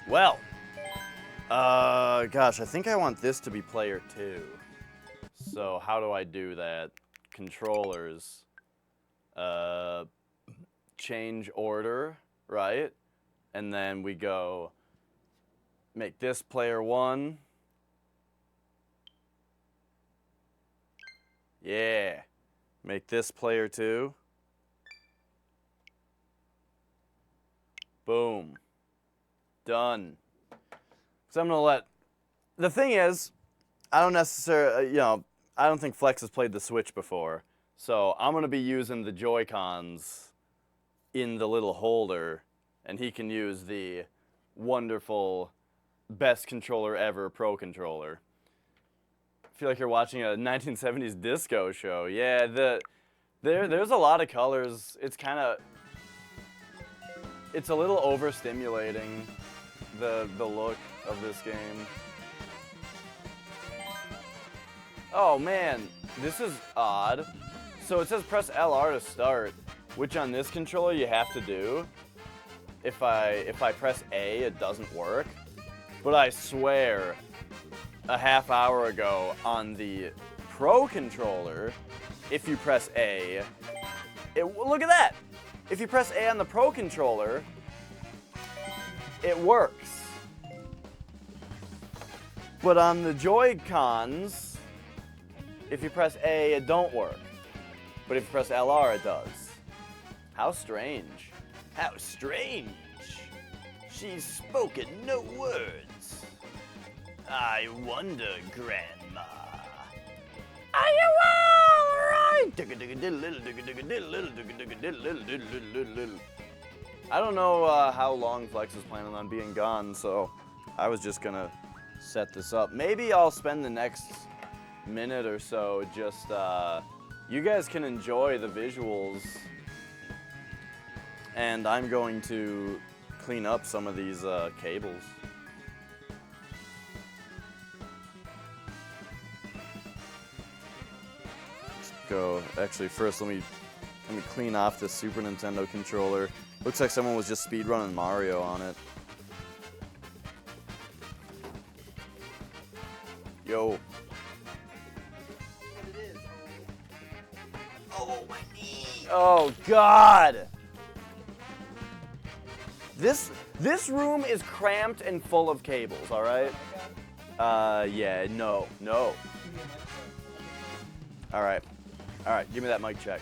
Well, gosh, I think I want this to be player 2. So how do I do that? Controllers, change order, right? And then we go make this player 1. Yeah. Make this player 2. Boom. Done. So I'm going to let... The thing is, I don't necessarily, I don't think Flex has played the Switch before. So I'm going to be using the Joy-Cons in the little holder, and he can use the wonderful, best controller ever Pro Controller. I feel like you're watching a 1970s disco show. Yeah, there's a lot of colors. It's a little overstimulating, the look of this game. Oh man, this is odd. So it says press LR to start, which on this controller you have to do. If I press A, it doesn't work. But I swear, a half hour ago on the Pro Controller, if you press A, look at that! If you press A on the Pro Controller, it works. But on the Joy-Cons, if you press A, it don't work. But if you press LR, it does. How strange. How strange. She's spoken no words. I wonder, Grandma. Are you all right? I don't know how long Flex is planning on being gone, so I was just gonna set this up. Maybe I'll spend the next minute or so just, you guys can enjoy the visuals, and I'm going to clean up some of these cables. Actually, first let me clean off this Super Nintendo controller. Looks like someone was just speedrunning Mario on it. Yo. Oh, my knee. Oh, God. This room is cramped and full of cables, all right? Yeah, no. All right, give me that mic check.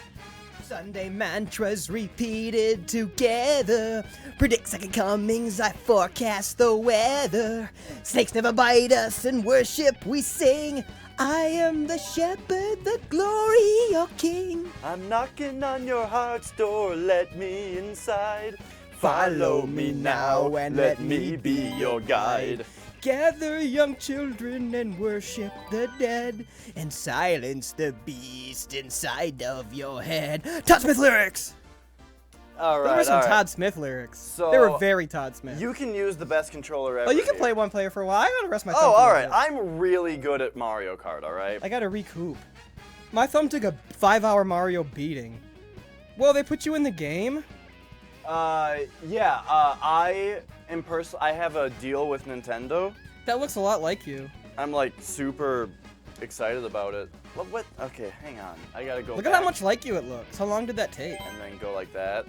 Sunday mantras repeated together. Predict second comings, I forecast the weather. Snakes never bite us, in worship we sing. I am the shepherd, the glory, your king. I'm knocking on your heart's door, let me inside. Follow me now and let me be your guide. Gather young children and worship the dead, and silence the beast inside of your head. Todd Smith lyrics! All right, Those were some all right. Todd Smith lyrics. So they were very Todd Smith. You can use the best controller ever. Oh, you can here. play one player for a while. I gotta rest my thumb. Oh, for a all right. little bit. I'm really good at Mario Kart, all right? I gotta recoup. My thumb took a 5-hour Mario beating. Well, they put you in the game? Yeah, I have a deal with Nintendo. That looks a lot like you. I'm like super excited about it. What? Okay, hang on. I gotta go Look back at how much like you it looks. How long did that take? and then go like that.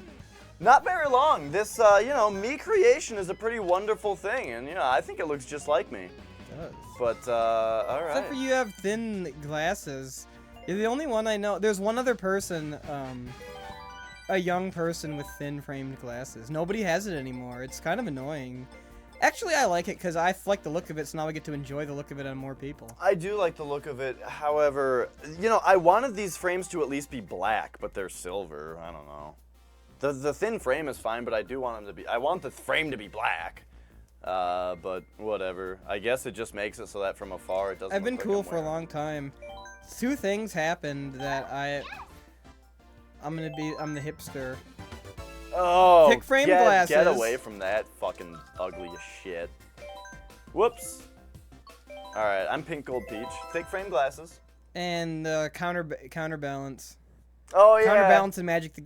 Not very long. This, me creation is a pretty wonderful thing, and I think it looks just like me. It does. But all right. Except for you have thin glasses. You're the only one I know. There's one other person, a young person with thin framed glasses. Nobody has it anymore. It's kind of annoying. Actually, I like it because I like the look of it, so now I get to enjoy the look of it on more people. I do like the look of it. However, I wanted these frames to at least be black, but they're silver. I don't know. The thin frame is fine, but I do want them to be. I want the frame to be black. But whatever. I guess it just makes it so that from afar it doesn't. I've been look like cool I'm for a wearing long time. 2 things happened that I'm the hipster. Oh, Thick frame get glasses. away from that fucking ugly shit. Whoops. All right, I'm Pink Gold Peach. Thick frame glasses. And counterbalance. Oh yeah.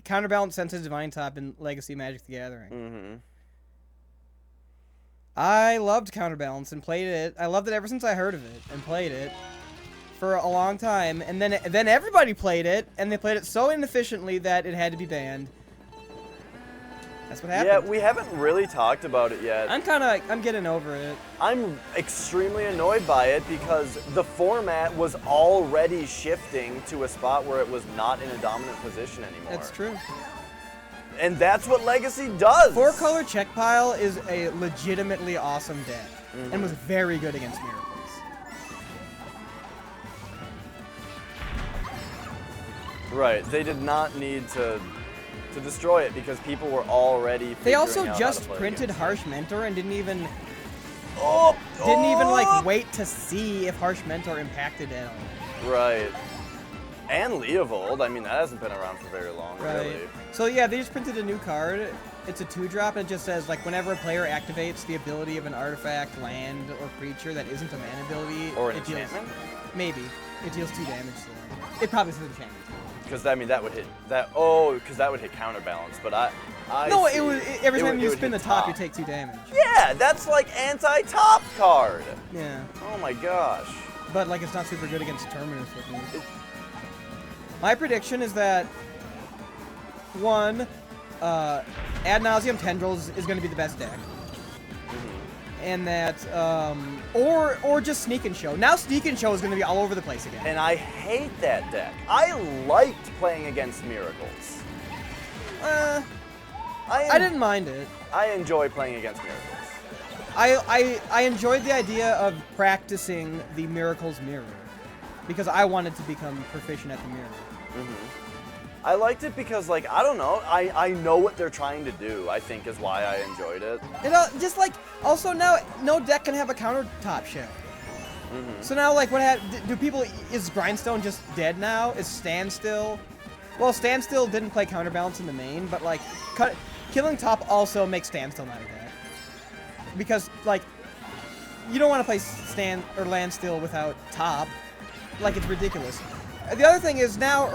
Counterbalance Sense of Divine Top in Legacy Magic the Gathering. Mm-hmm. I loved Counterbalance and played it. I loved it ever since I heard of it and played it for a long time. And then everybody played it, and they played it so inefficiently that it had to be banned. That's what happened. Yeah, we haven't really talked about it yet. I'm getting over it. I'm extremely annoyed by it because the format was already shifting to a spot where it was not in a dominant position anymore. That's true. And that's what Legacy does. 4-color check pile is a legitimately awesome deck and was very good against Miracles. Right, they did not need to destroy it because people were already They also figuring out just how to play printed against Harsh Mentor and didn't even it. like wait to see if Harsh Mentor impacted at all. Right. And Leovold, I mean, that hasn't been around for very long, really. So yeah, they just printed a new card. It's a 2-drop, and it just says, like, whenever a player activates the ability of an artifact, land, or creature that isn't a mana ability... Or an it deals, enchantment? Maybe. It deals 2 damage to them. It probably says enchantment. Because, I mean, that would hit... because that would hit Counterbalance, but I No, see. every time you would spin the hit top, you take 2 damage. Yeah, that's like anti-top card. Yeah. Oh my gosh. But, like, it's not super good against Terminus with me. My prediction is that, 1, Ad Nauseam Tendrils is going to be the best deck. And that, or just Sneak and Show. Now Sneak and Show is going to be all over the place again. And I hate that deck. I liked playing against Miracles. I didn't mind it. I enjoy playing against Miracles. I enjoyed the idea of practicing the Miracles mirror. Because I wanted to become proficient at the mirror. I liked it because, like, I don't know, I know what they're trying to do, I think is why I enjoyed it. Just like, also now, no deck can have a counter top shell. So now, like, is Grindstone just dead now? Is Standstill? Well, Standstill didn't play Counterbalance in the main, but, like, killing top also makes Standstill not a deck. Because, like, you don't want to play Land Still without top. Like, it's ridiculous. The other thing is now,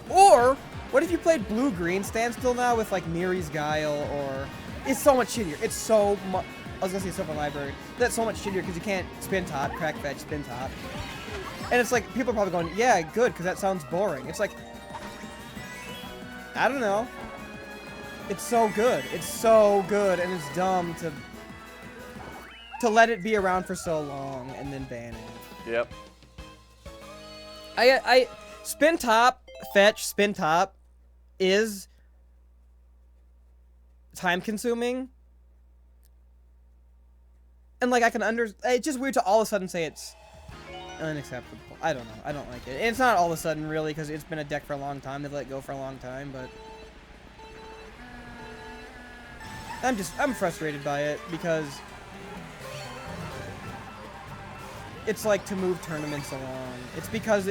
or what if you played blue-green Standstill now with, like, Miri's Guile, or... It's so much shittier. It's so much... I was gonna say Sylvan Library. That's so much shittier because you can't spin top, crack fetch, spin top. And it's like, people are probably going, yeah, good, because that sounds boring. It's like... I don't know. It's so good. It's so good, and it's dumb to let it be around for so long and then ban it. Yep. I spin top, fetch, spin top is time consuming. And like I can it's just weird to all of a sudden say it's unacceptable. I don't know. I don't like it. And it's not all of a sudden really because it's been a deck for a long time. They've let it go for a long time, but I'm frustrated by it because it's like to move tournaments along. It's because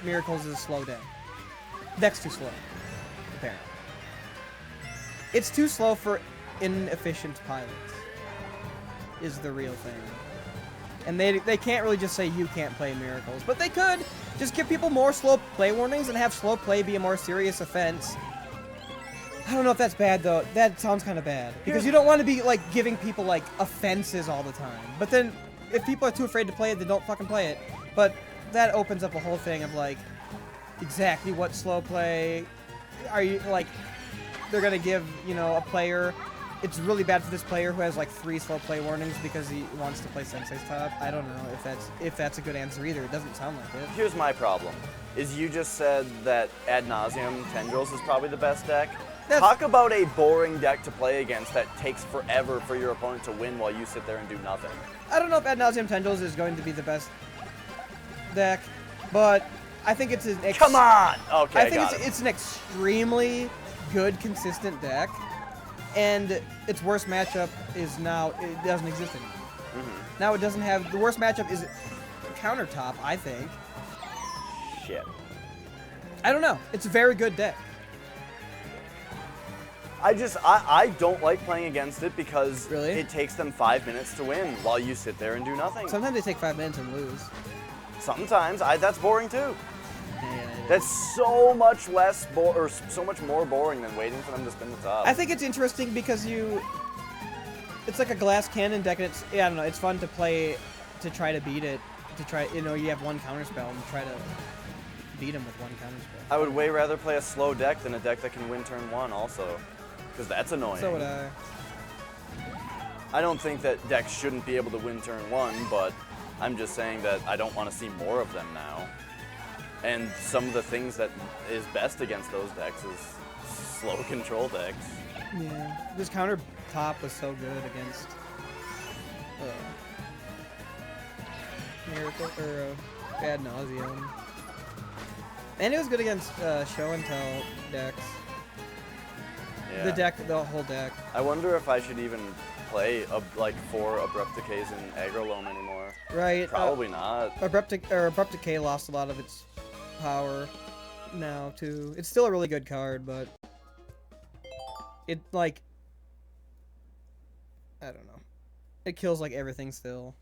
Miracles is a slow deck. Deck's too slow, apparently. It's too slow for inefficient pilots, is the real thing. And they can't really just say you can't play Miracles, but they could just give people more slow play warnings and have slow play be a more serious offense. I don't know if that's bad though. That sounds kind of bad because you don't want to be like giving people like offenses all the time. But then if people are too afraid to play it, they don't fucking play it. But that opens up a whole thing of like exactly what slow play are you like. They're gonna give, you know, a player. It's really bad for this player who has like 3 slow play warnings because he wants to play Sensei's top. I don't know if that's a good answer either. It doesn't sound like it. Here's my problem, is you just said that Ad Nauseam Tendrils is probably the best deck. Talk about a boring deck to play against that takes forever for your opponent to win while you sit there and do nothing. I don't know if Ad Nauseam Tendrils is going to be the best deck, but I think it's an... Come on! Okay, I think it's an extremely good, consistent deck. And its worst matchup is now, it doesn't exist anymore. Now it doesn't have, the worst matchup is countertop, I think. Shit. I don't know. It's a very good deck. I don't like playing against it because Really? it takes them 5 minutes to win while you sit there and do nothing. Sometimes they take 5 minutes and lose. Sometimes, that's boring too. Yeah, That's so much less so much more boring than waiting for them to spin the top. I think it's interesting because It's like a glass cannon deck, and it's, yeah, I don't know, it's fun to play, to try to beat it, to try, you know, you have one counterspell and try to beat him with one counterspell. I would way rather play a slow deck than a deck that can win turn 1 also, because that's annoying. So would I. I don't think that decks shouldn't be able to win turn 1, but I'm just saying that I don't want to see more of them now. And some of the things that is best against those decks is slow control decks. Yeah, this counter top was so good against Miracle or Ad Nauseum, and it was good against Show and Tell decks. Yeah. The whole deck. I wonder if I should even play like 4 Abrupt Decays in Aggro Loam anymore. Right. Probably not. Abrupt Decay lost a lot of its power now too. It's still a really good card, but it, like, I don't know. It kills like everything still.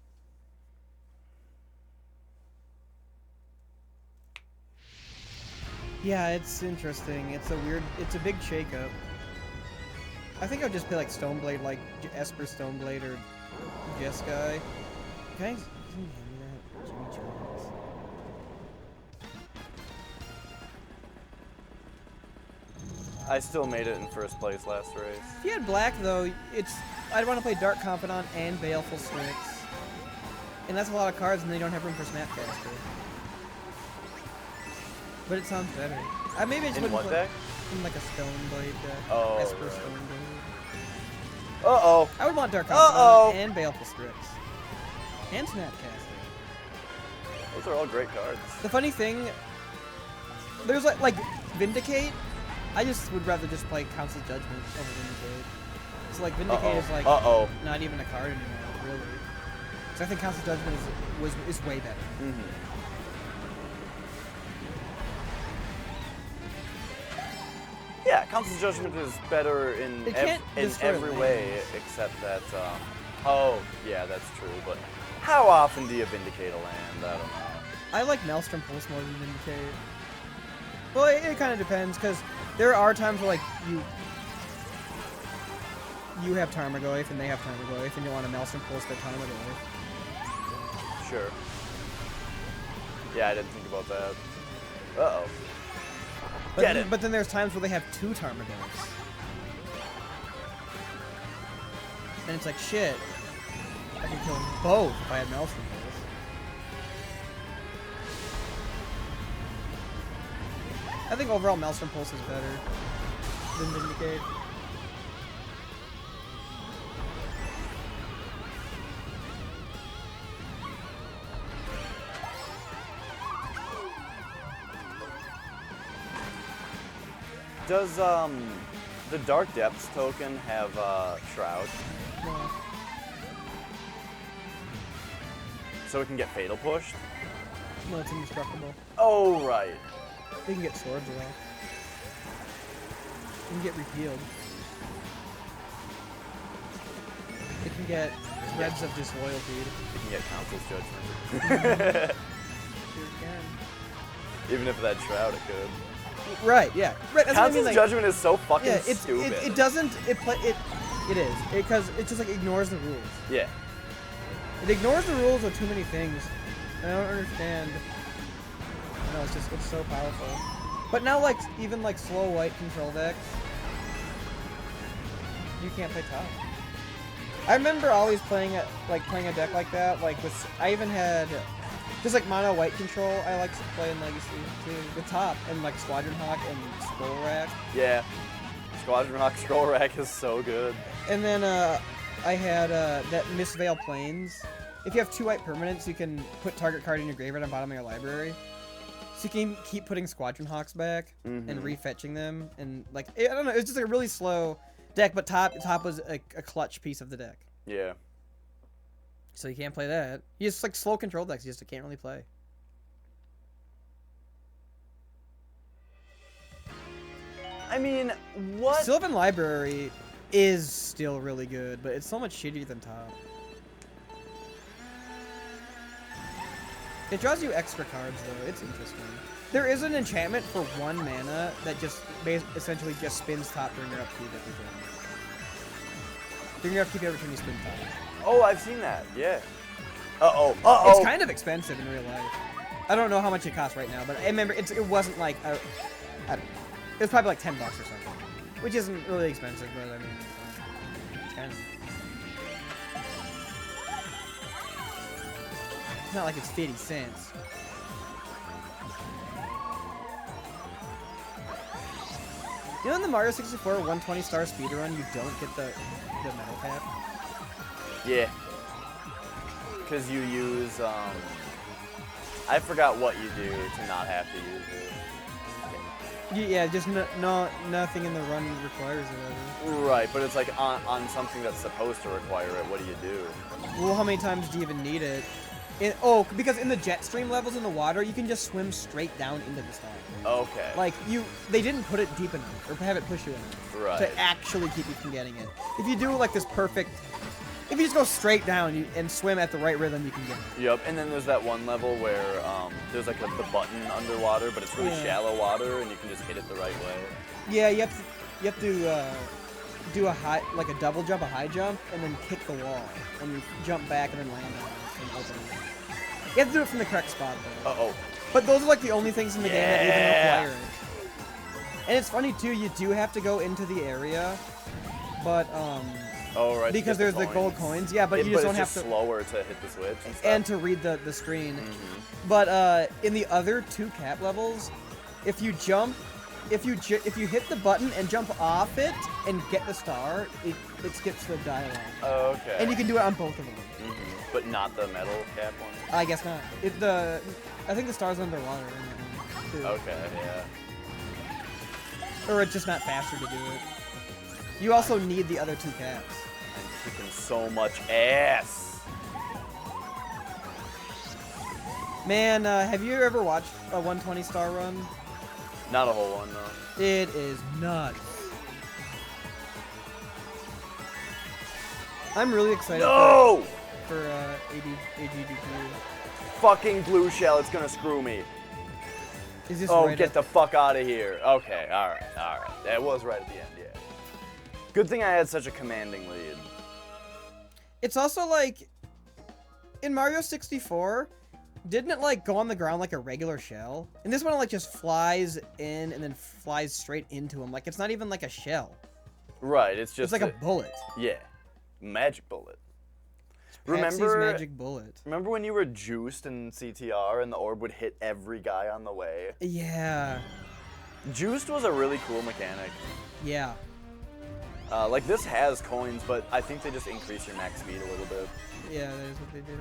Yeah, it's interesting. It's a big shakeup. I think I'll just play like Stoneblade, like Esper Stoneblade or Jeskai. Can you hand me that? Jimmy Jones. I still made it in first place last race. If you had black though, I'd want to play Dark Confidant and Baleful Strix. And that's a lot of cards and they don't have room for Snapcaster. But it sounds better. Maybe I just In wouldn't what play deck? in like a Stoneblade deck. Oh, Esper right. Stoneblade. Uh-oh. I would want Dark Uh-oh. Confidant and Baleful Strix. And Snapcaster. Those are all great cards. The funny thing, there's like Vindicate. I just would rather just play Council's Judgment over Vindicate. So like Vindicate is like not even a card anymore, really. So I think Council's Judgment is way better. Mm-hmm. Yeah, Council's Judgment is better in every way, except that, oh, yeah, that's true, but how often do you Vindicate a land? I don't know. I like Maelstrom Pulse more than Vindicate. Well, it kind of depends, because there are times where, like, you have Tarmogoyf and they have Tarmogoyf, and you want to Maelstrom Pulse their Tarmogoyf. Sure. Yeah, I didn't think about that. Uh-oh. But then there's times where they have 2 Tarmogoyfs. And it's like, shit, I can kill them both if I had Maelstrom Pulse. I think overall Maelstrom Pulse is better than Vindicate. Does the Dark Depths token have Shroud? No. So it can get Fatal Pushed? No, it's indestructible. Oh, right. They can get swords though. They can get repealed. It can get threads of disloyalty. It can get Council's Judgment. Sure can. Even if that Shroud, it could. Right, yeah. Right, that's what I mean, Council's like, Judgment is so fucking yeah, stupid. it doesn't, it is. Because it just like ignores the rules. Yeah. It ignores the rules of too many things. I don't understand. No, it's so powerful. But now, like, even like slow white control decks, you can't play top. I remember always playing a deck like that. Like I even had just like mono white control. I like to play in Legacy too. The top and like Squadron Hawk and Skull Rack. Yeah. Squadron Hawk Scroll Rack is so good. And then I had that Mistveil Plains. If you have 2 white permanents, you can put target card in your graveyard on bottom of your library. So you can keep putting Squadron Hawks back and refetching them. And like, I don't know, it was just like a really slow deck, but top was a clutch piece of the deck. Yeah. So you can't play that. You just like slow control decks, you just can't really play. I mean, what? Sylvan Library is still really good, but it's so much shittier than top. It draws you extra cards though. It's interesting. There is an enchantment for 1 mana that just essentially just spins top during your upkeep every turn. You're gonna have to keep every turn you spin top. Oh, I've seen that. Yeah. Uh-oh. It's kind of expensive in real life. I don't know how much it costs right now, but I remember it wasn't like I don't know. It was probably like $10 or something, which isn't really expensive, but I mean, it's 10. It's not like it's 50 cents. You know, in the Mario 64 120-star speedrun, you don't get the metal cap. Yeah. Because you use, I forgot what you do to not have to use it. Yeah, just nothing in the run requires it. Right, but it's like on something that's supposed to require it, what do you do? Well, how many times do you even need it? Because in the jet stream levels in the water, you can just swim straight down into the star. Okay. Like, they didn't put it deep enough, or have it push you enough Right. to actually keep you from getting it. If you do, like, this perfect... If you just go straight down and swim at the right rhythm, you can get it. Yep, and then there's that one level where there's like the button underwater, but it's really shallow water, and you can just hit it the right way. Yeah, you have to do a double jump, a high jump, and then kick the wall, and you jump back and then land on it and open it. You have to do it from the correct spot, though. Uh-oh. But those are like the only things in the game that even require it. And it's funny too, you do have to go into the area, but Oh, right. because there's the gold coins, yeah, but you just don't have to. It's slower to hit the switch and stuff. And to read the screen. But in the other 2 cap levels, if you hit the button and jump off it and get the star, it skips the dialogue. Okay. And you can do it on both of them. But not the metal cap one? I guess not. I think the star's underwater in that one, too. Okay, yeah. Or it's just not faster to do it. You also need the other 2 caps. I'm kicking so much ass. Man, have you ever watched a 120-star run? Not a whole one, though. It is nuts. I'm really excited for AGDQ. Fucking blue shell, it's gonna screw me. Is this Oh, right get at the fuck out of here. Okay, alright. That was right at the end, yeah. Good thing I had such a commanding lead. It's also like, in Mario 64, didn't it like go on the ground like a regular shell? And this one like just flies in and then flies straight into him. Like it's not even like a shell. Right, it's just It's like a bullet. Yeah. Magic bullet. Paxy's magic bullet. Remember when you were juiced in CTR and the orb would hit every guy on the way? Yeah. Juiced was a really cool mechanic. Yeah. Like this has coins, but I think they just increase your max speed a little bit. Yeah, that is what they do.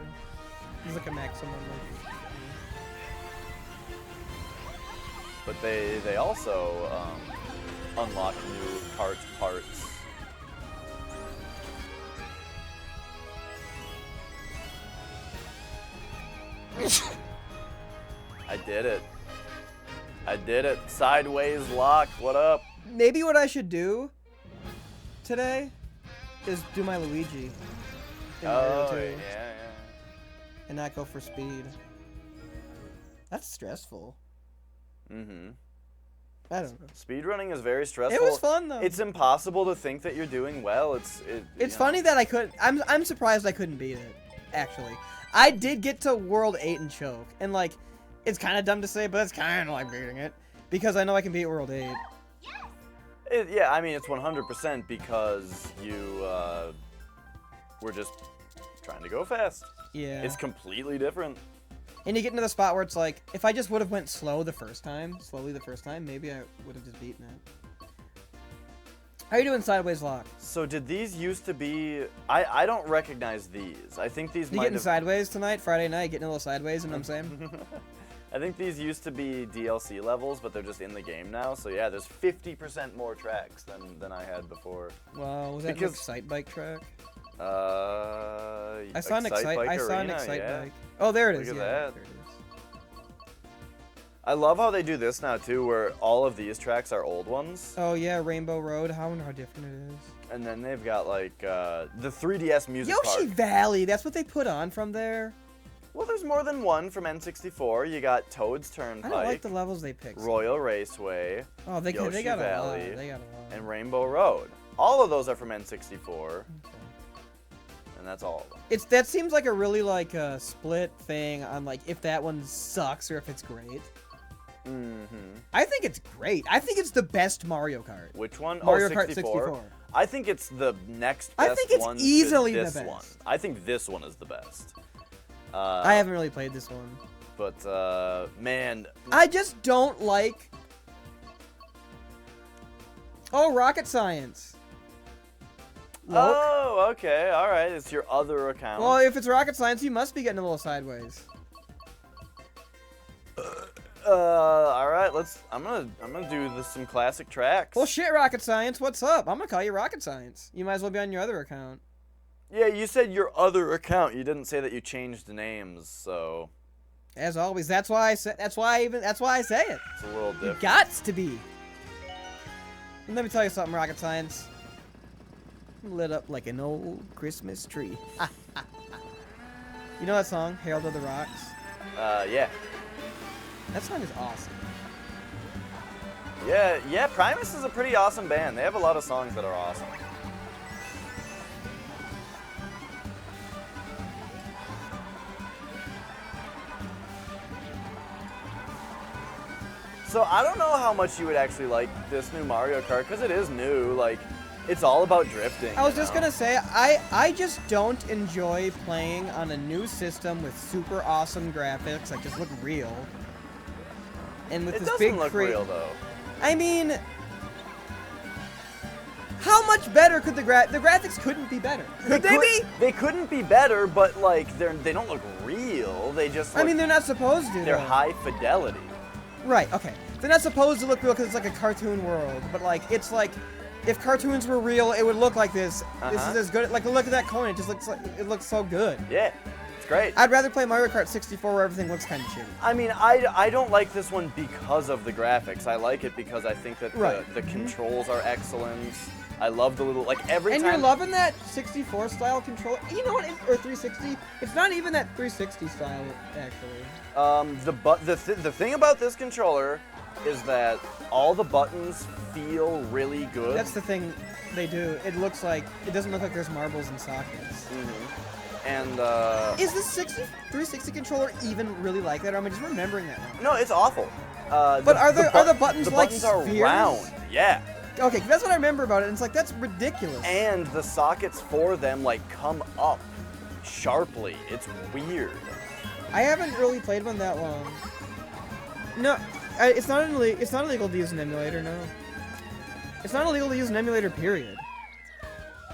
It's like a maximum. Like... But they also unlock new Kart parts. I did it. I did it. Sideways lock. What up? Maybe what I should do today is do my Luigi. In Mario 2, yeah. and not go for speed. That's stressful. Mm-hmm. I don't know. Speedrunning is very stressful. It was fun though. It's impossible to think that you're doing well. It's funny that I couldn't. I'm surprised I couldn't beat it. Actually, I did get to World 8 and choke, and like, it's kind of dumb to say, but it's kind of like beating it because I know I can beat World 8. Yeah, I mean it's 100% because you were just trying to go fast. Yeah. It's completely different. And you get into the spot where it's like, if I just would have went slowly the first time, maybe I would have just beaten it. How are you doing Sideways Lock? So did these used to be... I don't recognize these. I think these You might getting have... sideways tonight, Friday night, getting a little sideways, you know what I'm saying? I think these used to be DLC levels, but they're just in the game now. So yeah, there's 50% more tracks than I had before. Wow, was that an Excite Bike track? I saw an Excite yeah. Bike. Oh, there it is. Look at yeah, that. there it is. I love how they do this now too, where all of these tracks are old ones. Oh yeah, Rainbow Road. I wonder how different it is. And then they've got like the 3DS music Yoshi park. Valley. That's what they put on from there. Well, there's more than one from N64. You got Toad's Turnpike. I don't like the levels they picked. Royal Raceway. Oh, they got Yoshi a lot. Valley, They got a lot. and Rainbow Road. All of those are from N64. Okay. and that's all of them. That seems like a really like split thing on like if that one sucks or if it's great. I think it's great. I think it's the best Mario Kart. Which one? Mario 64? Kart 64. I think it's the next best I think it's one easily to the this best. one. I think this one is the best. I haven't really played this one. But, man. I just don't like... Oh, Rocket Science. Look. Oh, okay. All right. It's your other account. Well, if it's Rocket Science, you must be getting a little sideways. All right. I'm gonna do some classic tracks. Well, shit, Rocket Science. What's up? I'm gonna call you Rocket Science. You might as well be on your other account. Yeah, you said your other account. You didn't say that you changed the names, so. As always, that's why I say it. It's a little different. Gots to be. And let me tell you something, Rocket Science. I'm lit up like an old Christmas tree. You know that song, Herald of the Rocks? Yeah. That song is awesome. Yeah, Primus is a pretty awesome band. They have a lot of songs that are awesome. So I don't know how much you would actually like this new Mario Kart, because it is new. Like, it's all about drifting. I was just gonna say, I just don't enjoy playing on a new system with super awesome graphics that just look real. And with It this doesn't big look real though. I mean, how much better could the graphics couldn't be better? Could they be? They couldn't be better, but like they don't look real. They just. I mean, they're not supposed to. They're though. high fidelity. Right. Okay. They're not supposed to look real because it's like a cartoon world, but like it's like if cartoons were real, it would look like this. This is as good. Like look at that coin. It just looks like it looks so good. Yeah, it's great. I'd rather play Mario Kart 64 where everything looks kind of shitty. I mean, I don't like this one because of the graphics. I like it because I think that the controls are excellent. I love the little, like, every time. And you're loving that 64 style control. You know what? Or 360. It's not even that 360 style, actually. The thing about this controller is that all the buttons feel really good. That's the thing they do. It looks like, it doesn't look like there's marbles and sockets. And, is the 360 controller even really like that? Or am I just remembering that wrong? No, it's awful. But are the buttons like buttons are spheres? round, yeah. Okay, that's what I remember about it. And it's like, that's ridiculous. And the sockets for them, like, come up sharply. It's weird. I haven't really played one that long. No, it's not illegal to use an emulator, no. It's not illegal to use an emulator, period.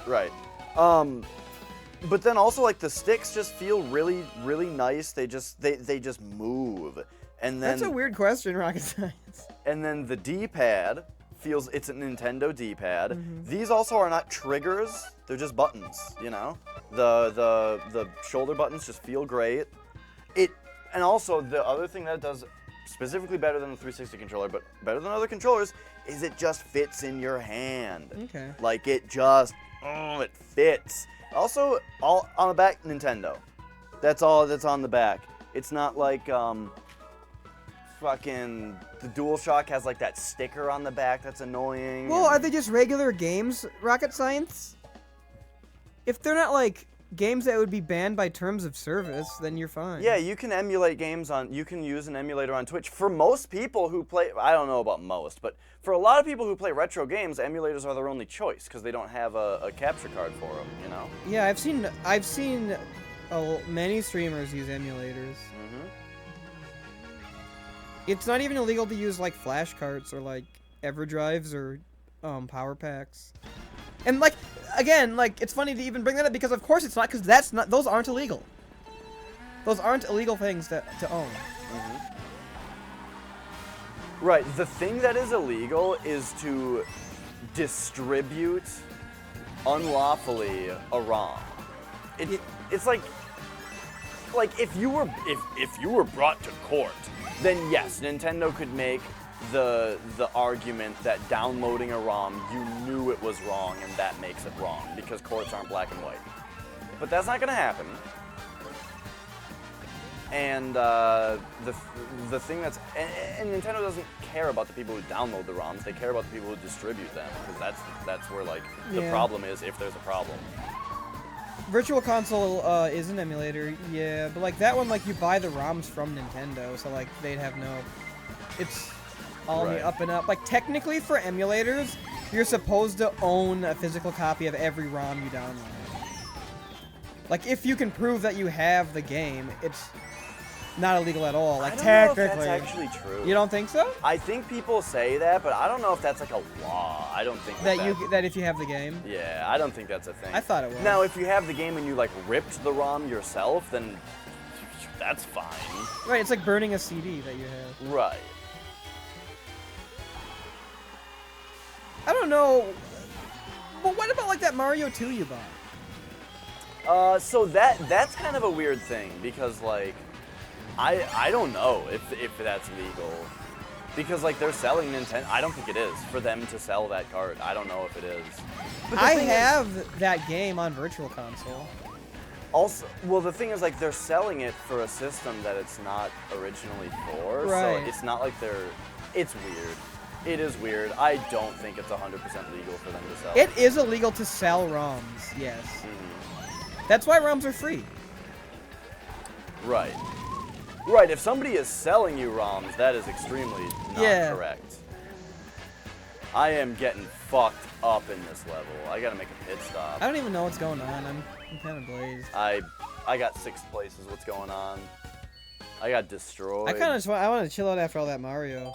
Right. But then also, like, the sticks just feel really, really nice. They just move. And then That's a weird question, Rocket Science. And then the D-pad feels, it's a Nintendo D-pad. These also are not triggers, they're just buttons, you know? The shoulder buttons just feel great. And also the other thing that it does specifically better than the 360 controller, but better than other controllers, is it just fits in your hand. Okay. Like it just, it fits. Also, all on the back, Nintendo. That's all that's on the back. It's not like, fucking, the DualShock has like that sticker on the back that's annoying. Well, are they just regular games, Rocket Science? If they're not like games that would be banned by terms of service, then you're fine. Yeah, you can emulate games you can use an emulator on Twitch. For most people who play, I don't know about most, but for a lot of people who play retro games, emulators are their only choice because they don't have a capture card for them, you know? Yeah, I've seen many streamers use emulators. It's not even illegal to use like flash carts or like EverDrives or power packs. And like again, like it's funny to even bring that up because of course it's not, because those aren't illegal. Those aren't illegal things to own. Right. The thing that is illegal is to distribute unlawfully a ROM. It's like if you were brought to court, then yes, Nintendo could make the argument that downloading a ROM, you knew it was wrong and that makes it wrong because courts aren't black and white. But that's not going to happen. And the thing that's and Nintendo doesn't care about the people who download the ROMs. They care about the people who distribute them because that's where like the problem is, if there's a problem. Virtual Console is an emulator, yeah, but like that one, like you buy the ROMs from Nintendo, so like they'd have no. It's all on the up and up. Like technically for emulators, you're supposed to own a physical copy of every ROM you download. Like if you can prove that you have the game, it's not illegal at all. Like I don't know technically. if that's actually true. You don't think so? I think people say that, but I don't know if that's like a law. I don't think That if you have the game. Yeah, I don't think that's a thing. I thought it was. Now, if you have the game and you like ripped the ROM yourself, then that's fine. Right, it's like burning a CD that you have. Right. I don't know. But what about like that Mario 2 you bought? So that's kind of a weird thing because like I don't know if that's legal. Because like they're selling Nintendo. I don't think it is for them to sell that card. I don't know if it is. But I have that game on Virtual Console. Also, well, the thing is like they're selling it for a system that it's not originally for. Right. So it's not like they're. It's weird. It is weird. I don't think it's 100% legal for them to sell. It is illegal to sell ROMs. Yes. That's why ROMs are free. Right. Right, if somebody is selling you ROMs, that is extremely not correct. I am getting fucked up in this level. I gotta make a pit stop. I don't even know what's going on. I'm kind of blazed. I got 6th place is what's going on. I got destroyed. I kind of just want, I want to chill out after all that Mario.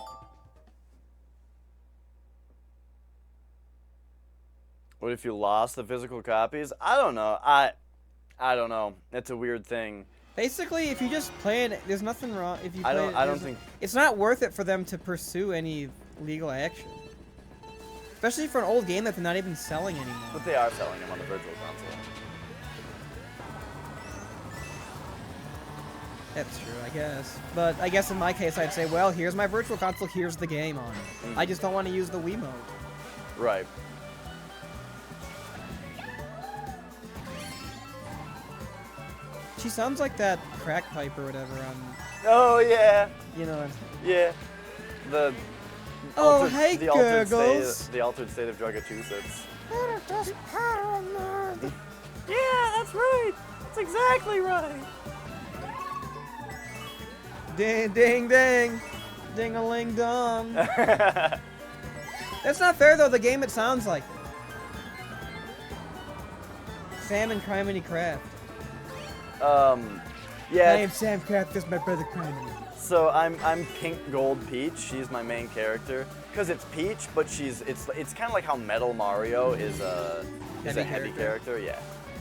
What if you lost the physical copies? I don't know. I don't know. That's a weird thing. Basically, if you just play it, there's nothing wrong. If you play I don't think it's not worth it for them to pursue any legal action, especially for an old game that they're not even selling anymore. But they are selling them on the Virtual Console. That's true, I guess. But I guess in my case, I'd say, well, here's my Virtual Console, here's the game on it. I just don't want to use the Wii mode. Right. She sounds like that crack pipe or whatever on. Oh yeah. You know. Yeah. The. Oh hey, the altered Gurgles. state, the altered state of Drugatusets. Yeah, that's right. That's exactly right. Ding, ding, ding. Ding-a-ling dong. That's not fair, though. The game, it sounds like it. Sam and Criminy Craft. Yeah. I am Sam Craft, this is my brother Criminy. So I'm Pink Gold Peach. She's my main character. Cause it's Peach, but it's kind of like how Metal Mario is a heavy character. Yeah.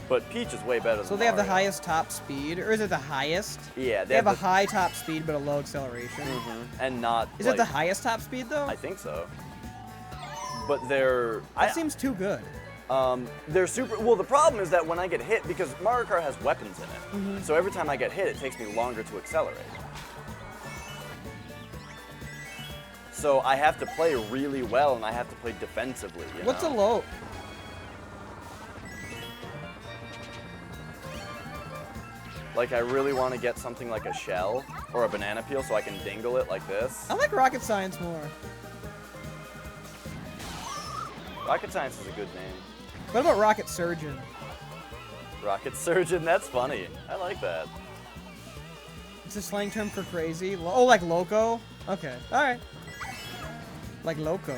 But Peach is way better than So they have the Mario. highest top speed, or is it the highest? Yeah. They have a high top speed, but a low acceleration. And not. Is it the highest top speed, though? I think so. But they're. That seems too good. They're super. Well, the problem is that when I get hit, because Mario Kart has weapons in it, so every time I get hit, it takes me longer to accelerate. So I have to play really well, and I have to play defensively. What's a low? Like, I really want to get something like a shell or a banana peel so I can dingle it like this. I like Rocket Science more. Rocket Science is a good name. What about Rocket Surgeon? Rocket Surgeon, that's funny. I like that. It's a slang term for crazy. Oh, like loco? Okay, alright. Like loco.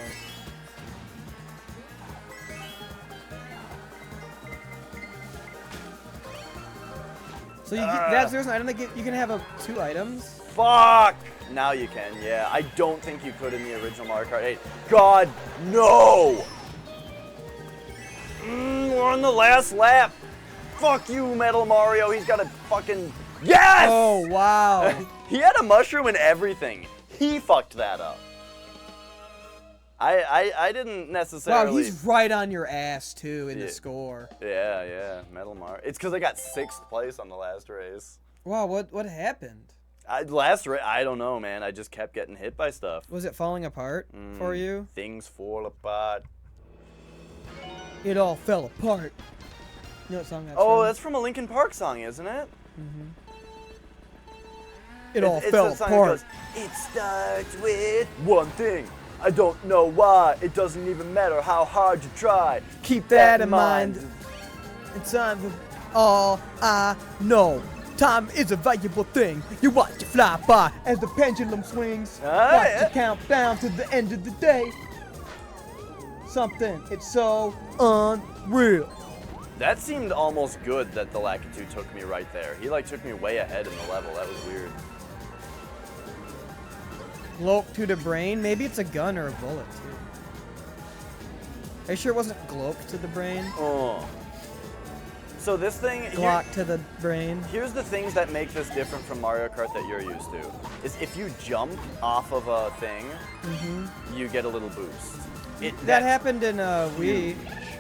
So you that's there's an item that you can have 2 items. Fuck! Now you can, yeah. I don't think you could in the original Mario Kart 8. God, no! We're on the last lap. Fuck you, Metal Mario. He's got a fucking... Yes! Oh, wow. He had a mushroom and everything. He fucked that up. I didn't necessarily... Wow, he's right on your ass, too, in the score. Yeah, Metal Mario. It's because I got 6th place on the last race. Wow, what happened? I don't know, man. I just kept getting hit by stuff. Was it falling apart for you? Things fall apart. It all fell apart. You know what song that's Oh, from? that's from a Linkin Park song, isn't it? It all It's fell the song apart. that goes, it starts with one thing. I don't know why. It doesn't even matter how hard you try. Keep that in mind. It's on the all I know. Time is a valuable thing. You watch it fly by as the pendulum swings. Watch it count down to the end of the day. Something, it's so unreal. That seemed almost good that the Lakitu took me right there. He like took me way ahead in the level. That was weird. Gloke to the brain? Maybe it's a gun or a bullet too. Are you sure it wasn't Gloke to the brain? Oh. So this thing... Glock to the brain. Here's the things that make this different from Mario Kart that you're used to. Is if you jump off of a thing, you get a little boost. That happened in Wii.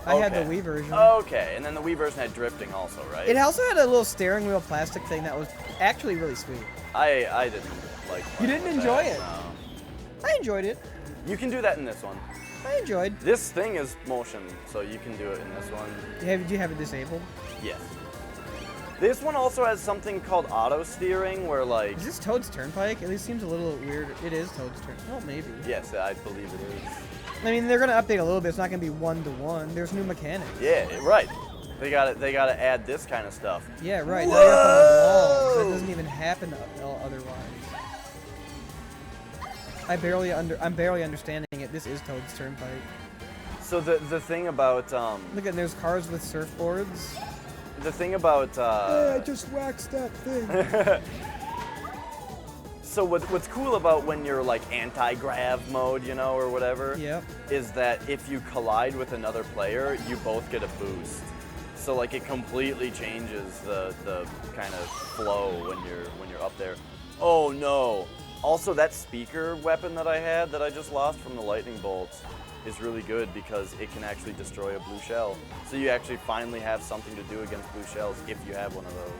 I had the Wii version. Okay, and then the Wii version had drifting also, right? It also had a little steering wheel plastic thing that was actually really sweet. I didn't like. You didn't enjoy it? No. I enjoyed it. You can do that in this one. I enjoyed. This thing is motion, so you can do it in this one. Do you have it disabled? Yes. This one also has something called auto steering, where like. Is this Toad's Turnpike? At least seems a little weird. It is Toad's Turnpike. Oh, maybe. Yes, I believe it is. I mean, they're gonna update a little bit. It's not gonna be 1-to-1. There's new mechanics. Yeah, right. They gotta add this kind of stuff. Yeah, right. Now you're up on a wall. So it doesn't even happen otherwise. I'm barely understanding it. This is Toad's Turnpike. So the thing about Look at there's cars with surfboards. the thing about Hey, I just waxed that thing. So what's cool about when you're like anti-grav mode, you know, or whatever, Yep. is that if you collide with another player, you both get a boost. So like it completely changes the kind of flow when you're up there. Oh no. Also that speaker weapon that I had that I just lost from the lightning bolts is really good because it can actually destroy a blue shell. So you actually finally have something to do against blue shells if you have one of those.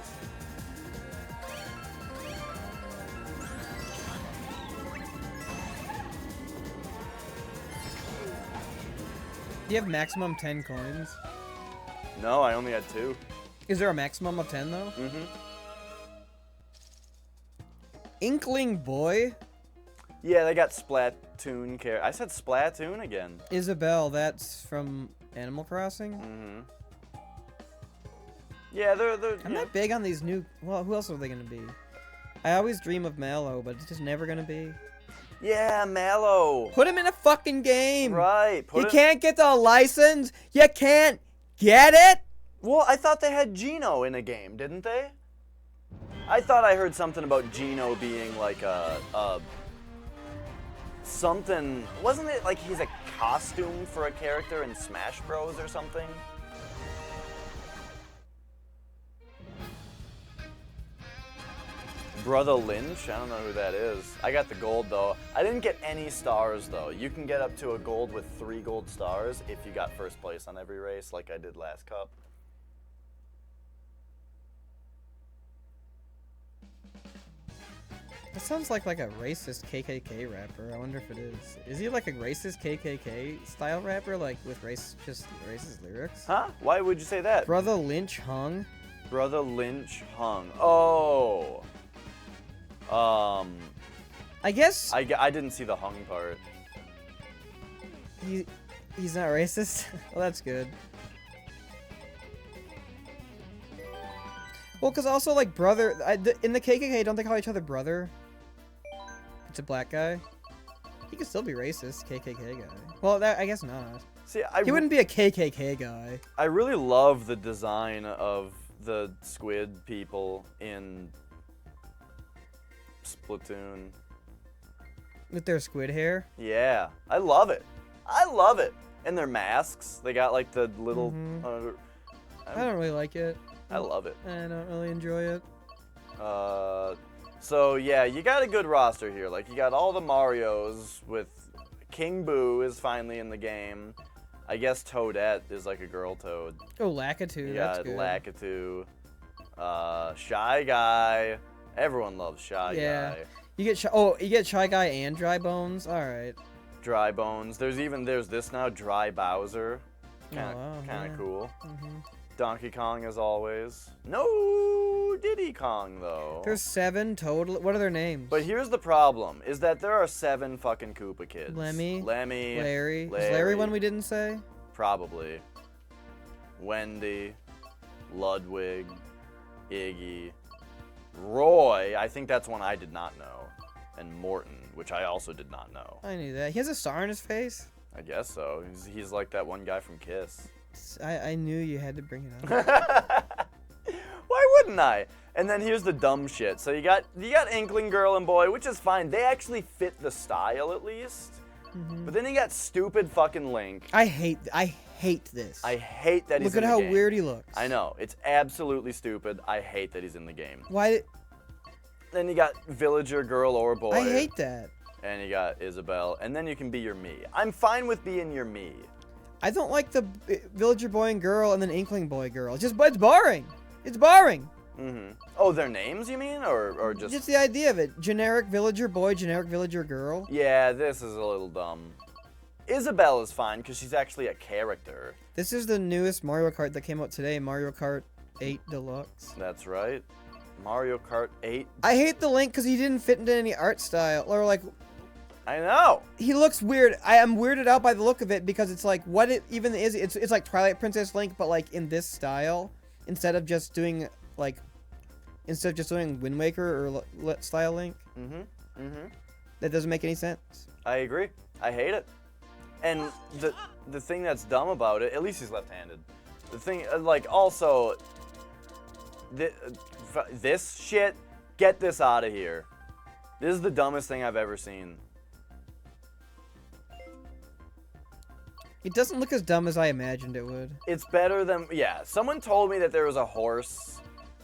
Do you have maximum 10 coins? No, I only had 2. Is there a maximum of 10 though? Mm-hmm. Inkling Boy? Yeah, they got Splatoon care. I said Splatoon again. Isabelle, that's from Animal Crossing? Mm-hmm. Yeah, they're I'm not big on these new... Well, who else are they gonna be? I always dream of Mallow, but it's just never gonna be. Yeah, Mallow. Put him in a fucking game! Right. You can't get the license! You can't get it! Well, I thought they had Gino in a game, didn't they? I thought I heard something about Gino being like a something. Wasn't it like he's a costume for a character in Smash Bros. Or something? Brother Lynch? I don't know who that is. I got the gold though. I didn't get any stars though. You can get up to a gold with 3 gold stars if you got first place on every race like I did last cup. That sounds like a racist KKK rapper. I wonder if it is. Is he like a racist KKK style rapper, like with just racist lyrics? Huh? Why would you say that? Brother Lynch hung. Brother Lynch hung. Oh. I guess I didn't see the hung part. he's not racist. Well, that's good. Well, because also, like, brother... in the KKK, don't they call each other brother? It's a black guy. He could still be racist, KKK guy. Well, I guess not. See, He wouldn't be a KKK guy. I really love the design of the squid people in Splatoon. With their squid hair. Yeah, I love it. I love it. And their masks. They got, like, the little... I don't really like it. I love it. I don't really enjoy it. So yeah, you got a good roster here. Like you got all the Marios with King Boo is finally in the game. I guess Toadette is like a girl Toad. Oh, Lakitu, that's good. Lakitu. Shy Guy. Everyone loves Shy Guy. You get you get Shy Guy and Dry Bones. All right. Dry Bones. There's this now, Dry Bowser. Kind of cool. Donkey Kong as always. No Diddy Kong though. There's 7 total. What are their names? But here's the problem: is that there are 7 fucking Koopa kids. Lemmy. Larry. Is Larry one we didn't say? Probably. Wendy. Ludwig, Iggy, Roy. I think that's one I did not know. And Morton, which I also did not know. I knew that. He has a star on his face. I guess so. He's like that one guy from Kiss. I knew you had to bring it up. Why wouldn't I? And then here's the dumb shit. So you got Inkling Girl and Boy, which is fine. They actually fit the style at least. But then you got stupid fucking Link. I hate this. I hate that he's in the game. Look at how weird he looks. I know. It's absolutely stupid. I hate that he's in the game. Why? Then you got Villager Girl or Boy. I hate that. And you got Isabel. And then you can be your me. I'm fine with being your me. I don't like the Villager Boy and Girl and then Inkling Boy Girl. It's boring. It's boring. Oh, their names, you mean? Or just... Just the idea of it. Generic Villager Boy, generic Villager Girl. Yeah, this is a little dumb. Isabel is fine because she's actually a character. This is the newest Mario Kart that came out today, Mario Kart 8 Deluxe. That's right. Mario Kart 8. I hate the Link because he didn't fit into any art style. Or like... I know. He looks weird. I am weirded out by the look of it because it's like, what it even is, it's like Twilight Princess Link, but like in this style. Instead of just doing Wind Waker or style Link. That doesn't make any sense. I agree. I hate it. And the thing that's dumb about it, at least he's left-handed. The thing, like, also, this shit, get this out of here. This is the dumbest thing I've ever seen. It doesn't look as dumb as I imagined it would. It's better than, yeah. Someone told me that there was a horse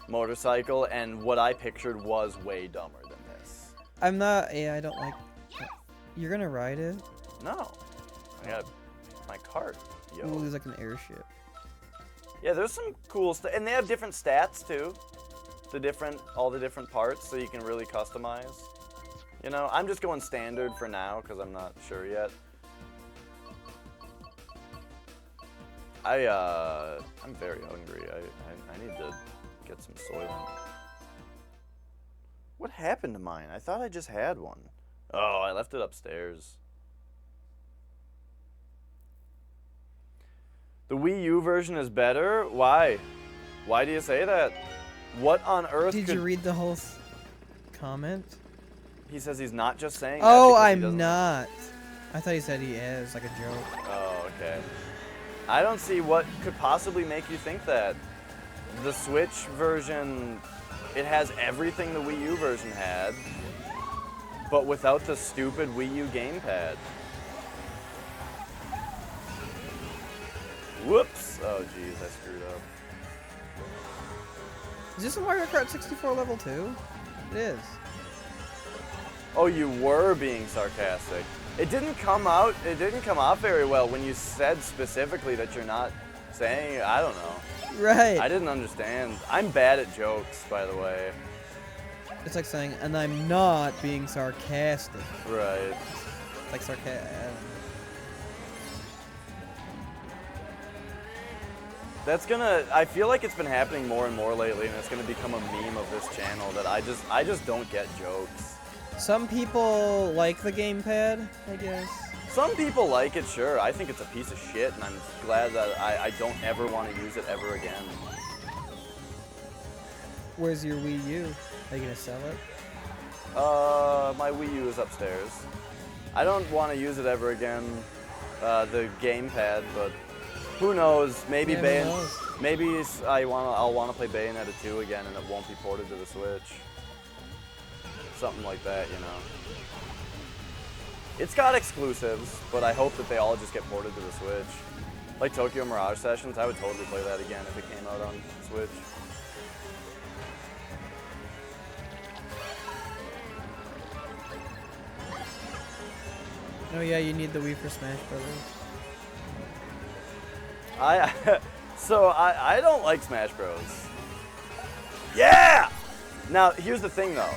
motorcycle, and what I pictured was way dumber than this. I'm not, I don't like, you're gonna ride it? No. I got my cart, yo. Ooh, there's like an airship. Yeah, there's some cool stuff, and they have different stats too. All the different parts, so you can really customize. You know, I'm just going standard for now because I'm not sure yet. I'm very hungry. I need to get some Soylent. What happened to mine? I thought I just had one. Oh, I left it upstairs. The Wii U version is better? Why? Why do you say that? What on earth Did you read the whole comment? He says he's not just saying that. Oh, I'm not. I thought he said he is, like a joke. Oh, okay. I don't see what could possibly make you think that. The Switch version, it has everything the Wii U version had, but without the stupid Wii U gamepad. Whoops! Oh, jeez, I screwed up. Is this a Mario Kart 64 level 2? It is. Oh, you were being sarcastic. It didn't come off very well when you said specifically that you're not saying, I don't know. Right. I didn't understand. I'm bad at jokes, by the way. It's like saying, and I'm not being sarcastic. Right. It's like sarcastic. That's gonna, I feel like it's been happening more and more lately, and it's gonna become a meme of this channel that I just don't get jokes. Some people like the gamepad, I guess. Some people like it, sure. I think it's a piece of shit, and I'm glad that I don't ever want to use it ever again. Where's your Wii U? Are you gonna sell it? My Wii U is upstairs. I don't want to use it ever again, the gamepad, but who knows? Maybe I'll want to play Bayonetta 2 again, and it won't be ported to the Switch. Something like that, you know. It's got exclusives, but I hope that they all just get ported to the Switch. Like Tokyo Mirage Sessions, I would totally play that again if it came out on Switch. Oh yeah, you need the Wii for Smash Brothers. I don't like Smash Bros. Yeah! Now, here's the thing though.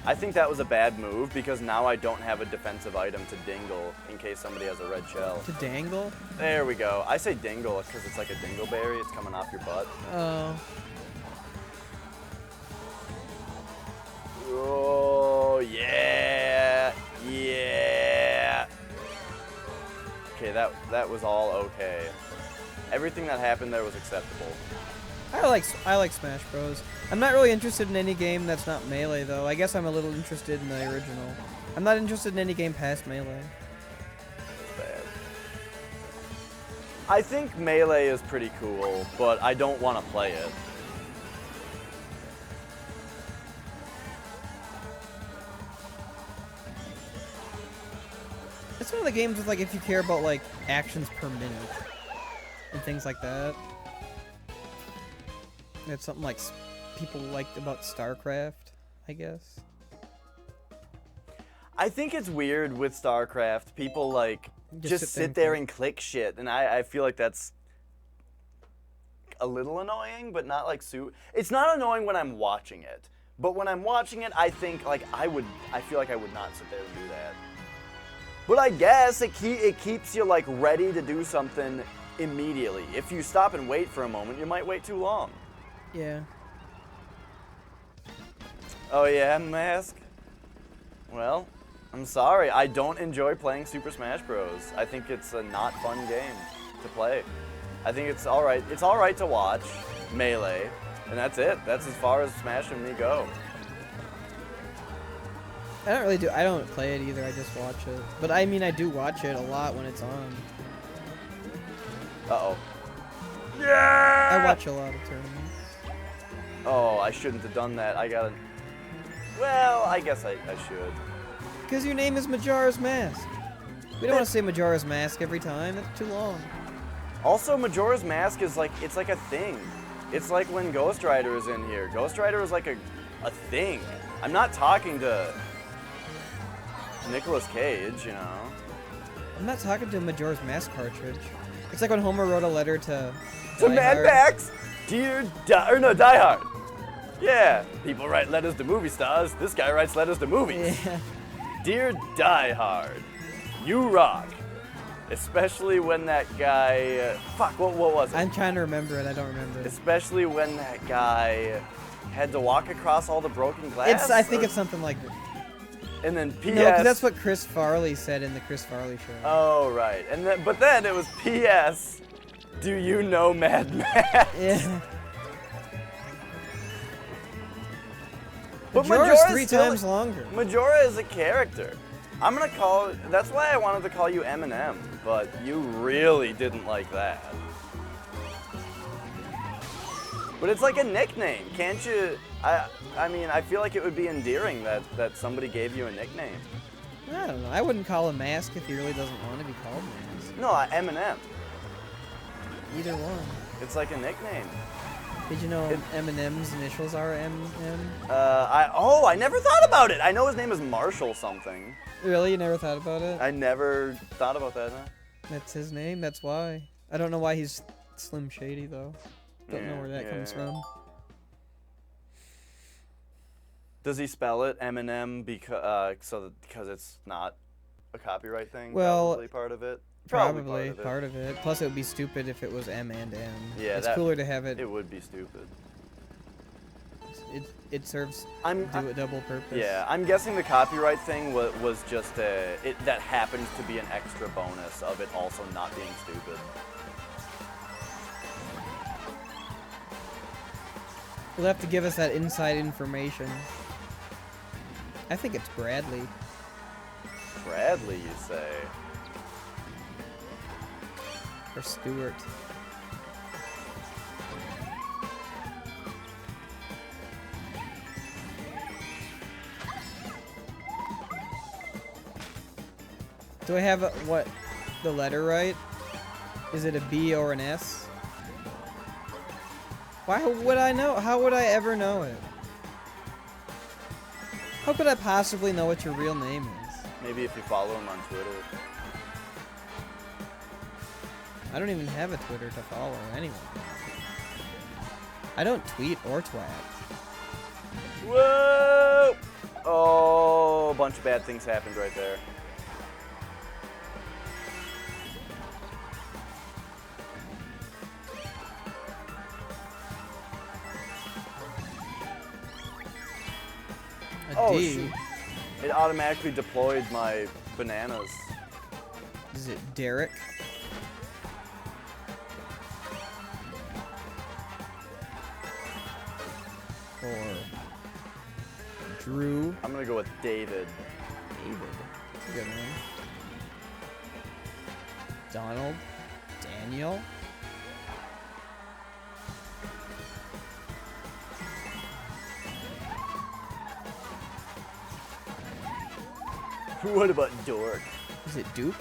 I think that was a bad move because now I don't have a defensive item to dingle in case somebody has a red shell. To dangle? There we go. I say dingle because it's like a dingleberry. It's coming off your butt. Oh. Oh, yeah. Yeah. Okay, that was all okay. Everything that happened there was acceptable. I like Smash Bros. I'm not really interested in any game that's not Melee though. I guess I'm a little interested in the original. I'm not interested in any game past Melee. Bad. I think Melee is pretty cool, but I don't want to play it. It's one of the games with like if you care about like actions per minute and things like that. It's something like people liked about StarCraft, I guess. I think it's weird with StarCraft. People like just sit there and click shit, and I feel like that's a little annoying, but not like it's not annoying when I'm watching it, but when I'm watching it, I think like I feel like I would not sit there and do that. But I guess it keeps you like ready to do something immediately. If you stop and wait for a moment, you might wait too long. Yeah. Oh yeah, Mask? Well, I'm sorry. I don't enjoy playing Super Smash Bros. I think it's a not fun game to play. I think it's alright. It's alright to watch Melee, and that's it. That's as far as Smash and me go. I don't play it either, I just watch it. But I mean, I do watch it a lot when it's on. Uh-oh. Yeah! I watch a lot of tournaments. Oh, I shouldn't have done that. I gotta... Well, I guess I should. Because your name is Majora's Mask. We don't want to say Majora's Mask every time. That's too long. Also, Majora's Mask is like, it's like a thing. It's like when Ghost Rider is in here. Ghost Rider is like a thing. I'm not talking to Nicolas Cage, you know. I'm not talking to a Majora's Mask cartridge. It's like when Homer wrote a letter to Mad Max! Die Hard. Yeah, people write letters to movie stars. This guy writes letters to movies. Yeah. Dear Die Hard, you rock. Especially when that guy... fuck, what was it? I'm trying to remember it. I don't remember it. Especially when that guy had to walk across all the broken glass. I think it's something like that. And then P.S. No, because that's what Chris Farley said in the Chris Farley show. Oh, right. And then, but then it was P.S. Do you know Mad Max? Yeah. But Majora's 3 times longer. Majora is a character. I'm gonna call... That's why I wanted to call you Eminem, but you really didn't like that. But it's like a nickname, can't you... I mean, I feel like it would be endearing that somebody gave you a nickname. I don't know. I wouldn't call him Mask if he really doesn't want to be called Mask. No, Eminem. Either one. It's like a nickname. Did you know Eminem's initials are M? I never thought about it. I know his name is Marshall something. Really? You never thought about it? I never thought about that, huh? That's his name. That's why. I don't know why he's Slim Shady though. Don't know where that comes from. Does he spell it Eminem because it's not a copyright thing? Well, probably part of it. Probably part of it. Plus, it would be stupid if it was M and M. Yeah, it's cooler to have it. It would be stupid. It serves a double purpose. Yeah, I'm guessing the copyright thing was just that happens to be an extra bonus of it also not being stupid. You'll have to give us that inside information. I think it's Bradley. Bradley, you say? Or Stewart. Do I have the letter right? Is it a B or an S? Why would I know? How would I ever know it? How could I possibly know what your real name is? Maybe if you follow him on Twitter. I don't even have a Twitter to follow anyway. I don't tweet or twat. Whoa! Oh, a bunch of bad things happened right there. Oh, shoot. It automatically deployed my bananas. Is it Derek? for Drew. I'm gonna go with David. David. That's a good one. Donald. Daniel. What about Dork? Is it Duke?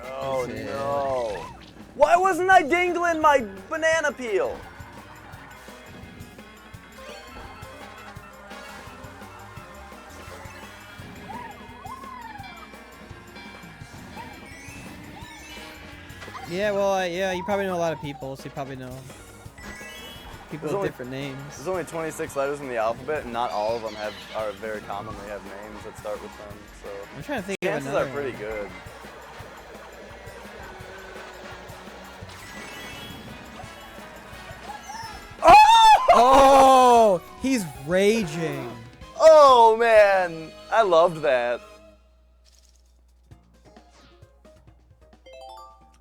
Oh Is it- no. Why wasn't I dingling my banana peel? Yeah, well, yeah, you probably know a lot of people, so you probably know people There's with only- different names. There's only 26 letters in the alphabet, and not all of them are very commonly have names that start with them. So I'm trying to think of chances another are pretty one. good. Oh, he's raging. Oh man, I loved that.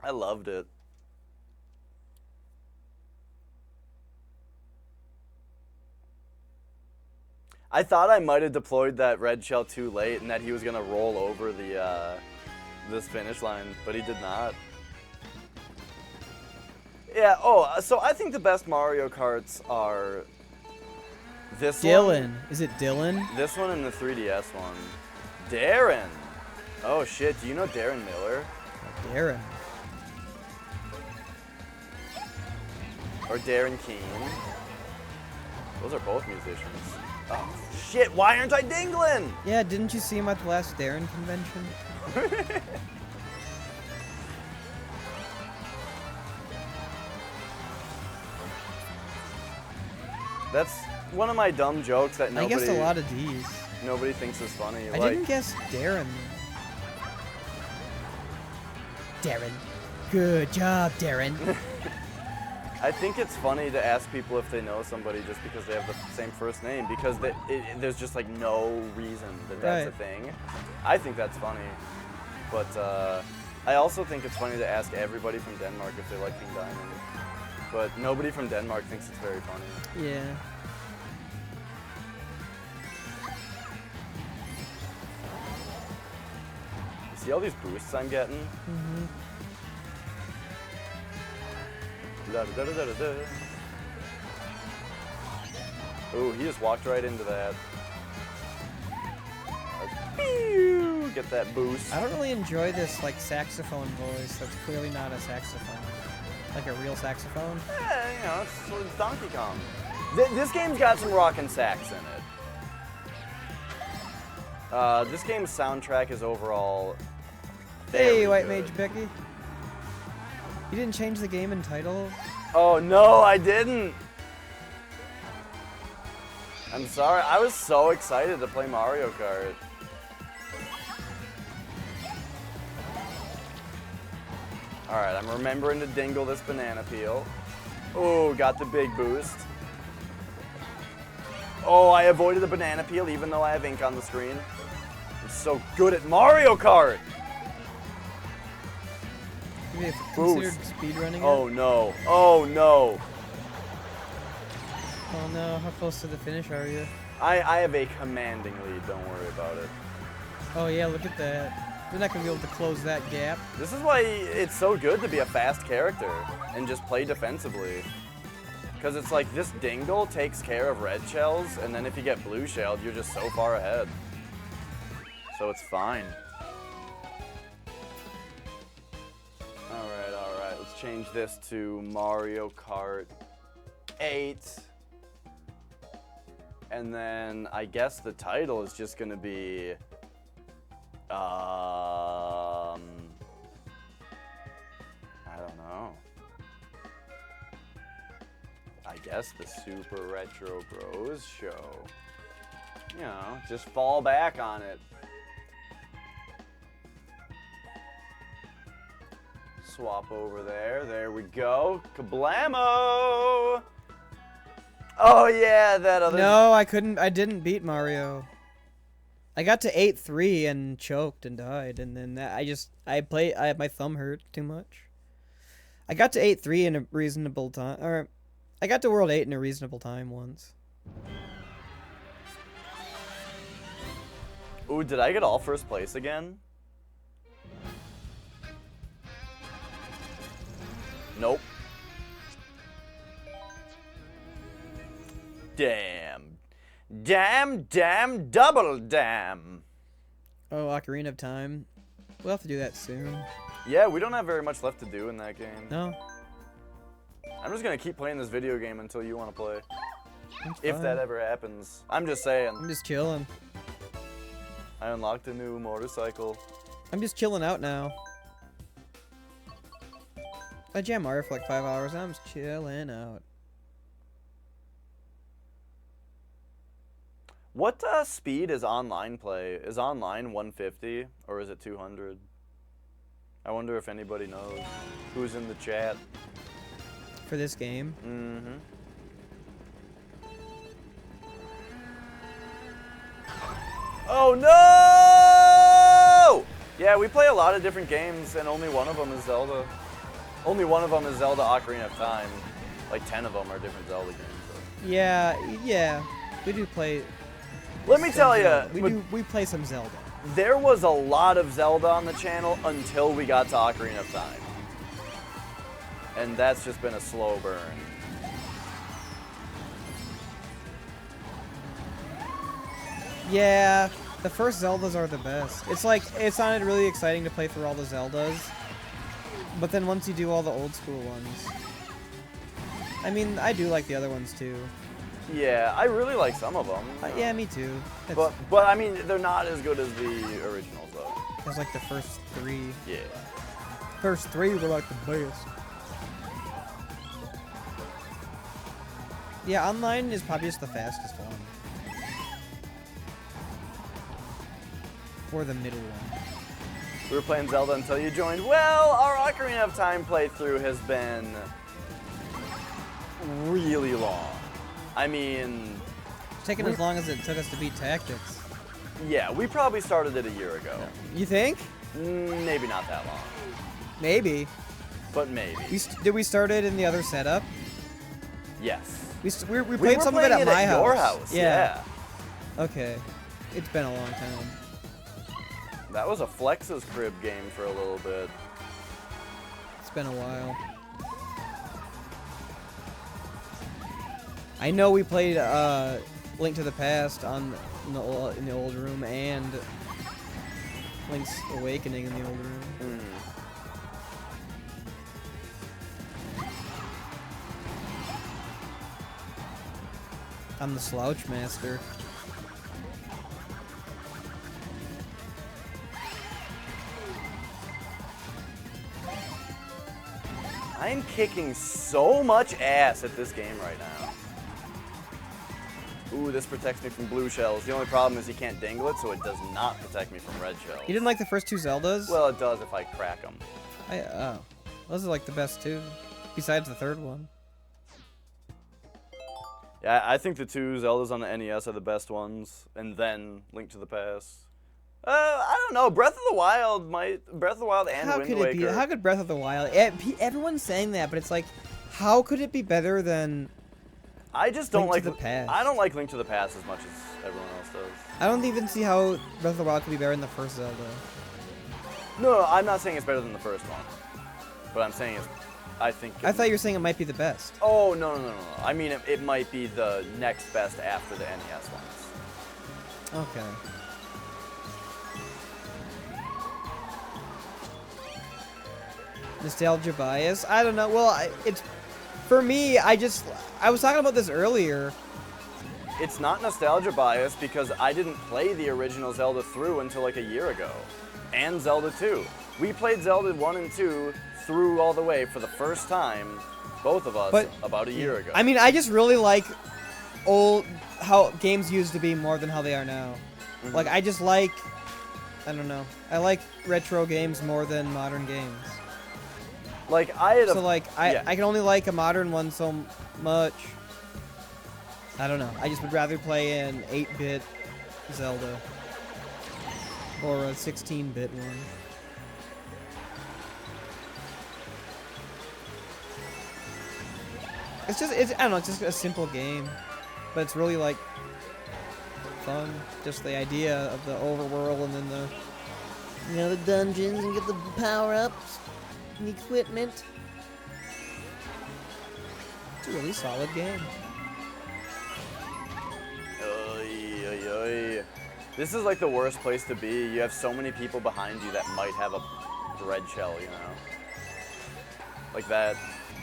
I loved it. I thought I might have deployed that red shell too late and that he was gonna roll over the this finish line, but he did not. Yeah, so I think the best Mario Karts are this Dylan. one, Is it Dylan? this one, and the 3DS one. Darren. Oh shit, do you know Darren Miller? Darren. Or Darren Keane? Those are both musicians. Oh shit, why aren't I dingling? Yeah, didn't you see him at the last Darren convention? That's one of my dumb jokes that I nobody guessed a lot of D's. nobody thinks is funny. I didn't guess Darren. Darren. Good job, Darren. I think it's funny to ask people if they know somebody just because they have the same first name, because there's just like no reason that that's a Right. thing. I think that's funny, but I also think it's funny to ask everybody from Denmark if they like King Diamond, but nobody from Denmark thinks it's very funny. Yeah. You see all these boosts I'm getting? Mm-hmm. Da-da-da-da-da-da. Ooh, he just walked right into that. Pew! Get that boost. I don't really enjoy this like saxophone voice. That's clearly not a saxophone. Like a real saxophone. Yeah, you know, it's Donkey Kong. This game's got some rockin' sax in it. This game's soundtrack is overall Hey, very White good. Mage Becky. You didn't change the game and title? Oh no, I didn't. I'm sorry. I was so excited to play Mario Kart. All right, I'm remembering to dingle this banana peel. Oh, got the big boost. Oh, I avoided the banana peel even though I have ink on the screen. I'm so good at Mario Kart. Have you Boost. considered speedrunning it? Oh no. Oh no. Oh no, how close to the finish are you? I have a commanding lead. Don't worry about it. Oh yeah, look at that. You're not gonna be able to close that gap. This is why it's so good to be a fast character and just play defensively. Because it's like this dingle takes care of red shells, and then if you get blue shelled, you're just so far ahead. So it's fine. Alright, let's change this to Mario Kart 8. And then I guess the title is just gonna be I don't know. I guess the Super Retro Bros Show. You know, just fall back on it. Swap over there. There we go. Kablamo! Oh yeah, that other. No, I couldn't. I didn't beat Mario. I got to 8-3 and choked and died, and then my thumb hurt too much. I got to 8-3 in a reasonable time, or I got to World 8 in a reasonable time once. Ooh, did I get all first place again? Nope. Damn. Damn, double damn. Oh, Ocarina of Time. We'll have to do that soon. Yeah, we don't have very much left to do in that game. No. I'm just gonna keep playing this video game until you want to play. That's If fine. that ever happens. I'm just saying. I'm just chilling. I unlocked a new motorcycle. I'm just chilling out now. I jam Mario for like 5 hours and I'm just chilling out. What speed is online play? Is online 150 or is it 200? I wonder if anybody knows. Who's in the chat? For this game. Mm-hmm. Oh no! Yeah, we play a lot of different games and only one of them is Zelda. Only one of them is Zelda Ocarina of Time. Like 10 of them are different Zelda games. So. Yeah. We do play. Let me tell Zelda. you, We play some Zelda. there was a lot of Zelda on the channel until we got to Ocarina of Time. And that's just been a slow burn. Yeah, the first Zeldas are the best. It's like, it sounded really exciting to play through all the Zeldas. But then once you do all the old school ones. I mean, I do like the other ones too. Yeah, I really like some of them. Yeah, me too. But I mean, they're not as good as the originals though. It's like the first 3. Yeah. First 3 were like the best. Yeah, online is probably just the fastest one. Or the middle one. We were playing Zelda until you joined. Well, our Ocarina of Time playthrough has been really long. I mean... It's taken as long as it took us to beat Tactics. Yeah, we probably started it a year ago. You think? Maybe not that long. Maybe. But maybe. Did we start it in the other setup? Yes. We played were some of it playing at my house. Your house. Yeah. Okay. It's been a long time. That was a Flex's crib game for a little bit. It's been a while. I know we played Link to the Past in the old room and Link's Awakening in the old room. I'm the Slouch Master. I'm kicking so much ass at this game right now. Ooh, this protects me from blue shells. The only problem is you can't dangle it, so it does not protect me from red shells. You didn't like the first 2 Zeldas? Well, it does if I crack them. Oh. Those are like the best 2. Besides the 3rd one. Yeah, I think the 2 Zeldas on the NES are the best ones, and then Link to the Past. I don't know. Breath of the Wild and Wind Waker. How could Breath of the Wild? Everyone's saying that, but it's like, how could it be better than? I just don't Link like to the Past. I don't like Link to the Past as much as everyone else does. I don't even see how Breath of the Wild could be better than the first Zelda. No, I'm not saying it's better than the first one, but I'm saying it's. I thought you were saying it might be the best. Oh no! I mean, it might be the next best after the NES ones. Okay. Nostalgia bias? I don't know. Well, it's for me. I was talking about this earlier. It's not nostalgia bias because I didn't play the original Zelda through until like a year ago, and Zelda 2. We played Zelda 1 and 2 through all the way for the first time, both of us, about a year ago. I mean, I just really like how games used to be more than how they are now. Mm-hmm. Like, I don't know. I like retro games more than modern games. Like, I can only like a modern one so much. I don't know. I just would rather play an 8-bit Zelda or a 16-bit one. It's I don't know, it's just a simple game, but it's really like fun. Just the idea of the overworld and then the, you know, the dungeons and get the power-ups and equipment. It's a really solid game. Oy, oy, oy. This is like the worst place to be. You have so many people behind you that might have a red shell, you know? Like that.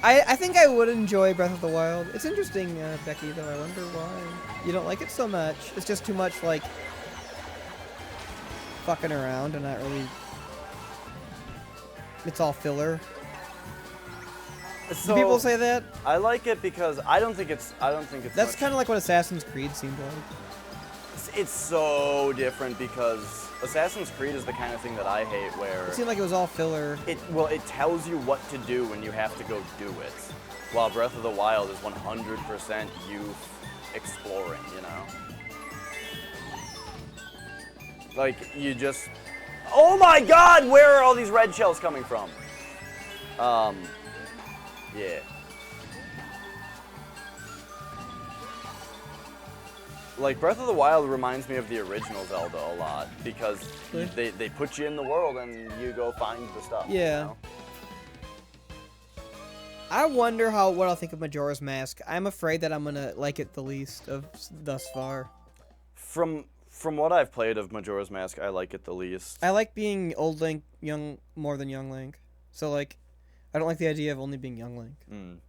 I think I would enjoy Breath of the Wild. It's interesting, Becky, though. I wonder why you don't like it so much. It's just too much, like, fucking around and not really... It's all filler. So, Do people say that? I like it because I don't think it's That's kind of like what Assassin's Creed seemed like. It's so different because Assassin's Creed is the kind of thing that I hate where It seemed like it was all filler. it tells you what to do when you have to go do it. While Breath of the Wild is 100% you exploring, you know? Like, you just... Oh my god, where are all these red shells coming from? Yeah. Like, Breath of the Wild reminds me of the original Zelda a lot, because Really? they put you in the world and you go find the stuff. Yeah. You know? I wonder what I'll think of Majora's Mask. I'm afraid that I'm gonna like it the least of thus far. From what I've played of Majora's Mask, I like it the least. I like being old Link more than young Link. So, like, I don't like the idea of only being young Link.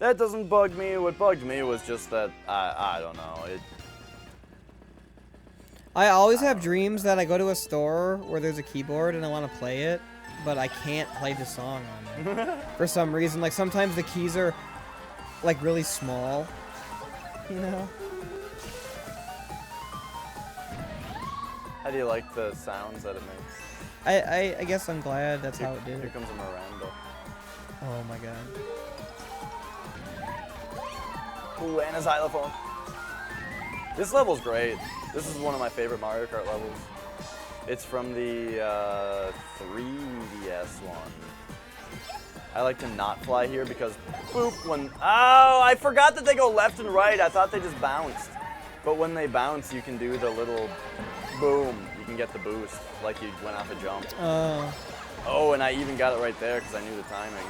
That doesn't bug me. What bugged me was just that, I don't know. I always have dreams that I go to a store where there's a keyboard and I want to play it, but I can't play the song on it. For some reason. Like, sometimes the keys are, like, really small. You know? How do you like the sounds that it makes? I guess I'm glad that's how it did Here it. comes a Miranda. Oh my god. Ooh, and a xylophone. This level's great. This is one of my favorite Mario Kart levels. It's from the 3DS one. I like to not fly here because, boop, oh, I forgot that they go left and right. I thought they just bounced. But when they bounce, you can do the little boom. You can get the boost like you went off a jump. Oh, and I even got it right there because I knew the timing.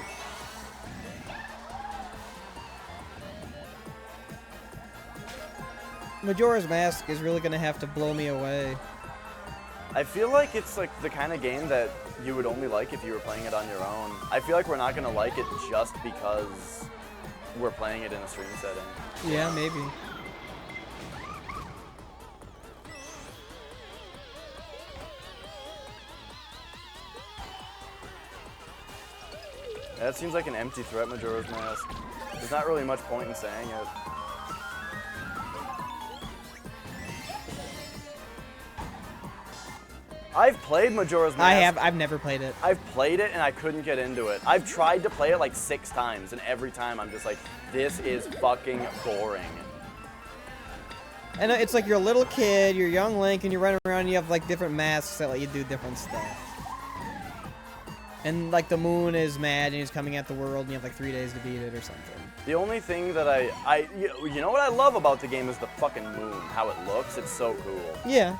Majora's Mask is really gonna have to blow me away. I feel like it's like the kind of game that you would only like if you were playing it on your own. I feel like we're not gonna like it just because we're playing it in a stream setting. Yeah, maybe. That seems like an empty threat, Majora's Mask. There's not really much point in saying it. I've played Majora's Mask. I've never played it. I've played it and I couldn't get into it. I've tried to play it like 6 times and every time I'm just like, this is fucking boring. And it's like you're a little kid, you're young Link, and you're running around and you have like different masks that let you do different stuff. And like the moon is mad and he's coming at the world and you have like 3 days to beat it or something. The only thing that you know what I love about the game is the fucking moon, how it looks. It's so cool. Yeah.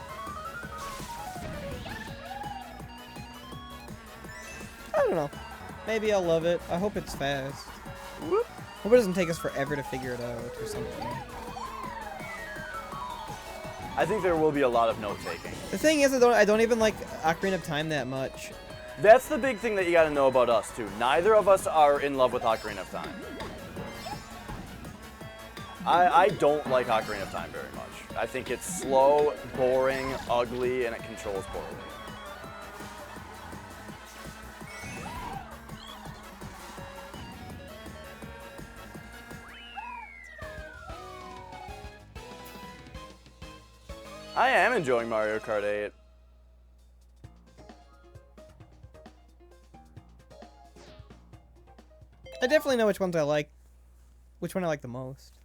I don't know. Maybe I'll love it. I hope it's fast. Whoop. Hope it doesn't take us forever to figure it out or something. I think there will be a lot of note-taking. The thing is, I don't even like Ocarina of Time that much. That's the big thing that you gotta know about us, too. Neither of us are in love with Ocarina of Time. I don't like Ocarina of Time very much. I think it's slow, boring, ugly, and it controls poorly. I am enjoying Mario Kart 8. I definitely know which ones I like. Which one I like the most.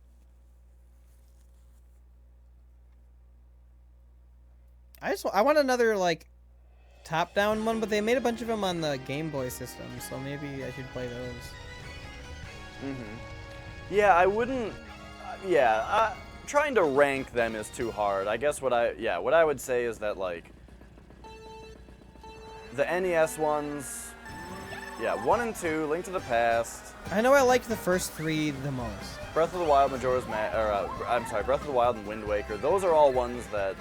I want another like top-down one, but they made a bunch of them on the Game Boy system, so maybe I should play those. Yeah, I wouldn't. Yeah, trying to rank them is too hard. I guess what I would say is that like the NES ones, yeah, 1 and 2, Link to the Past, I know I liked the first 3 the most. Breath of the Wild, Breath of the Wild and Wind Waker. Those are all ones that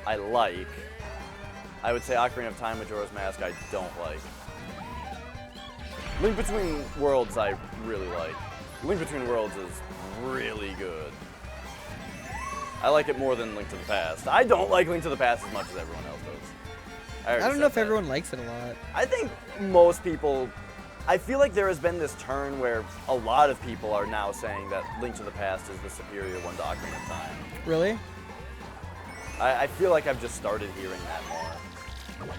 I like. I would say Ocarina of Time, Majora's Mask, I don't like. Link Between Worlds, I really like. Link Between Worlds is really good. I like it more than Link to the Past. I don't like Link to the Past as much as everyone else does. I don't know if everyone likes it a lot. I think most people. I feel like there has been this turn where a lot of people are now saying that Link to the Past is the superior one to Ocarina of Time. Really? I feel like I've just started hearing that more.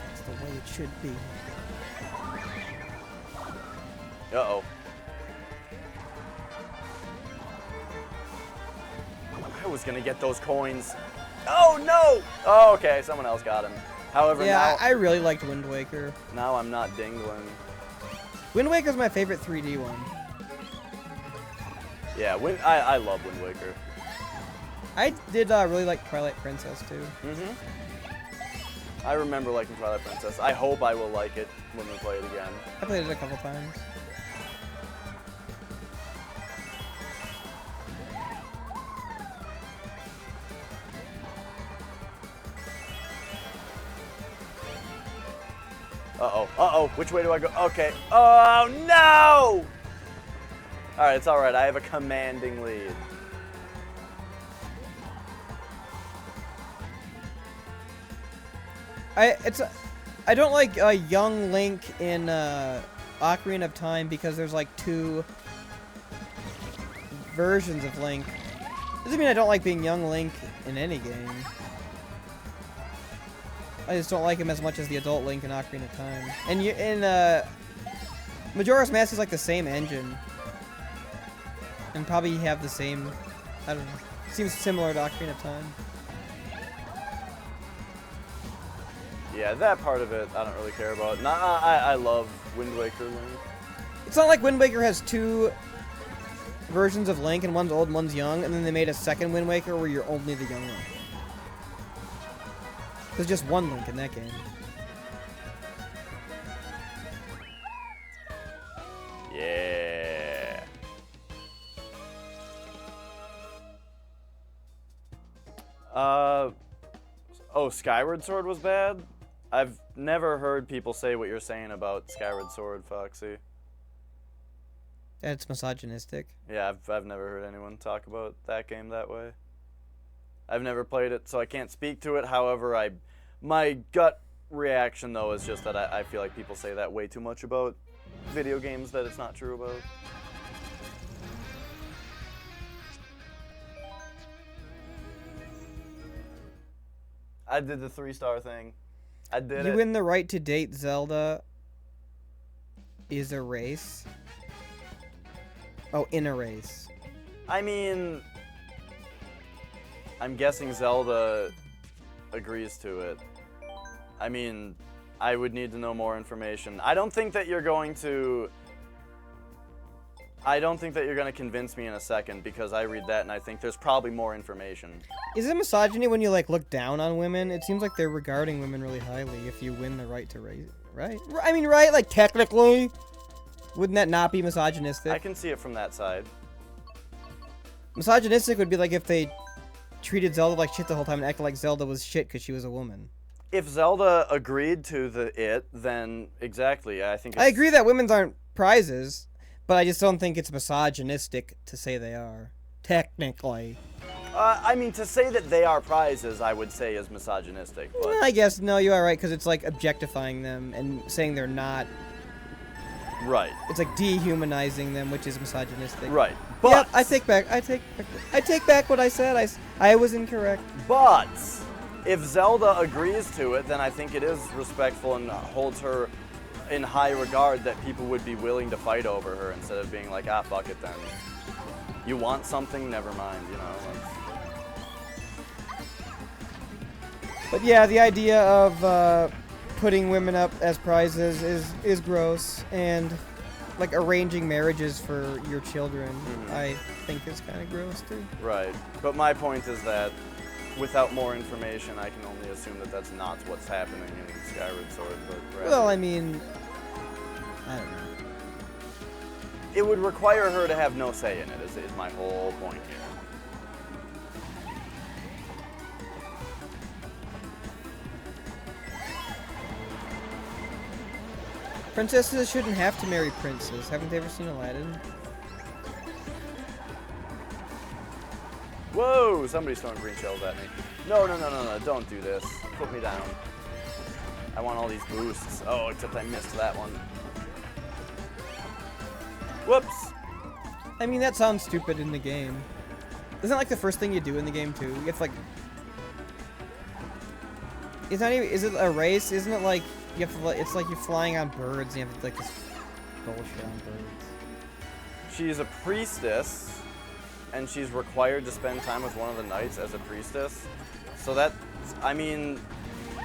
That's the way it should be. Uh-oh. I was gonna get those coins. Oh no! Oh, okay, someone else got him. However, yeah, I really liked Wind Waker. now I'm not dingling. Wind Waker's my favorite 3D one. Yeah, I love Wind Waker. I did really like Twilight Princess too. I remember liking Twilight Princess. I hope I will like it when we play it again. I played it a couple times. Uh-oh, which way do I go? Okay. Oh, no! Alright, it's alright. I have a commanding lead. I don't like young Link in Ocarina of Time because there's like 2 versions of Link. Doesn't mean I don't like being young Link in any game. I just don't like him as much as the adult Link in Ocarina of Time. And in Majora's Mask is like the same engine. And probably have the same, I don't know, seems similar to Ocarina of Time. Yeah, that part of it I don't really care about. I love Wind Waker Link. It's not like Wind Waker has 2 versions of Link and one's old and one's young, and then they made a second Wind Waker where you're only the young Link. There's just one Link in that game. Yeah. Oh, Skyward Sword was bad? I've never heard people say what you're saying about Skyward Sword, Foxy. It's misogynistic. Yeah, I've never heard anyone talk about that game that way. I've never played it, so I can't speak to it. However, my gut reaction, though, is just that I feel like people say that way too much about video games that it's not true about. I did the 3-star thing. I did it. You win the right to date Zelda is a race. Oh, in a race. I mean, I'm guessing Zelda agrees to it. I mean, I would need to know more information. I don't think that you're going to convince me in a second, because I read that and I think there's probably more information. Is it misogyny when you like look down on women? It seems like they're regarding women really highly if you win the right to race, right? I mean, right? Like technically, wouldn't that not be misogynistic? I can see it from that side. Misogynistic would be like if they treated Zelda like shit the whole time and acted like Zelda was shit because she was a woman. If Zelda agreed to then exactly, I think it's... I agree that women's aren't prizes, but I just don't think it's misogynistic to say they are. Technically. I mean, to say that they are prizes, I would say is misogynistic, but... I guess, no, you are right, because it's like objectifying them and saying they're not. Right. It's like dehumanizing them, which is misogynistic. Right. But... Yep, I take back what I said. I was incorrect. But if Zelda agrees to it, then I think it is respectful and holds her in high regard that people would be willing to fight over her instead of being like, ah, fuck it then. You want something? Never mind, you know. But yeah, the idea of putting women up as prizes is gross, and like arranging marriages for your children, I think is kind of gross too. Right. But my point is that without more information, I can only assume that that's not what's happening in Skyward Sword. But rather, Well, I mean, I don't know. it would require her to have no say in it. Is my whole point here. Princesses shouldn't have to marry princes. Haven't they ever seen Aladdin? Whoa! Somebody's throwing green shells at me. No, don't do this. Put me down. I want all these boosts. Oh, except I missed that one. Whoops! I mean, that sounds stupid in the game. Isn't it like the first thing you do in the game too? You have to like... It's not even... Is it a race? Isn't it like... You have to, it's like you're flying on birds, and you have to like this bullshit on birds. She's a priestess, and she's required to spend time with one of the knights as a priestess. So that, I mean,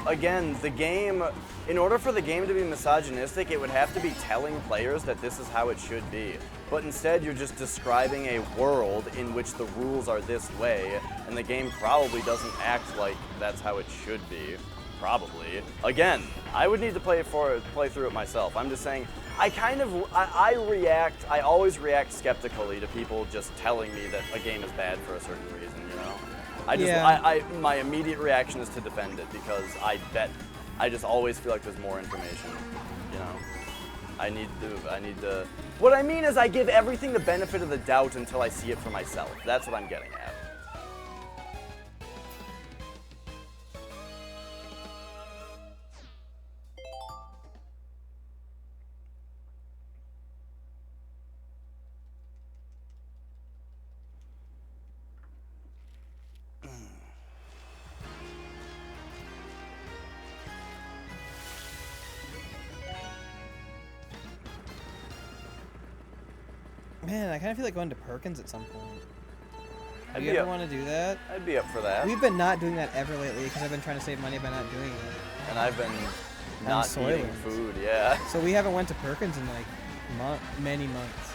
again, the game, in order for the game to be misogynistic, it would have to be telling players that this is how it should be. But instead, you're just describing a world in which the rules are this way, and the game probably doesn't act like that's how it should be. Probably. Again, I would need to play through it myself. I'm just saying, I always react skeptically to people just telling me that a game is bad for a certain reason, you know? My immediate reaction is to defend it because I just always feel like there's more information, you know? I need to, what I mean is I give everything the benefit of the doubt until I see it for myself. That's what I'm getting at. Man, I kind of feel like going to Perkins at some point. I'd Do you ever want to do that? I'd be up for that. We've been not doing that ever lately because I've been trying to save money by not doing it. And I've been not eating food, yeah. So we haven't went to Perkins in like many months.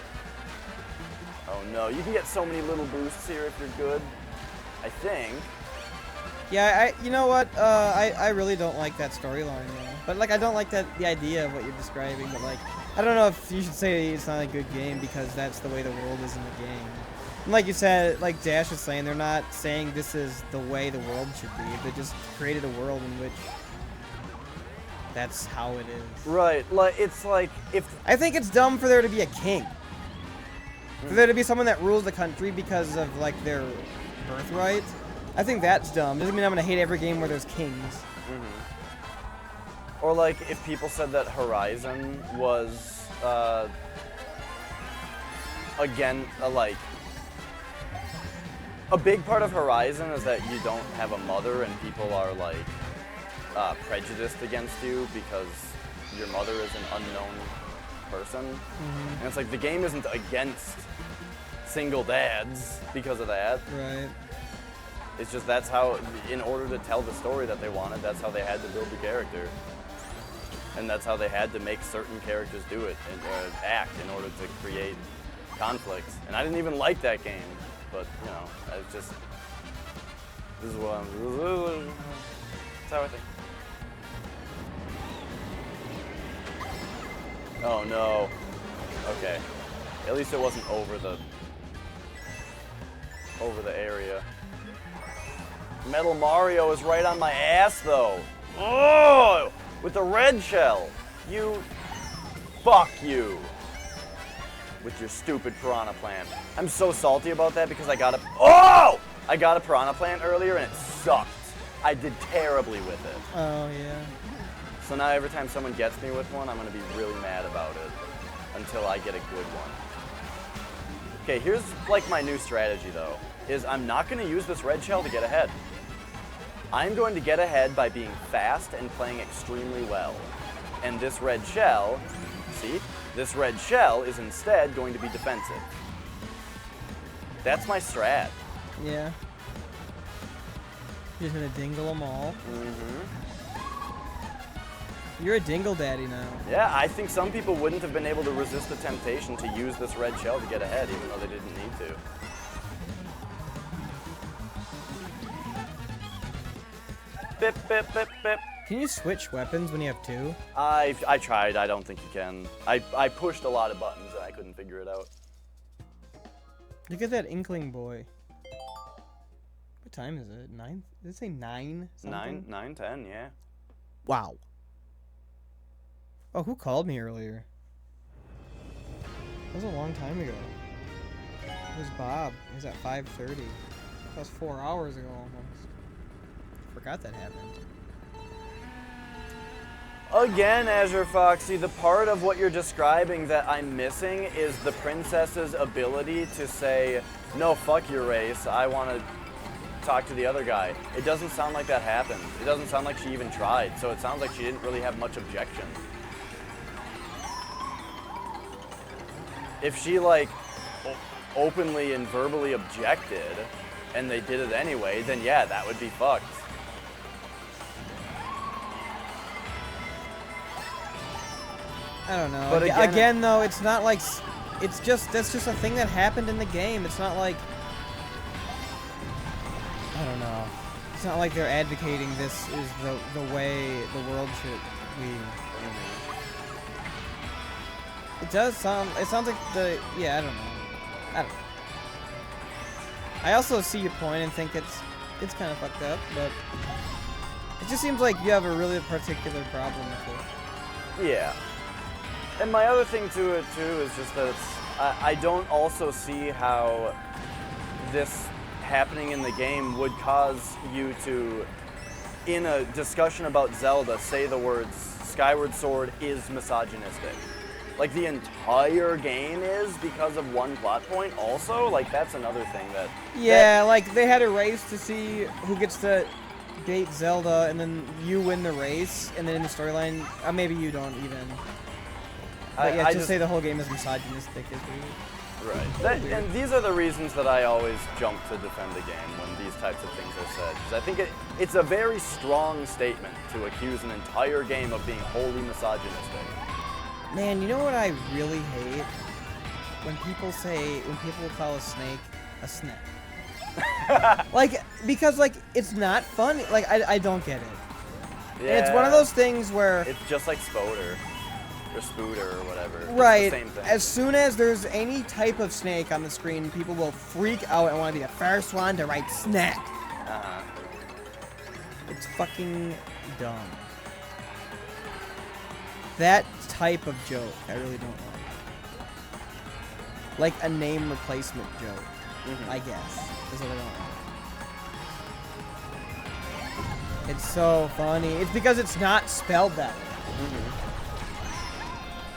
Oh no, you can get so many little boosts here if you're good, I think. Yeah, you know what? I really don't like that storyline though. But like, I don't like the idea of what you're describing. But like, I don't know if you should say it's not a good game because that's the way the world is in the game. And like you said, like Dash is saying, they're not saying this is the way the world should be. They just created a world in which that's how it is. Right, like it's like if I think it's dumb for there to be a king. For there to be someone that rules the country because of like their birthright. I think that's dumb. Doesn't mean I'm gonna hate every game where there's kings. Or like if people said that Horizon was again like a big part of Horizon is that you don't have a mother and people are like prejudiced against you because your mother is an unknown person. And it's like the game isn't against single dads because of that. Right. It's just that's how, in order to tell the story that they wanted, that's how they had to build the character. And that's how they had to make certain characters do it and act in order to create conflicts. And I didn't even like that game, but you know, it's just, this is what that's how I think. Oh no. Okay. At least it wasn't over the area. Metal Mario is right on my ass though. Oh, with the red shell. Fuck you. With your stupid piranha plant. I'm so salty about that because I got a piranha plant earlier and it sucked. I did terribly with it. Oh yeah. So now every time someone gets me with one, I'm gonna be really mad about it until I get a good one. Okay, here's like my new strategy though, is I'm not gonna use this red shell to get ahead. I'm going to get ahead by being fast and playing extremely well. And this red shell, see? This red shell is instead going to be defensive. That's my strat. Yeah. You're just gonna dingle them all. You're a dingle daddy now. Yeah, I think some people wouldn't have been able to resist the temptation to use this red shell to get ahead, even though they didn't need to. Bip, bip, bip, bip. Can you switch weapons when you have two? I tried. I don't think you can. I pushed a lot of buttons and I couldn't figure it out. Look at that inkling boy. What time is it? 9? Did it say 9? Something? 9:10, yeah. Wow. Oh, who called me earlier? That was a long time ago. It was Bob. It was at 5:30. That was 4 hours ago almost. Forgot that happened. Again, Azure Foxy, the part of what you're describing that I'm missing is the princess's ability to say, no, fuck your race, I want to talk to the other guy. It doesn't sound like that happened. It doesn't sound like she even tried, so it sounds like she didn't really have much objection. If she, like, openly and verbally objected, and they did it anyway, then yeah, that would be fucked. I don't know. But again, though, it's not like that's just a thing that happened in the game. It's not like I don't know. It's not like they're advocating this is the way the world should be. It does sound. It sounds like yeah. I don't know. I also see your point and think it's kind of fucked up, but it just seems like you have a really particular problem with it. Yeah. And my other thing to it too is just that I don't also see how this happening in the game would cause you to, in a discussion about Zelda, say the words Skyward Sword is misogynistic. Like the entire game is because of one plot point also? Like that's another thing that... Yeah, like they had a race to see who gets to date Zelda and then you win the race and then in the storyline, maybe you don't even... But yeah, just say the whole game is misogynistic is weird. Right. And these are the reasons that I always jump to defend the game when these types of things are said. Because I think it's a very strong statement to accuse an entire game of being wholly misogynistic. Man, you know what I really hate? When people call a snake a snake. Like, because, like, it's not funny. Like, I don't get it. Yeah. And it's one of those things where... It's just like Spoder. Or Spooder or whatever. Right. It's the same thing. As soon as there's any type of snake on the screen, people will freak out and want to be the first one to write snack. Uh-huh. It's fucking dumb. That type of joke, I really don't like. Like a name replacement joke, I guess, is what I don't like. It's so funny. It's because it's not spelled that way.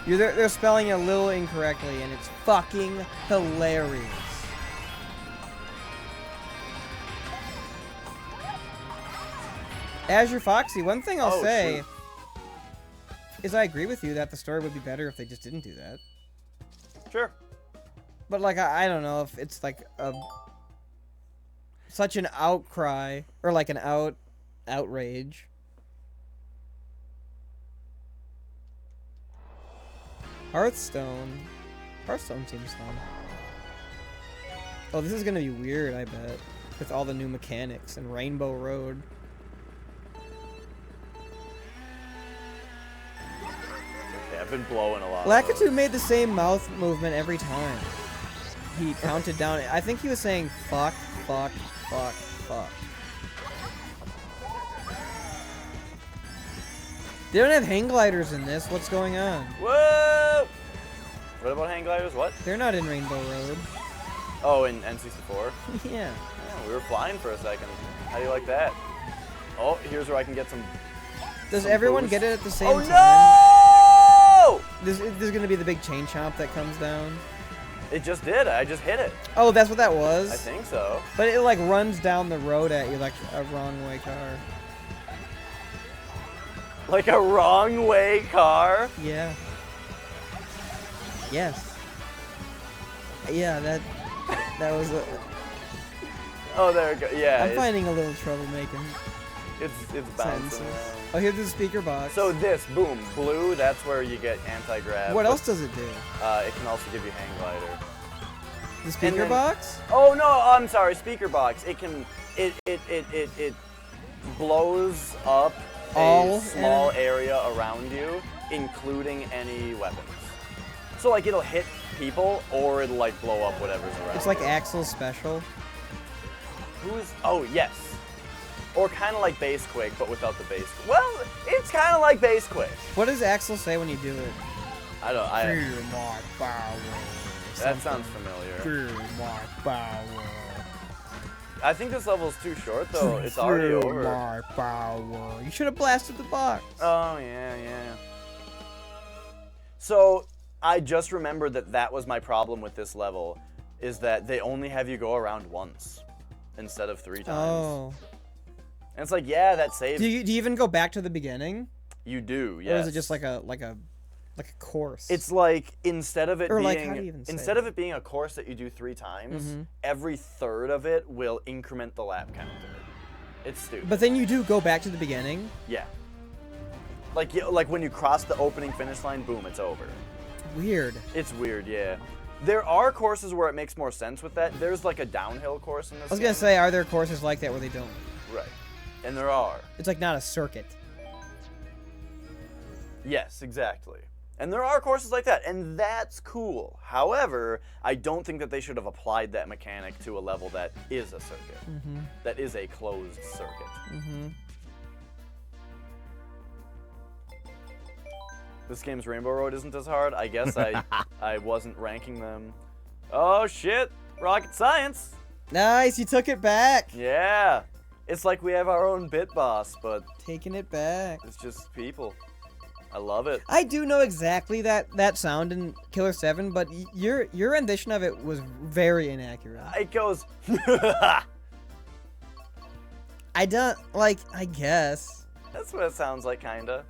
They're spelling it a little incorrectly, and it's fucking hilarious. Azure Foxy, one thing I'll say is I agree with you that the story would be better if they just didn't do that. Sure. But, like, I don't know if it's, like, such an outcry, or, like, an outrage. Hearthstone seems fun. Oh, this is gonna be weird, I bet. With all the new mechanics and Rainbow Road. Okay, I've been blowing a lot. Lakitu made the same mouth movement every time. He counted down. I think he was saying fuck, fuck, fuck, fuck. They don't have hang gliders in this. What's going on? Whoa! What about hang gliders? What? They're not in Rainbow Road. Oh, in N64? Yeah. Yeah, we were flying for a second. How do you like that? Oh, here's where I can get some. Does everyone get it at the same time? Oh no! This is gonna be the big chain chomp that comes down. It just did. I just hit it. Oh, that's what that was? I think so. But it like runs down the road at you like a wrong way car. Like a wrong way car? Yeah. Yes. Yeah, that was a... Oh, there we go. Yeah. I'm finding a little trouble making It's bouncing sentences. around. Oh, here's the speaker box. So this, boom, blue, that's where you get anti-grav. What else does it do? It can also give you hang glider. The speaker then- box? Oh no, I'm sorry, speaker box. It can, it blows up All a small area around you, including any weapons. So like it'll hit people or it'll like blow up whatever's around. It's like Axel's special. Oh yes. Or kind of like base quake, but without the base. Well, it's kind of like base quake. What does Axel say when you do it? I don't. Fear my power. That sounds familiar. Fear my power. I think this level's too short though. It's already Fear over. my power. You should have blasted the box. Oh yeah. So I just remembered that was my problem with this level, is that they only have you go around once instead of 3 times. Oh. And it's like, yeah, that saves. Do you even go back to the beginning? You do, yes. Or is it just like a course? It's like instead of it Or, being like, how do you even say instead that? of it being a course that you do 3 times, Mhm. every third of it will increment the lap counter. It's stupid. But then you do go back to the beginning. Yeah. Like when you cross the opening finish line, boom, it's over. Weird. It's weird, yeah. There are courses where it makes more sense with that. There's like a downhill course in this I was gonna game. say, are there courses like that where they don't? Right. And there are. It's like not a circuit. Yes, exactly. And there are courses like that, and that's cool. However, I don't think that they should have applied that mechanic to a level that is a circuit. Mm-hmm. That is a closed circuit. Mm-hmm. This game's Rainbow Road isn't as hard. I guess I wasn't ranking them. Oh shit! Rocket science! Nice, you took it back. Yeah! It's like we have our own bit boss, but Taking it back. it's just people. I love it. I do know exactly that sound in Killer 7, but your rendition of it was very inaccurate. It goes. I don't like. I guess That's what it sounds like, kinda.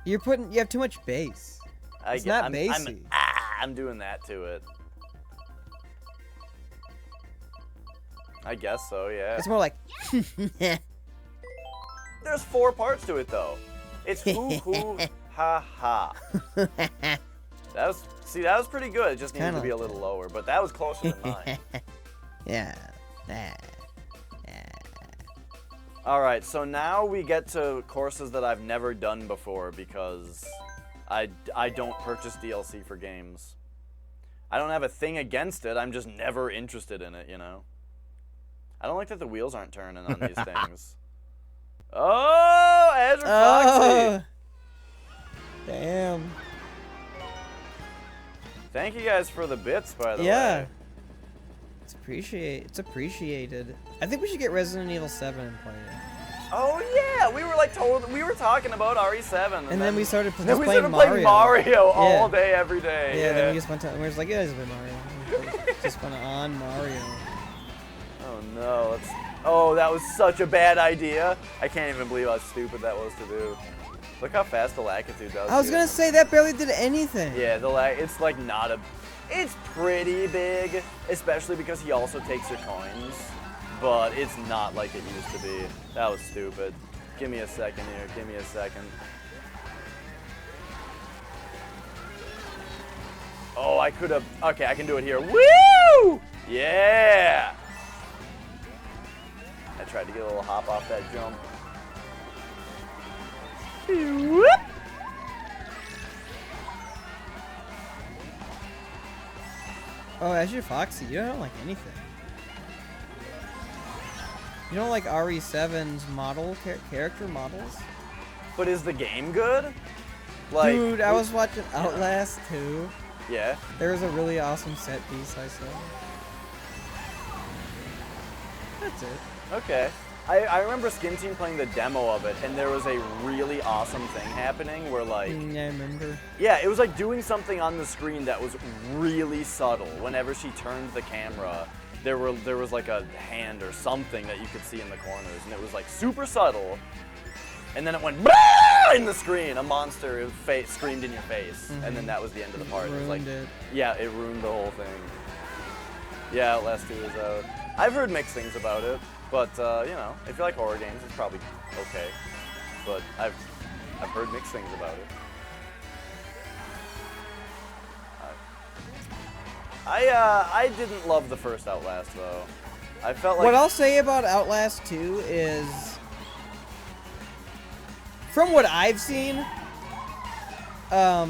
you have too much bass. It's not bassy. I'm doing that to it. I guess so, yeah. It's more like. There's 4 parts to it, though. It's hoo hoo ha ha. That was pretty good. It just needed to be a little lower, but that was closer than mine. Yeah. All right, so now we get to courses that I've never done before because I don't purchase DLC for games. I don't have a thing against it. I'm just never interested in it, you know. I don't like that the wheels aren't turning on these things. Oh, Azure Foxy! Damn. Thank you guys for the bits, by the Yeah. way. It's appreciated. I think we should get Resident Evil 7 and play it. Oh yeah, we were talking about RE7, And then we started then just we playing started playing Mario all Yeah. day, every day. Yeah, then we just went to. We were just like, yeah, just play Mario. We just went on Mario. Oh no, oh, that was such a bad idea. I can't even believe how stupid that was to do. Look how fast the Lakitu does. I was gonna say that barely did anything. Yeah, it's like not a. It's pretty big, especially because he also takes your coins, but it's not like it used to be. That was stupid. Give me a second here. Give me a second. Oh, I could have. Okay, I can do it here. Woo! Yeah! I tried to get a little hop off that jump. Whoop! Oh, Azure Foxy, you don't like anything. You don't like RE7's character models? But is the game good? Like, Dude, I was watching Outlast 2. Yeah. There was a really awesome set piece I saw. That's it. Okay. I remember Skin Team playing the demo of it, and there was a really awesome thing happening where, like... Yeah, I remember. Yeah, it was like doing something on the screen that was really subtle. Whenever she turned the camera, there was like a hand or something that you could see in the corners, and it was like super subtle. And then it went "Bah!" in the screen. A monster screamed in your face, and then that was the end of the part. It was like, Ruined it. yeah, it ruined the whole thing. Yeah, Outlast 2 is out. I've heard mixed things about it, but you know, if you like horror games, it's probably okay. but I've heard mixed things about it. I didn't love the first Outlast though. I felt like What I'll say about Outlast 2 is, from what I've seen, I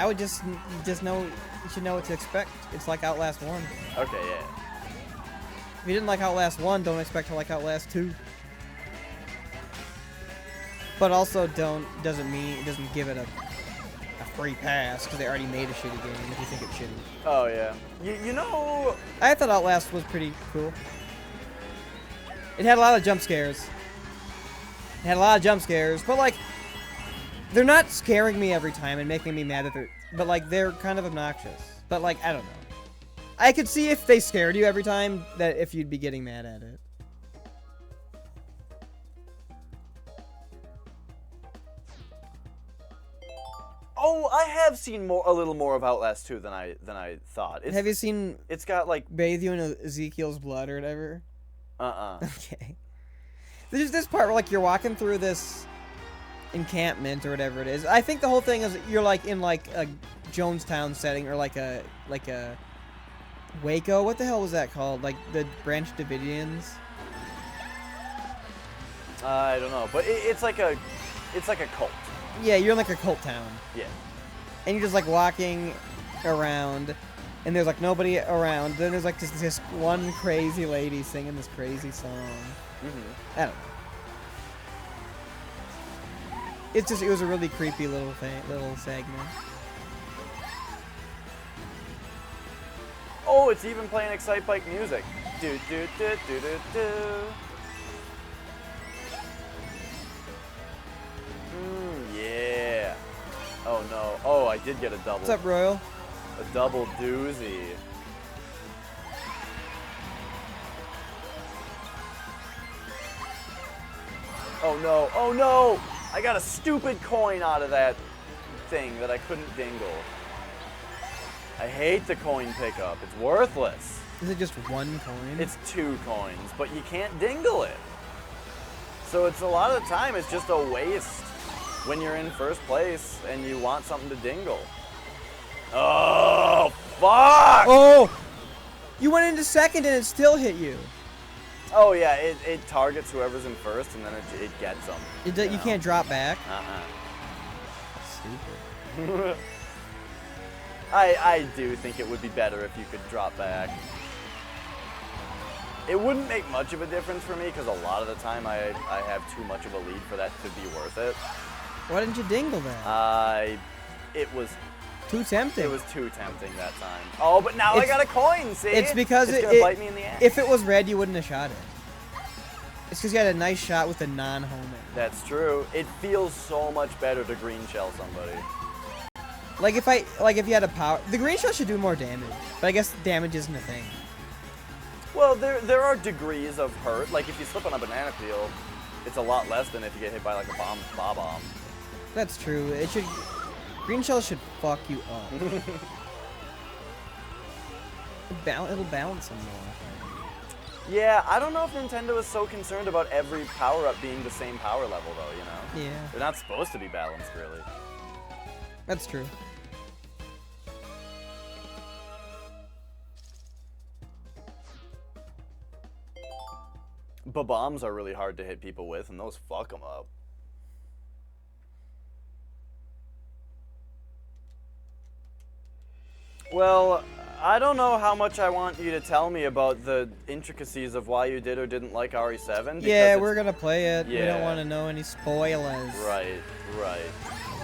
would just know, you should know what to expect. It's like Outlast 1. Okay, yeah. If you didn't like Outlast 1, don't expect to like Outlast 2. But also doesn't give it a free pass because they already made a shitty game if you think it's shitty. Oh yeah. You know, I thought Outlast was pretty cool. It had a lot of jump scares. But like, they're not scaring me every time and making me mad that they're kind of obnoxious. But like, I don't know. I could see if they scared you every time that if you'd be getting mad at it. oh, I have seen a little more of Outlast 2 than I thought. Have you seen It's got like Bathe You in Ezekiel's blood or whatever? Okay. There's this part where like you're walking through this encampment or whatever it is. I think the whole thing is you're like in like a Jonestown setting or like a Waco. What the hell was that called? Like the Branch Davidians? I don't know, but it's like a cult. Yeah, you're in like a cult town. Yeah. And you're just like walking around and there's like nobody around. Then there's like just this one crazy lady singing this crazy song. I don't know. It was a really creepy little segment. Oh, it's even playing Excite Bike music. Do do do do do do. Yeah. Oh no. Oh, I did get a double. What's up, Royal? A double doozy. Oh no. Oh no. I got a stupid coin out of that thing that I couldn't dingle. I hate the coin pickup. It's worthless. Is it just one coin? It's 2 coins, but you can't dingle it. So it's a lot of the time it's just a waste when you're in first place and you want something to dingle. Oh, fuck! Oh! You went into second and it still hit you. Oh yeah, it targets whoever's in first and then it gets them. You can't drop back? Stupid. I do think it would be better if you could drop back. It wouldn't make much of a difference for me because a lot of the time I have too much of a lead for that to be worth it. Why didn't you dingle that? It was too tempting. It was too tempting that time. Oh, but now I got a coin, see? It's because it's gonna bite me in the ass. If it was red, you wouldn't have shot it. It's because you had a nice shot with a non-homing. That's true. It feels so much better to green shell somebody. Like if you had a power, the green shell should do more damage, but I guess damage isn't a thing. Well, there are degrees of hurt. Like if you slip on a banana peel, it's a lot less than if you get hit by like a bomb. That's true. Green shell should fuck you up. It'll balance them more. Yeah, I don't know if Nintendo is so concerned about every power-up being the same power level, though, you know? Yeah. They're not supposed to be balanced, really. That's true. But bombs are really hard to hit people with, and those fuck them up. Well, I don't know how much I want you to tell me about the intricacies of why you did or didn't like RE7. Yeah, we're gonna play it. Yeah. We don't want to know any spoilers. Right.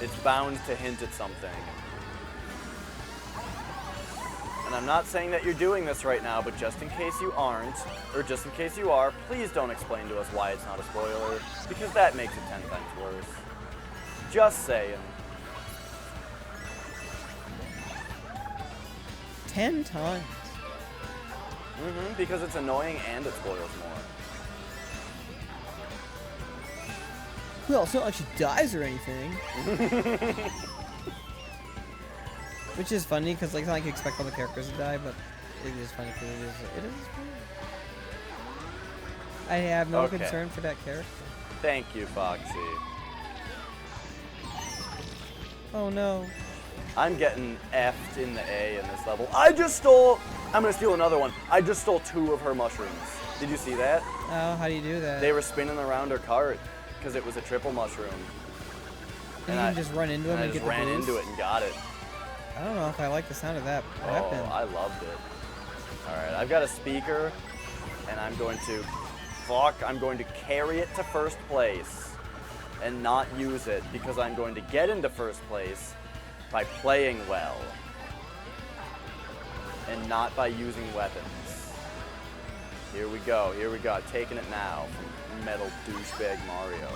It's bound to hint at something. And I'm not saying that you're doing this right now, but just in case you aren't, or just in case you are, please don't explain to us why it's not a spoiler, because that makes it 10 times worse. Just saying. 10 times. Because it's annoying and it spoils more. Well, it's not like she dies or anything. Which is funny, because like, it's not like you expect all the characters to die, but it is funny because it is funny. I have no Okay. concern for that character. Thank you, Foxy. Oh no. I'm getting F'd in the A in this level. I'm gonna steal another one. I just stole 2 of her mushrooms. Did you see that? Oh, how do you do that? They were spinning around her cart because it was a triple mushroom. And you can just run into them I and just get the ran boost? into it and got it. I don't know if I like the sound of that weapon. Oh, I loved it. All right, I've got a speaker, and I'm going to carry it to first place and not use it because I'm going to get into first place by playing well and not by using weapons. Here we go, taking it now from metal douchebag Mario.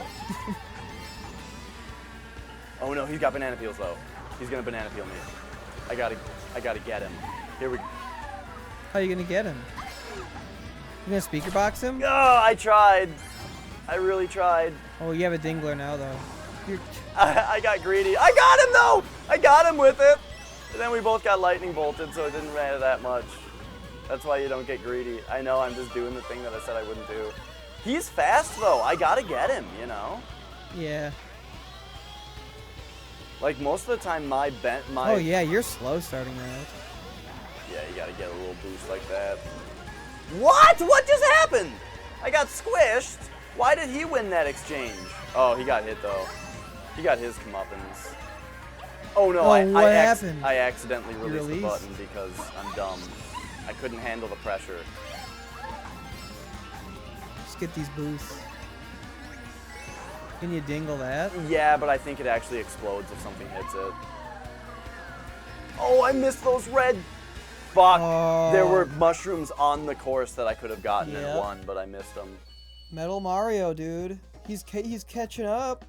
Oh no, he's got banana peels though. He's gonna banana peel me. I gotta get him. Here we go. How are you gonna get him? You gonna speaker box him? Oh, I tried. I really tried. Oh, you have a dingler now though. I got greedy. I got him though! I got him with it! And then we both got lightning bolted, so it didn't matter that much. That's why you don't get greedy. I know, I'm just doing the thing that I said I wouldn't do. He's fast though. I gotta get him, you know? Yeah. Like most of the time my Oh yeah, you're slow starting out. Yeah, you gotta get a little boost like that. What? What just happened? I got squished. Why did he win that exchange? Oh, he got hit though. He got his comeuppance. Oh no, what happened? I accidentally released the released? button because I'm dumb. I couldn't handle the pressure. Just get these boosts. Can you dingle that? Yeah, but I think it actually explodes if something hits it. Oh, I missed those red. Fuck. Oh. There were mushrooms on the course that I could have gotten Yep. and won, but I missed them. Metal Mario, dude. He's catching up.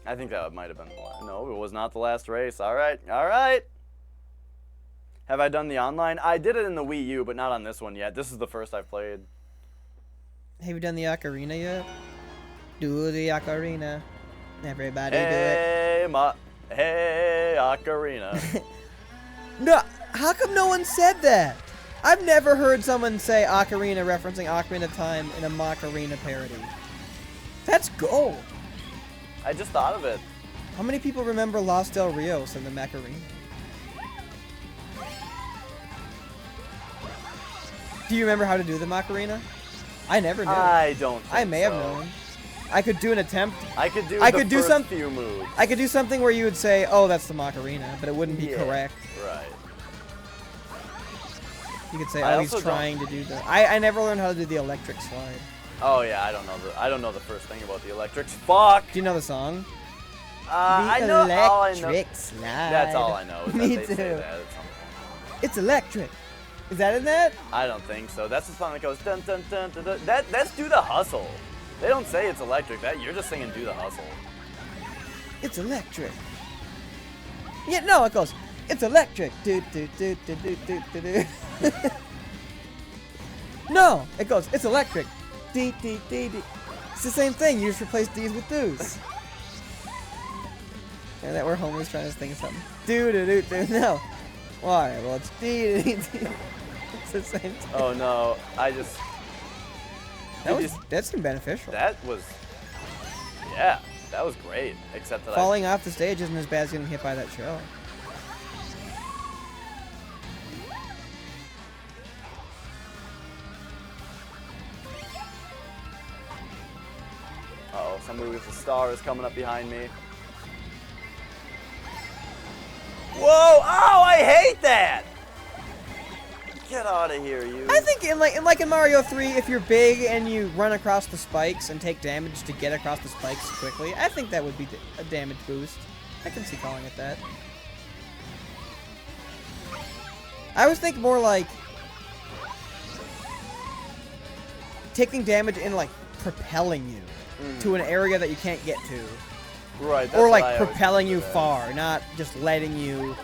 I think that might have been the last. No, it was not the last race. All right, all right. Have I done the online? I did it in the Wii U, but not on this one yet. This is the first I've played. Have you done the ocarina yet? Do the ocarina. Everybody Hey, hey, Ocarina. do it. No, how come no one said that? I've never heard someone say ocarina referencing Ocarina of Time in a Macarena parody. That's gold. I just thought of it. How many people remember Los Del Rios and the Macarena? Do you remember how to do the Macarena? I never did. I don't think I may have so. known. I could do an attempt. I could do few moves. I could do something where you would say, "Oh, that's the Macarena," but it wouldn't be correct. Right. You could say, I "Oh, he's also trying to do the." I never learned how to do the electric slide. Oh yeah, I don't know the first thing about the electrics. Fuck. Do you know the song? I The know. All I know. electric slide. That's all I know. Is that Me they too. say that at some point. It's electric. Is that in that? I don't think so. That's the song that goes dun dun dun dun dun. That's Do the Hustle. They don't say it's electric. That you're just singing Do the Hustle. It's electric. Yeah, no, it goes. It's electric. Do do do do do do do do. No, it goes. It's electric. Dee dee dee dee. It's the same thing. You just replace D's with do's. And that where Homer's trying to think of something. Do do do do. No. Why? Well, it's dee dee dee. It's the same thing. Oh no, I just. That seemed beneficial. That was. Yeah, that was great. Except that Falling off the stage isn't as bad as getting hit by that shell. Uh-oh, somebody with a star is coming up behind me. Whoa! Oh, I hate that! Get out of here, you. I think in Mario 3, if you're big and you run across the spikes and take damage to get across the spikes quickly, I think that would be a damage boost. I can see calling it that. I was thinking more like taking damage and like propelling you to an area that you can't get to. Right. That's Or what I like always propelling you consider that. far, not just letting you.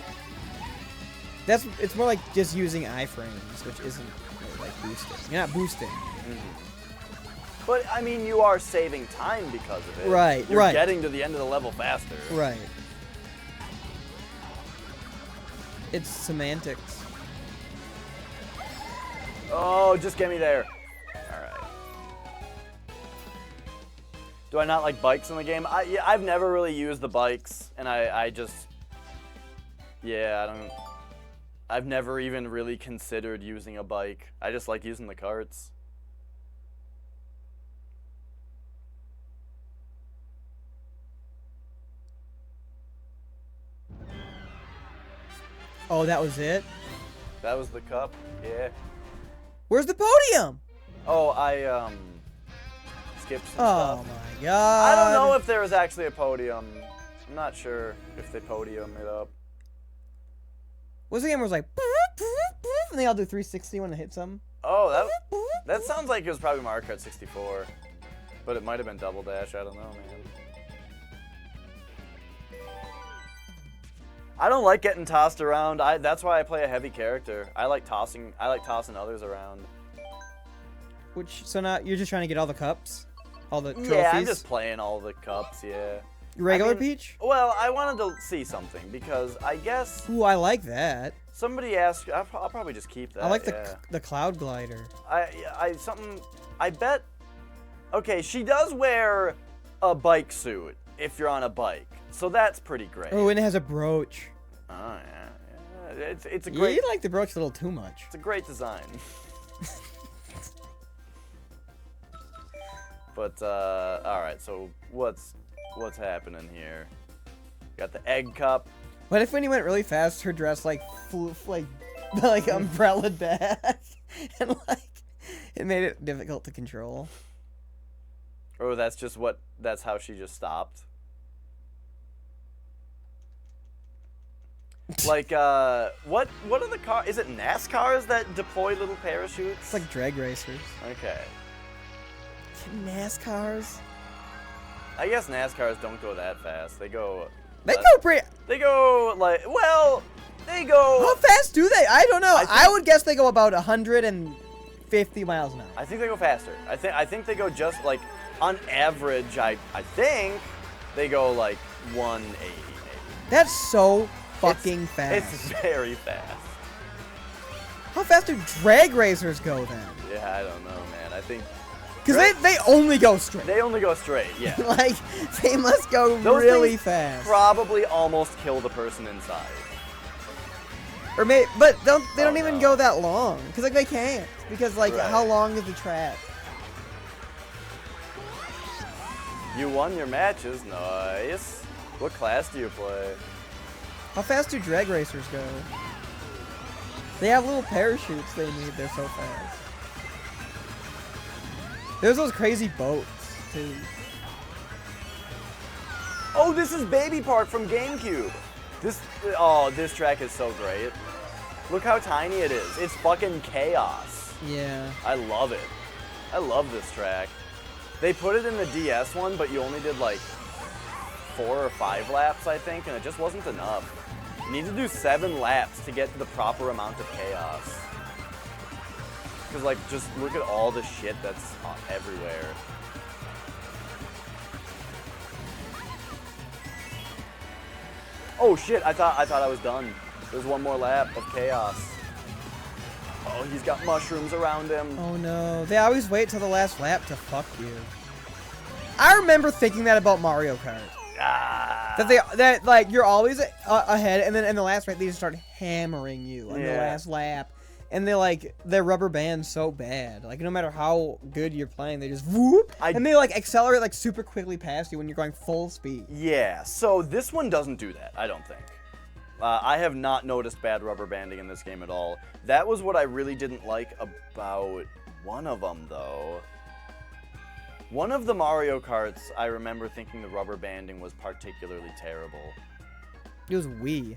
It's more like just using iframes, which isn't really like boosting. You're not boosting. But I mean, you are saving time because of it. Right, You're right. getting to the end of the level faster. Right. It's semantics. Oh, just get me there. All right. Do I not like bikes in the game? I've never really used the bikes, and I just, yeah, I've never even really considered using a bike. I just like using the carts. Oh, that was it? That was the cup, yeah. Where's the podium? Oh, I skipped some Oh stuff. my god. I don't know if there was actually a podium. I'm not sure if they podiumed it up. What's the game where it's like, and they all do 360 when they hit something? Oh, that sounds like it was probably Mario Kart 64. But it might have been Double Dash, I don't know, man. I don't like getting tossed around. That's why I play a heavy character. I like tossing others around. So now you're just trying to get all the cups? All the trophies? Yeah, I'm just playing all the cups, yeah. Regular Peach? Well, I wanted to see something because I guess Ooh, I like that. somebody asked. I'll probably just keep that. I like yeah. the cloud glider. I bet. Okay, she does wear a bike suit if you're on a bike, so that's pretty great. Oh, and it has a brooch. Oh yeah. It's a Yeah, great. you like the brooch a little too much. It's a great design. But all right. So what's happening here? Got the egg cup. What if when you went really fast, her dress like flew like umbrella back, and like it made it difficult to control? Or that's how she just stopped. Like what are the cars? Is it NASCARs that deploy little parachutes? It's like drag racers. Okay. NASCARs? I guess NASCARs don't go that fast. They go pretty. They go like, well, they go. How fast do they? I don't know. I would guess they go about 150 miles an hour. I think they go faster. I think they go just like on average. I think they go like 180 maybe. That's so fucking fast. It's very fast. How fast do drag racers go then? Yeah, I don't know, man. I think Because they only go straight. they only go straight. Yeah. Like, they must go Those really things fast. Probably almost kill the person inside. Or but they don't even no. go that long. Because like they can't. Because like Right. how long is the track? You won your matches. Nice. What class do you play? How fast do drag racers go? They have little parachutes they need. They're so fast. There's those crazy boats too. Oh, this is Baby Park from GameCube. This track is so great. Look how tiny it is. It's fucking chaos. Yeah. I love it. I love this track. They put it in the DS one, but you only did like 4 or 5 laps, I think, and it just wasn't enough. You need to do 7 laps to get to the proper amount of chaos. Because, like, just look at all the shit that's everywhere. Oh shit, I thought I was done. There's one more lap of chaos. Oh, he's got mushrooms around him. Oh no. They always wait till the last lap to fuck you. I remember thinking that about Mario Kart. Ah. That like you're always ahead, and then in the last lap they just start hammering you on the Yeah. last lap, and they're rubber bands so bad. Like no matter how good you're playing, they just whoop, and they like accelerate like super quickly past you when you're going full speed. Yeah, so this one doesn't do that, I don't think. I have not noticed bad rubber banding in this game at all. That was what I really didn't like about one of them, though. One of the Mario Karts, I remember thinking the rubber banding was particularly terrible. It was Wii.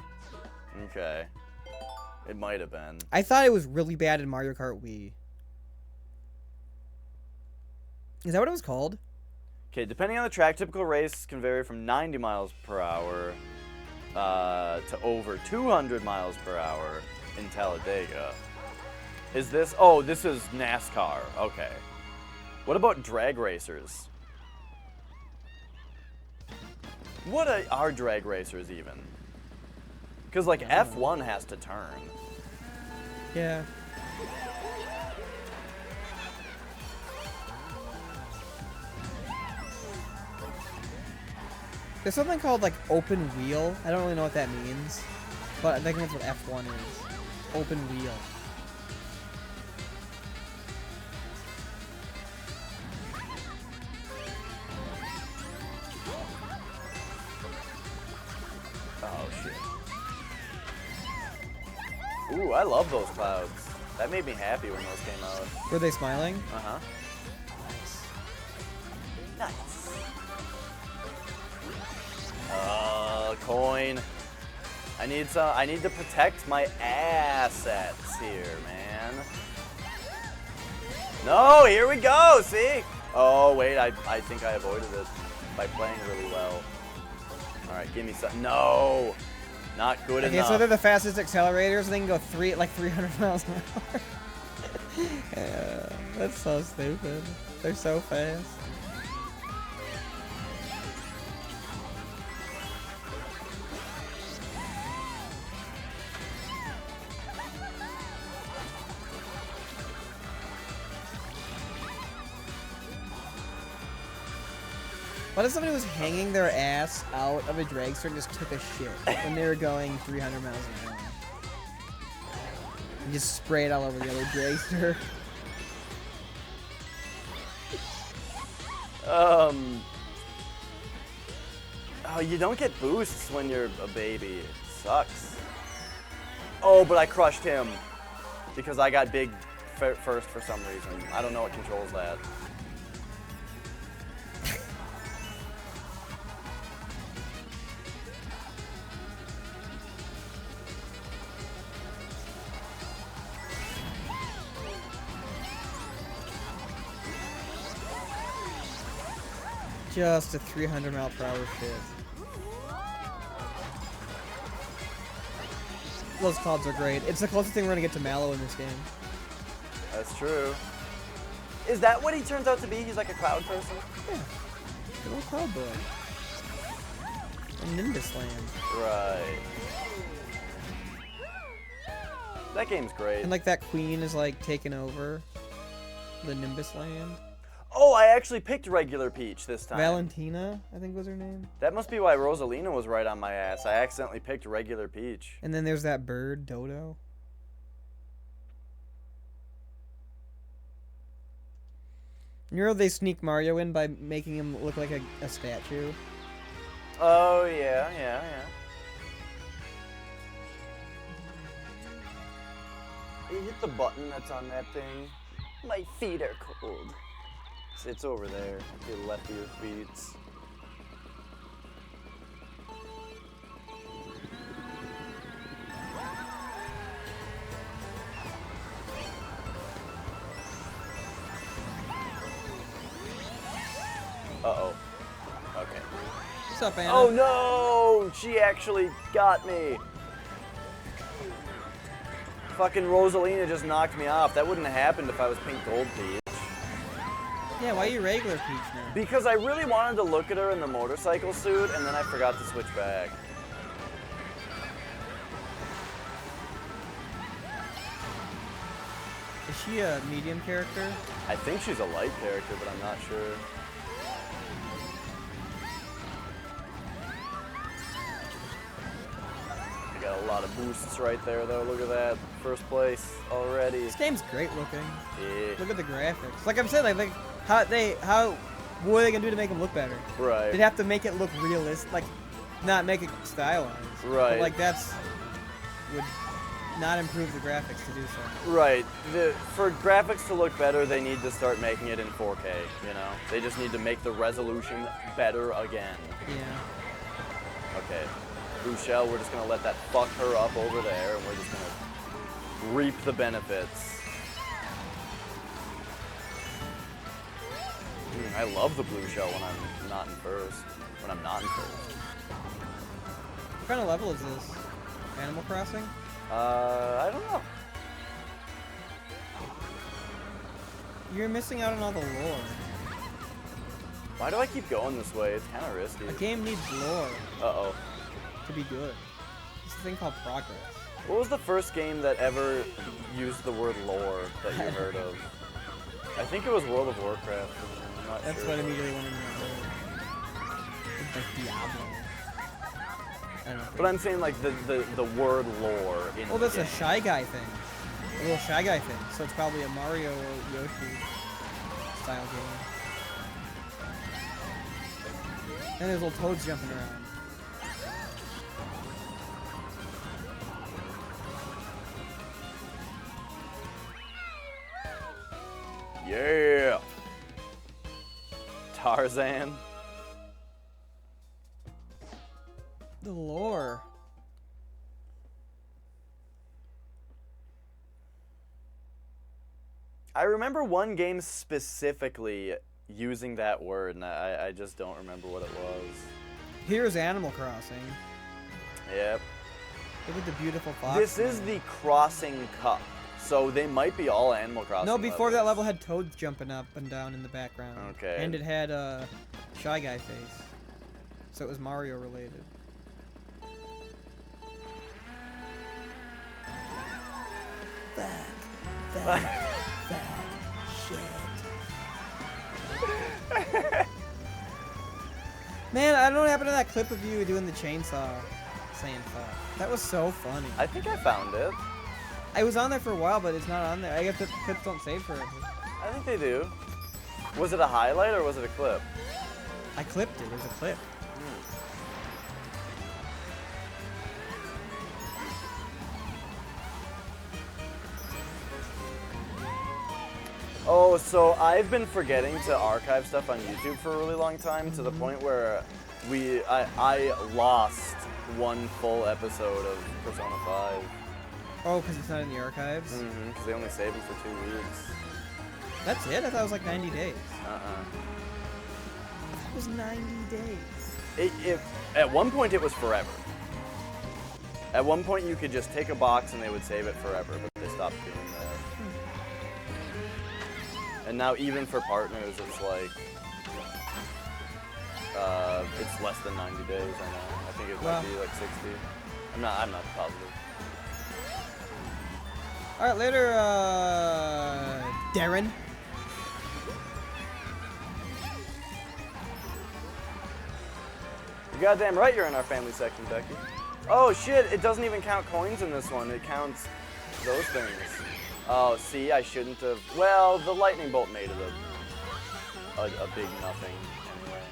Okay. It might have been. I thought it was really bad in Mario Kart Wii. Is that what it was called? Okay, depending on the track, typical race can vary from 90 miles per hour to over 200 miles per hour in Talladega. Is this? Oh, this is NASCAR. Okay. What about drag racers? What are drag racers even? Because like F1 has to turn. Yeah. There's something called like open wheel. I don't really know what that means, but I think that's what F1 is. Open wheel. Oh shit. Ooh, I love those clouds. That made me happy when those came out. Were they smiling? Uh-huh. Nice. Coin. I need to protect my assets here, man. No, here we go, see? Oh, wait, I think I avoided it by playing really well. All right, give me some. No, not good enough. Okay, so they're the fastest accelerators. They can go 300 miles an hour. Yeah, that's so stupid. They're so fast. What if somebody was hanging their ass out of a dragster and just took a shit when they were going 300 miles an hour? And just spray it all over the other dragster. Oh, you don't get boosts when you're a baby. It sucks. Oh, but I crushed him because I got big first for some reason. I don't know what controls that. Just a 300 mile per hour shit. Those clouds are great. It's the closest thing we're gonna get to Mallow in this game. That's true. Is that what he turns out to be? He's like a cloud person? Yeah. Good old cloud boy. And Nimbus Land. Right. That game's great. And like that queen is like taking over the Nimbus Land. Oh, I actually picked regular Peach this time. Valentina, I think was her name. That must be why Rosalina was right on my ass. I accidentally picked regular Peach. And then there's that bird, Dodo. You know they sneak Mario in by making him look like a statue? Oh, yeah. You hit the button that's on that thing. My feet are cold. It's over there, to the left of your feet. Uh-oh. Okay. What's up, Anna? Oh no! She actually got me. Fucking Rosalina just knocked me off. That wouldn't have happened if I was Pink Gold Peach. Yeah, why are you regular Peach now? Because I really wanted to look at her in the motorcycle suit, and then I forgot to switch back. Is she a medium character? I think she's a light character, but I'm not sure. I got a lot of boosts right there, though. Look at that. First place already. This game's great looking. Yeah. Look at the graphics. Like I'm saying, like what are they gonna do to make them look better? Right. They'd have to make it look realistic, like not make it stylized. Right. But like would not improve the graphics to do so. Right. For graphics to look better, they need to start making it in 4K, you know? They just need to make the resolution better again. Yeah. Okay. Blue Shell, we're just gonna let that fuck her up over there, and we're just gonna reap the benefits. I love the Blue Shell when I'm not in first. What kind of level is this? Animal Crossing? I don't know. You're missing out on all the lore. Why do I keep going this way? It's kind of risky. A game needs lore Uh-oh. to be good. It's a thing called progress. What was the first game that ever used the word lore that you heard of? I think it was World of Warcraft. I'm not That's sure. what immediately went in my head. Like Diablo. I don't know. But I'm saying like the word lore in Well, the that's game. a Shy Guy thing. A little Shy Guy thing. So it's probably a Mario or Yoshi style game. And there's little toads jumping around. Yeah. Tarzan. The lore. I remember one game specifically using that word, and I just don't remember what it was. Here's Animal Crossing. Yep. Look at the beautiful fox. This is the Crossing Cup, so they might be all Animal Crossing. No, before that levels. level had toads jumping up and down in the background. Okay. And it had a Shy Guy face. So it was Mario related. Fuck. Shit. Man, I don't know what happened to that clip of you doing the chainsaw saying fuck. That was so funny. I think I found it. I was on there for a while, but it's not on there. I guess the clips don't save forever. I think they do. Was it a highlight or was it a clip? I clipped it. It was a clip. Oh, so I've been forgetting to archive stuff on YouTube for a really long time, to the point where I lost one full episode of Persona 5. Oh, because it's not in the archives? Because they only save them for 2 weeks. That's it? I thought it was like 90 days. It was 90 days. At one point it was forever. At one point you could just take a box and they would save it forever, but they stopped doing that. And now even for partners, it's like, it's less than 90 days, I know. I think it might be like 60. I'm not positive. Alright, later, Darren. You're goddamn right you're in our family section, Becky. Oh shit, it doesn't even count coins in this one. It counts those things. Oh, see, I shouldn't have. Well, the lightning bolt made it a big nothing anyway.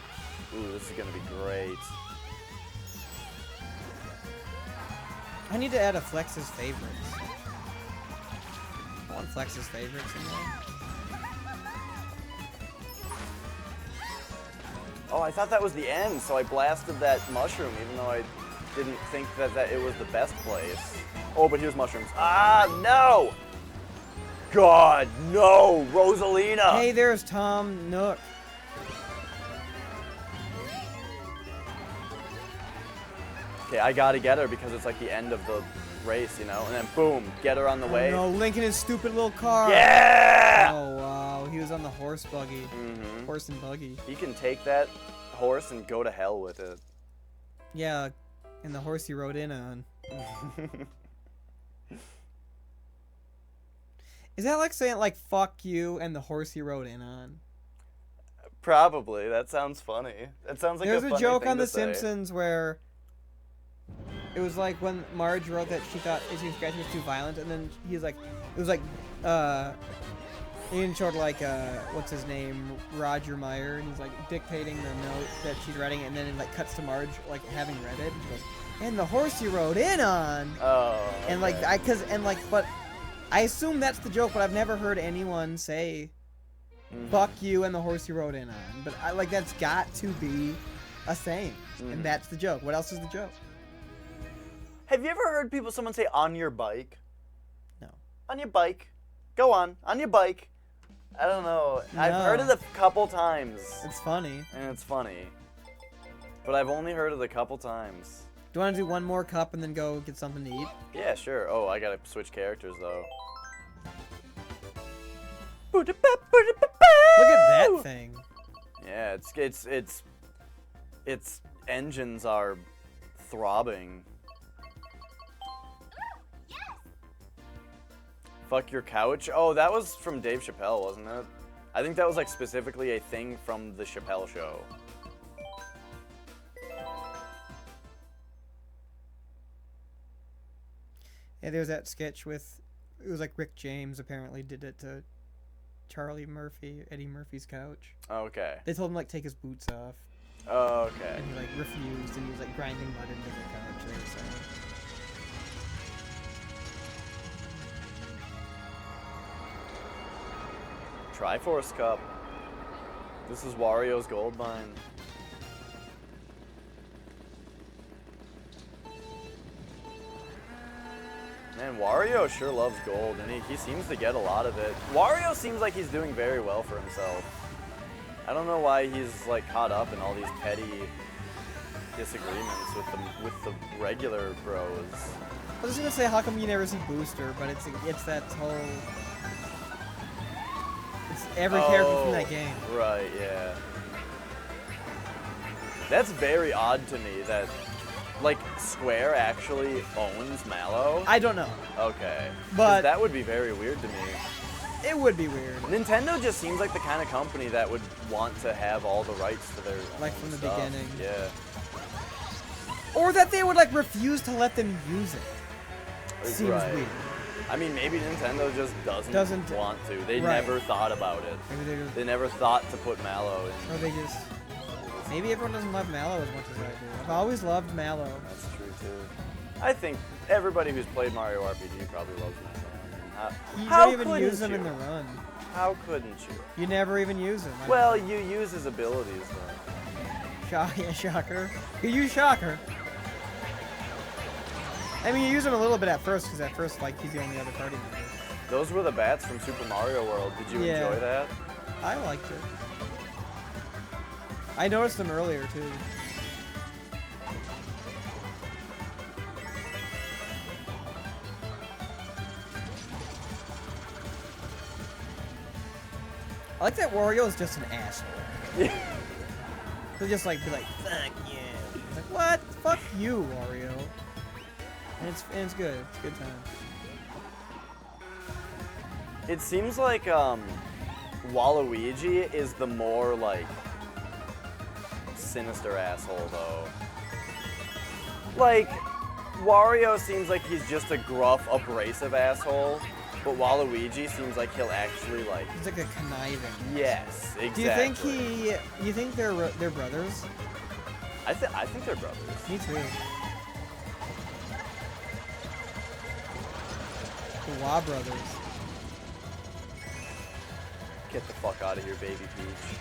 Ooh, this is gonna be great. I need to add a Flex's favorites. I want Flex's favorites in there. Oh, I thought that was the end, so I blasted that mushroom, even though I didn't think that it was the best place. Oh, but here's mushrooms. Ah, no! God, no! Rosalina! Hey, there's Tom Nook. Okay, I gotta get her because it's like the end of the race, you know? And then boom, get her on the way. No, Link in his stupid little car. Yeah! Oh, wow. He was on the horse buggy. Mm-hmm. Horse and buggy. He can take that horse and go to hell with it. Yeah, and the horse he rode in on. Is that like saying, like, fuck you and the horse he rode in on? Probably. That sounds funny. That sounds like There's a a funny joke thing on to The say. Simpsons where it was like when Marge wrote that she thought Itchy Scratchy was too violent, and then he's like, it was like, Ian showed like, what's his name, Roger Meyer, and he's like dictating the note that she's writing, and then it like cuts to Marge like having read it, and she goes, and the horse he rode in on. Oh. And like, but I assume that's the joke, but I've never heard anyone say, fuck you and the horse you rode in on. But like, that's got to be a saying. And that's the joke. What else is the joke? Have you ever heard someone say on your bike? No. On your bike. Go on your bike. I don't know. No. I've heard it a couple times. It's funny. And it's funny. But I've only heard it a couple times. Do you want to do one more cup and then go get something to eat? Yeah, sure. Oh, I gotta switch characters though. Look at that thing. Yeah, its engines are throbbing. Fuck your couch. Oh, that was from Dave Chappelle, wasn't it? I think that was like specifically a thing from the Chappelle show. Yeah, there was that sketch with, it was like Rick James apparently did it to Eddie Murphy's couch. Okay. They told him like take his boots off, Okay. and he like refused, and he was like grinding mud into the couch. They were saying. Triforce Cup. This is Wario's gold mine. Man, Wario sure loves gold, and he seems to get a lot of it. Wario seems like he's doing very well for himself. I don't know why he's like caught up in all these petty disagreements with the regular bros. I was gonna say, how come you never see Booster? But it's that whole, it's every character from that game. Right, yeah. That's very odd to me that, like, Square actually owns Mallow. I don't know. Okay. 'Cause But that would be very weird to me. it would be weird. Nintendo just seems like the kind of company that would want to have all the rights to their Like own from the stuff. beginning. Yeah. Or that they would like refuse to let them use it. Seems Right. weird. I mean, maybe Nintendo just doesn't want to. They Right. never thought about it. Maybe they just, They never thought to put Mallow in. or they just, maybe everyone doesn't love Mallow as much as I do. I've always loved Mallow. That's true too. I think everybody who's played Mario RPG probably loves Mallow. You How don't even couldn't use him you? in the run. How couldn't you? You never even use him. Well, you use his abilities though. Yeah, Shocker. You use Shocker. I mean, you use him a little bit at first, because at first, like, he's the only other party member. Those were the bats from Super Mario World. Did you Yeah. enjoy that? I liked it. I noticed them earlier, too. I like that Wario is just an asshole. Yeah. He'll just like be like, fuck you. It's like, what? Fuck you, Wario. And it's good. It's a good time. It seems like Waluigi is the more like sinister asshole though. Like Wario seems like he's just a gruff, abrasive asshole, but Waluigi seems like he'll actually like. He's like a conniving. Yes, exactly. Do you think they're brothers? I think they're brothers. Me too. The Wah brothers. Get the fuck out of here, baby Peach.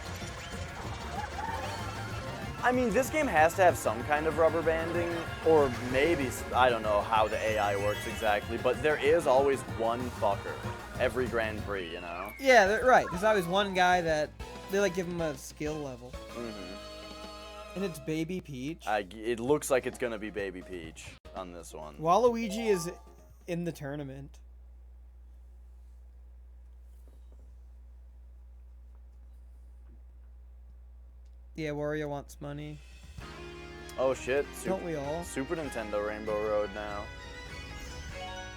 I mean, this game has to have some kind of rubber banding, or maybe, I don't know how the AI works exactly, but there is always one fucker every Grand Prix, you know? Yeah, right. There's always one guy that they like give him a skill level. Mm-hmm. And it's Baby Peach. It looks like it's gonna be Baby Peach on this one. Waluigi is in the tournament. Yeah, Wario wants money. Oh shit, Don't we all? Super Nintendo Rainbow Road now.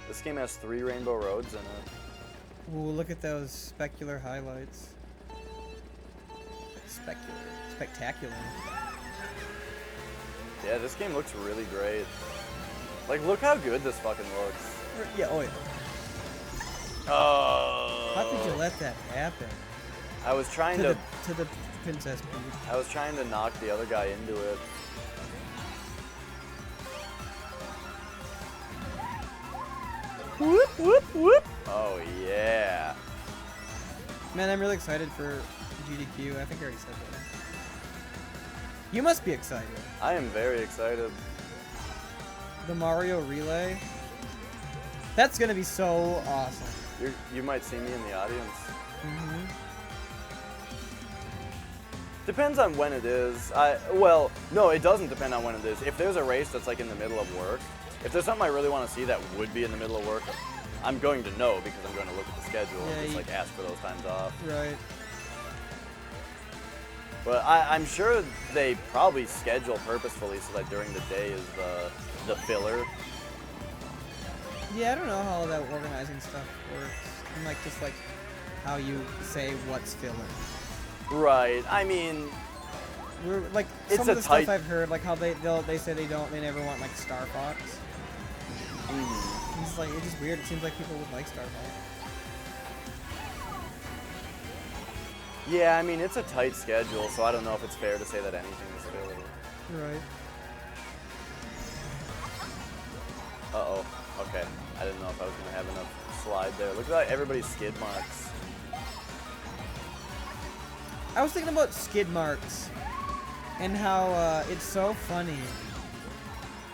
This game has 3 Rainbow Roads in it. Ooh, look at those specular highlights. Spectacular. Yeah, this game looks really great. Like, look how good this fucking looks. Yeah, oh yeah. Oh. How could you let that happen? I was trying To the Princess Peach. I was trying to knock the other guy into it. Whoop, whoop, whoop. Oh yeah. Man, I'm really excited for GDQ. I think I already said that. You must be excited. I am very excited. The Mario Relay. That's gonna be so awesome. You might see me in the audience. Mm-hmm. Depends on when it is. Well, no, it doesn't depend on when it is. If there's a race that's like in the middle of work, if there's something I really want to see that would be in the middle of work, I'm going to know because I'm going to look at the schedule Yeah, and just you- like ask for those times off. Right. But I'm sure they probably schedule purposefully so that during the day is the filler. Yeah, I don't know how that organizing stuff works. And like just like how you say what's filler. Right. I mean, We're like It's some a of the tight- stuff I've heard, like how they say they never want like Star Fox. It's like, it's just weird. It seems like people would like Star Fox. Yeah, I mean, it's a tight schedule, so I don't know if it's fair to say that anything is filled. Right. Uh-oh. Okay. I didn't know if I was going to have enough slide there. Look at everybody's skid marks. I was thinking about skid marks and how it's so funny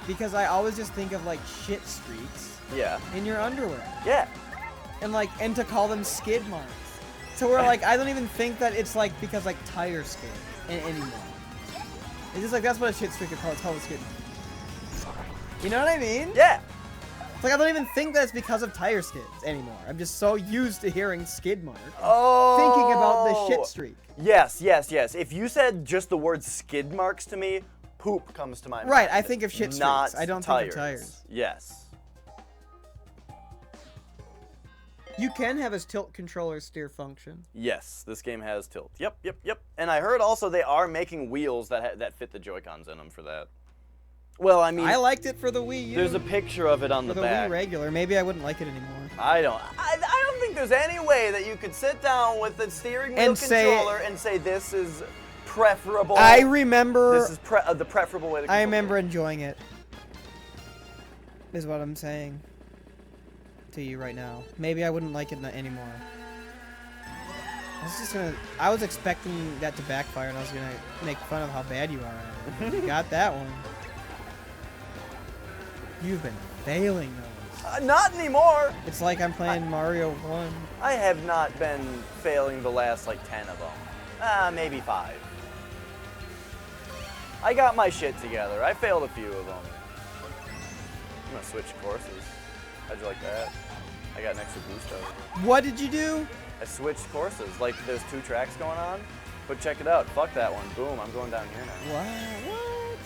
because I always just think of like shit streaks Yeah. in your underwear Yeah. and to call them skid marks. So we're like, I don't even think that it's like because like tire skid anymore. It's just like that's what a shit streak is called. It's called a skid mark. You know what I mean? Yeah. It's like I don't even think that it's because of tire skids anymore. I'm just so used to hearing skid mark. Oh. Thinking about the shit streak. Yes, yes, yes. If you said just the word skid marks to me, poop comes to my mind. Right, I think of shit streaks. Not I don't tires. think of tires. Yes. You can have a tilt controller steer function. Yes, this game has tilt. Yep, yep, yep. And I heard also they are making wheels that fit the Joy-Cons in them for that. Well, I mean, I liked it for the Wii U. there's a picture of it on for the the back. Wii regular. Maybe I wouldn't like it anymore. I don't think there's any way that you could sit down with the steering wheel And say- controller and say this is preferable. I remember. This is the preferable way to control I remember it. enjoying it. Is what I'm saying to you right now. Maybe I wouldn't like it anymore. I was expecting that to backfire, and I was gonna make fun of how bad you are at it. You got that one. You've been failing those. Not anymore. It's like I'm playing Mario 1. I have not been failing the last like 10 of them. Maybe 5. I got my shit together. I failed a few of them. I'm gonna switch courses. How'd you like that? I got an extra boost out of it. What did you do? I switched courses. Like there's 2 tracks going on, but check it out. Fuck that one. Boom, I'm going down here now. Wow, what?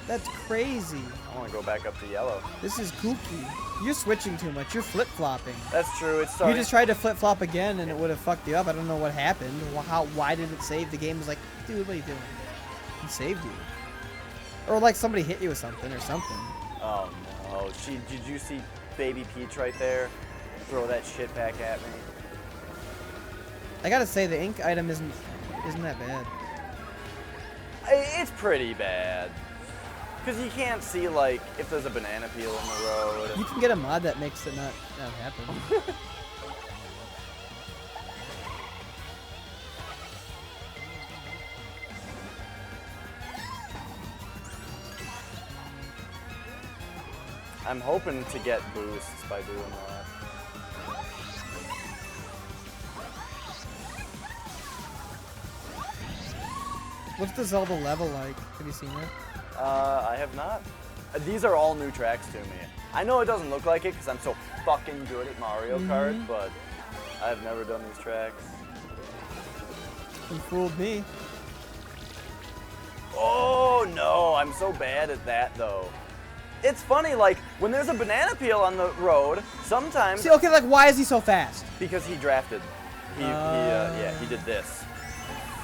That's crazy. I want to go back up to yellow. This is kooky. You're switching too much. You're flip-flopping. That's true. It's You starting. just tried to flip-flop again, and it would have fucked you up. I don't know what happened. Why did it save? The game was like, dude, what are you doing? It saved you. Or like somebody hit you with something or something. Oh no. Did you see Baby Peach right there? Throw that shit back at me. I gotta say, the ink item isn't that bad. It's pretty bad. Because you can't see, like, if there's a banana peel in the road. You can get a mod that makes it not happen. I'm hoping to get boosts by doing that. What's the Zelda level like? Have you seen it? I have not. These are all new tracks to me. I know it doesn't look like it because I'm so fucking good at Mario Kart, but I've never done these tracks. You fooled me. Oh no, I'm so bad at that though. It's funny, like, when there's a banana peel on the road, sometimes... See, okay, like, why is he so fast? Because he drafted. Yeah, he did this.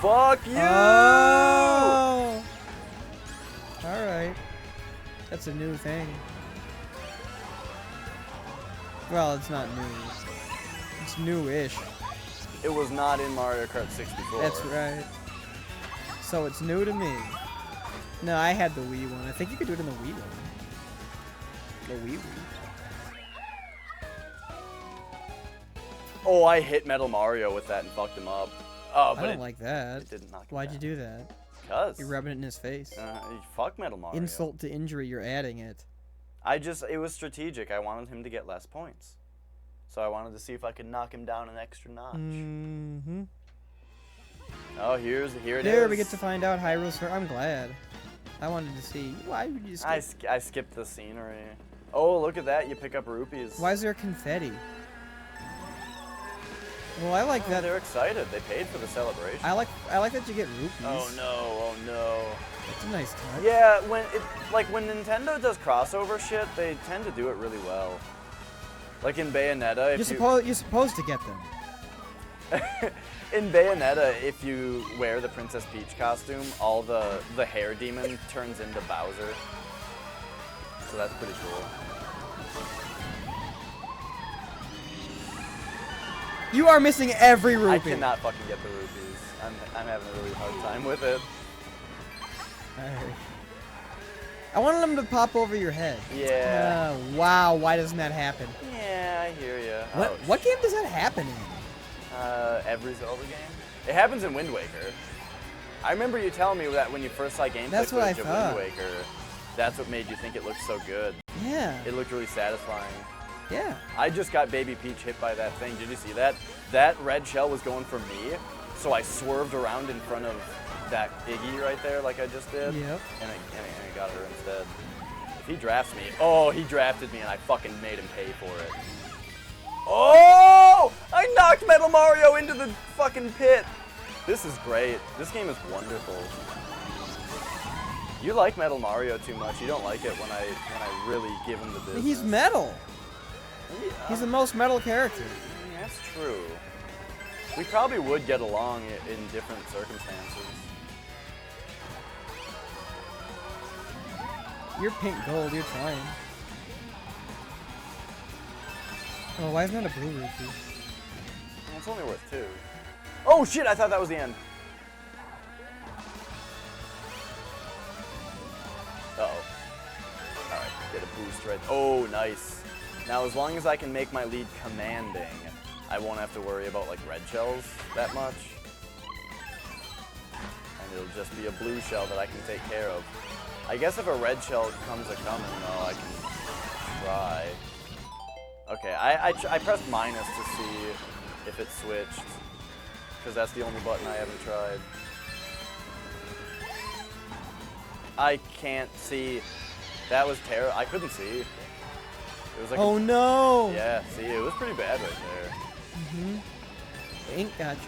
Fuck you! Oh! Alright. That's a new thing. Well, it's not new. It's new-ish. It was not in Mario Kart 64. That's right. So it's new to me. No, I had the Wii one. I think you could do it in the Wii one. The Wii. Oh, I hit Metal Mario with that and fucked him up. Oh, but I don't like that. it didn't knock him Why'd down. you do that? Because. You're rubbing it in his face. Fuck Metal Mario. Insult to injury, you're adding it. It was strategic. I wanted him to get less points. So I wanted to see if I could knock him down an extra notch. Mm-hmm. Oh, here it is. There, we get to find out Hyrule's her. I'm glad. I wanted to see. Why would you skip? I skipped the scenery. Oh, look at that. You pick up rupees. Why is there confetti? Well, I like that. They're excited. They paid for the celebration. I like that you get rupees. Oh no, oh no. It's a nice touch. Yeah, when Nintendo does crossover shit, they tend to do it really well. Like in Bayonetta, You're supposed to get them. in Bayonetta, if you wear the Princess Peach costume, all the hair demon turns into Bowser. So that's pretty cool. You are missing every rupee. I cannot fucking get the rupees. I'm having a really hard time with it. Alright. I wanted them to pop over your head. Yeah. Wow, why doesn't that happen? Yeah, I hear you. What game does that happen in? Every Zelda game. It happens in Wind Waker. I remember you telling me that when you first saw gameplay That's what I footage of thought. Wind Waker, that's what made you think it looked so good. Yeah. It looked really satisfying. Yeah. I just got Baby Peach hit by that thing. Did you see that? That red shell was going for me, so I swerved around in front of that Iggy right there like I just did. Yep. And I got her instead. If he drafts me, oh, he drafted me and I fucking made him pay for it. Oh! I knocked Metal Mario into the fucking pit. This is great. This game is wonderful. You like Metal Mario too much. You don't like it when I really give him the business. He's metal. Yeah. He's the most metal character. That's true. We probably would get along in different circumstances. You're pink gold, you're trying. Oh, why isn't that a blue rupee? Well, it's only worth 2. Oh shit, I thought that was the end. Uh-oh. Alright, get a boost right. Oh, nice. Now, as long as I can make my lead commanding, I won't have to worry about, like, red shells that much. And it'll just be a blue shell that I can take care of. I guess if a red shell comes a-coming, though, I can try. Okay, I pressed minus to see if it switched, because that's the only button I haven't tried. I can't see. That was terrible. I couldn't see. It was like Oh no! Yeah, see, it was pretty bad right there. Mm-hmm. Ink gotcha.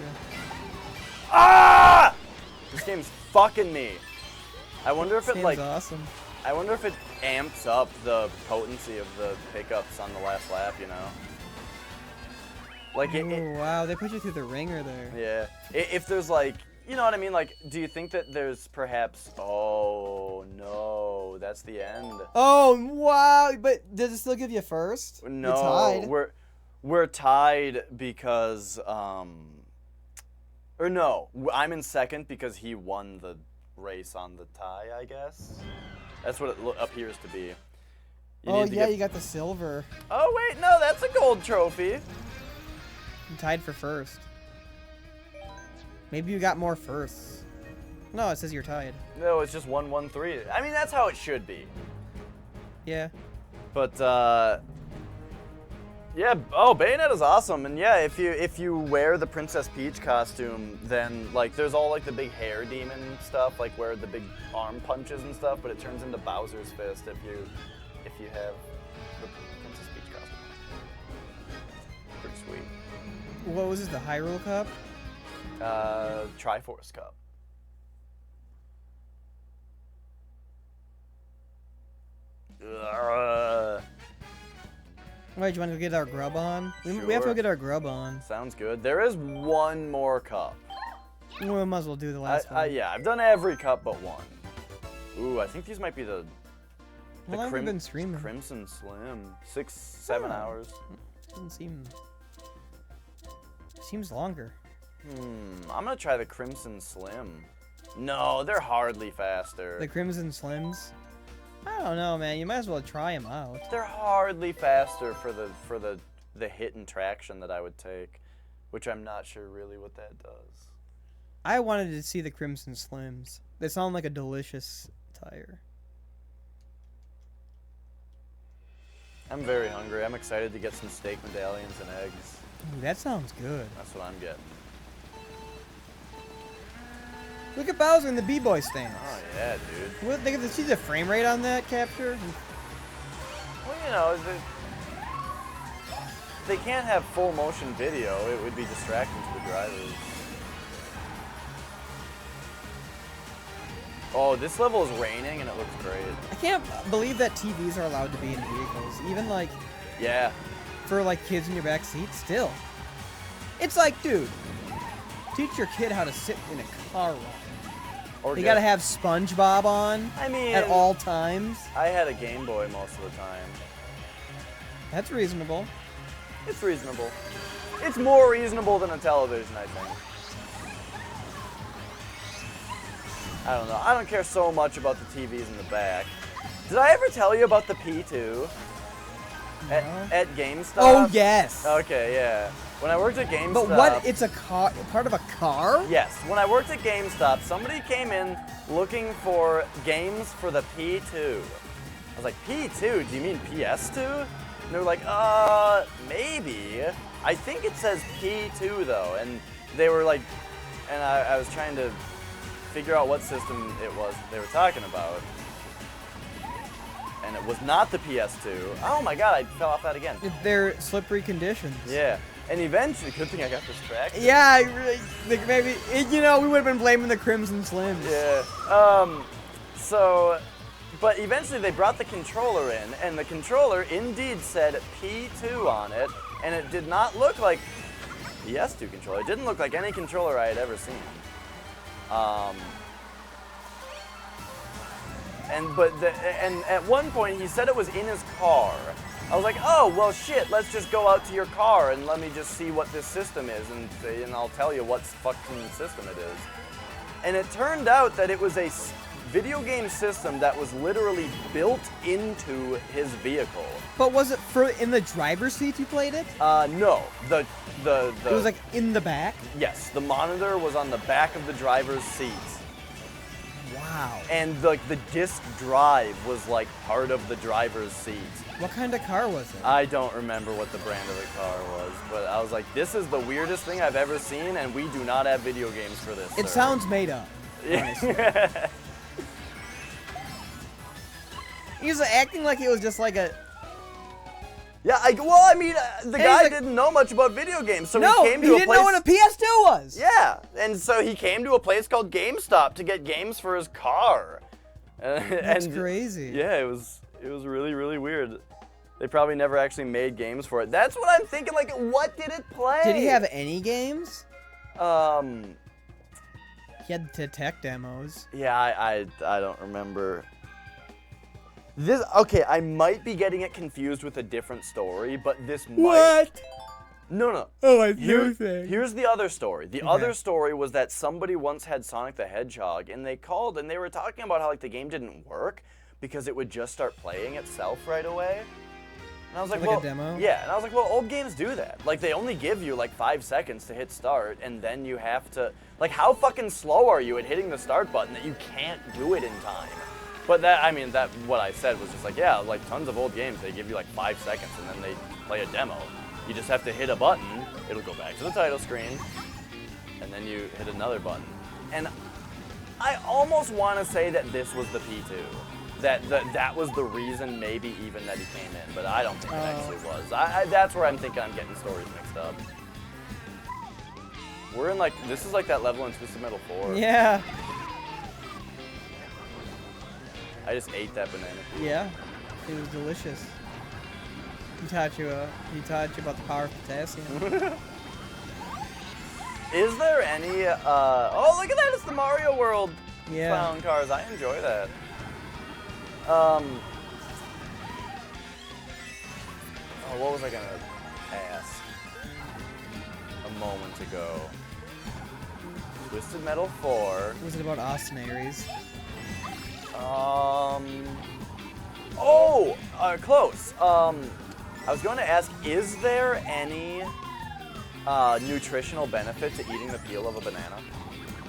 Ah! This game's fucking me. I wonder if it like. Awesome. I wonder if it amps up the potency of the pickups on the last lap. You know. Like it. Oh wow, they put you through the ringer there. Yeah. If there's like, you know what I mean? Like, do you think that there's perhaps? Oh no, that's the end. Oh wow! But does it still give you first? No, You're tied. we're tied because or no, I'm in second because he won the race on the tie. I guess that's what it appears to be. You got the silver. Oh wait, no, that's a gold trophy. You tied for first. Maybe you got more firsts. No, it says you're tied. No, it's just 1-1-3. I mean, that's how it should be. Yeah. But yeah. Oh, Bayonetta's awesome, and yeah, if you wear the Princess Peach costume, then like there's all like the big hair demon stuff, like where the big arm punches and stuff, but it turns into Bowser's fist if you have the Princess Peach costume. Pretty sweet. What was this? The Hyrule Cup? Triforce Cup. Wait, do you want to go get our grub on? We have to Sure. go get our grub on. Sounds good. There is one more cup. We might as well do the last one. Yeah, I've done every cup but one. Ooh, I think these might be the How long have you been streaming? Crimson Slim. 6-7 hours. Doesn't seem... Seems longer. I'm gonna try the Crimson Slim. No, they're hardly faster. The Crimson Slims? I don't know, man. You might as well try them out. They're hardly faster for the hit and traction that I would take, which I'm not sure really what that does. I wanted to see the Crimson Slims. They sound like a delicious tire. I'm very hungry. I'm excited to get some steak medallions and eggs. Ooh, that sounds good. That's what I'm getting. Look at Bowser in the B-Boy stance. Oh yeah, dude. What, they get to see the frame rate on that capture? Well, you know, they can't have full motion video. It would be distracting to the drivers. Oh, this level is raining and it looks great. I can't believe that TVs are allowed to be in vehicles. Even like, Yeah. for like kids in your back seat, still. It's like, dude, teach your kid how to sit in a car ride. Or They gotta have SpongeBob on I mean, at all times. I had a Game Boy most of the time. That's reasonable. It's reasonable. it's more reasonable than a television, I think. I don't know. I don't care so much about the TVs in the back. Did I ever tell you about the P2 at GameStop? Oh, yes. Okay, yeah. When I worked at GameStop. But what? It's a car, part of a car? Yes. When I worked at GameStop, somebody came in looking for games for the P2. I was like, P2? Do you mean PS2? And they were like, maybe. I think it says P2 though. And they were like, and I was trying to figure out what system it was they were talking about. And it was not the PS2. Oh my god, I fell off that again. They're slippery conditions. Yeah. And eventually, good thing I got distracted. Yeah, I really think maybe, you know, we would have been blaming the Crimson Slims. Yeah. But eventually they brought the controller in, and the controller indeed said P2 on it, and it did not look like PS2 controller. It didn't look like any controller I had ever seen. And at one point he said it was in his car. I was like, oh, well, shit, let's just go out to your car and let me just see what this system is, and I'll tell you what fucking system it is. And it turned out that it was a video game system that was literally built into his vehicle. But was it in the driver's seat you played it? No. The It was like in the back? Yes, the monitor was on the back of the driver's seat. Wow. And the disc drive was like part of the driver's seat. What kind of car was it? I don't remember what the brand of the car was, but I was like, this is the weirdest thing I've ever seen, and we do not have video games for this. It sir. sounds made up. He was acting like it was just like a... Yeah, the guy didn't know much about video games, so he came to a place... he didn't know what a PS2 was! Yeah, and so he came to a place called GameStop to get games for his car. That's crazy. Yeah, it was really, really weird. They probably never actually made games for it. That's what I'm thinking, like, what did it play? Did he have any games? He had the tech demos. Yeah, I don't remember. Okay, I might be getting it confused with a different story, but this might... What? No. Oh, I do think. Here's the other story. The other story was that somebody once had Sonic the Hedgehog, and they called and they were talking about how like the game didn't work because it would just start playing itself right away. And I was like, like well, a demo? Yeah, and I was like, well, old games do that. Like they only give you like 5 seconds to hit start, and then you have to like how fucking slow are you at hitting the start button that you can't do it in time? But what I said was just like, yeah, like tons of old games, they give you like 5 seconds and then they play a demo. You just have to hit a button, it'll go back to the title screen, and then you hit another button. And I almost want to say that this was the P2. That was the reason maybe even that he came in, but I don't think it actually was. That's where I'm thinking I'm getting stories mixed up. We're in this is like that level in Twisted Metal 4. Yeah. I just ate that banana. Yeah, it was delicious. He taught you about the power of potassium. Is there any, oh look at that, it's the Mario World clown cars. I enjoy that. Oh, what was I gonna ask a moment ago? Twisted Metal 4. Was it about Austin Aries? Close. I was going to ask, is there any nutritional benefit to eating the peel of a banana?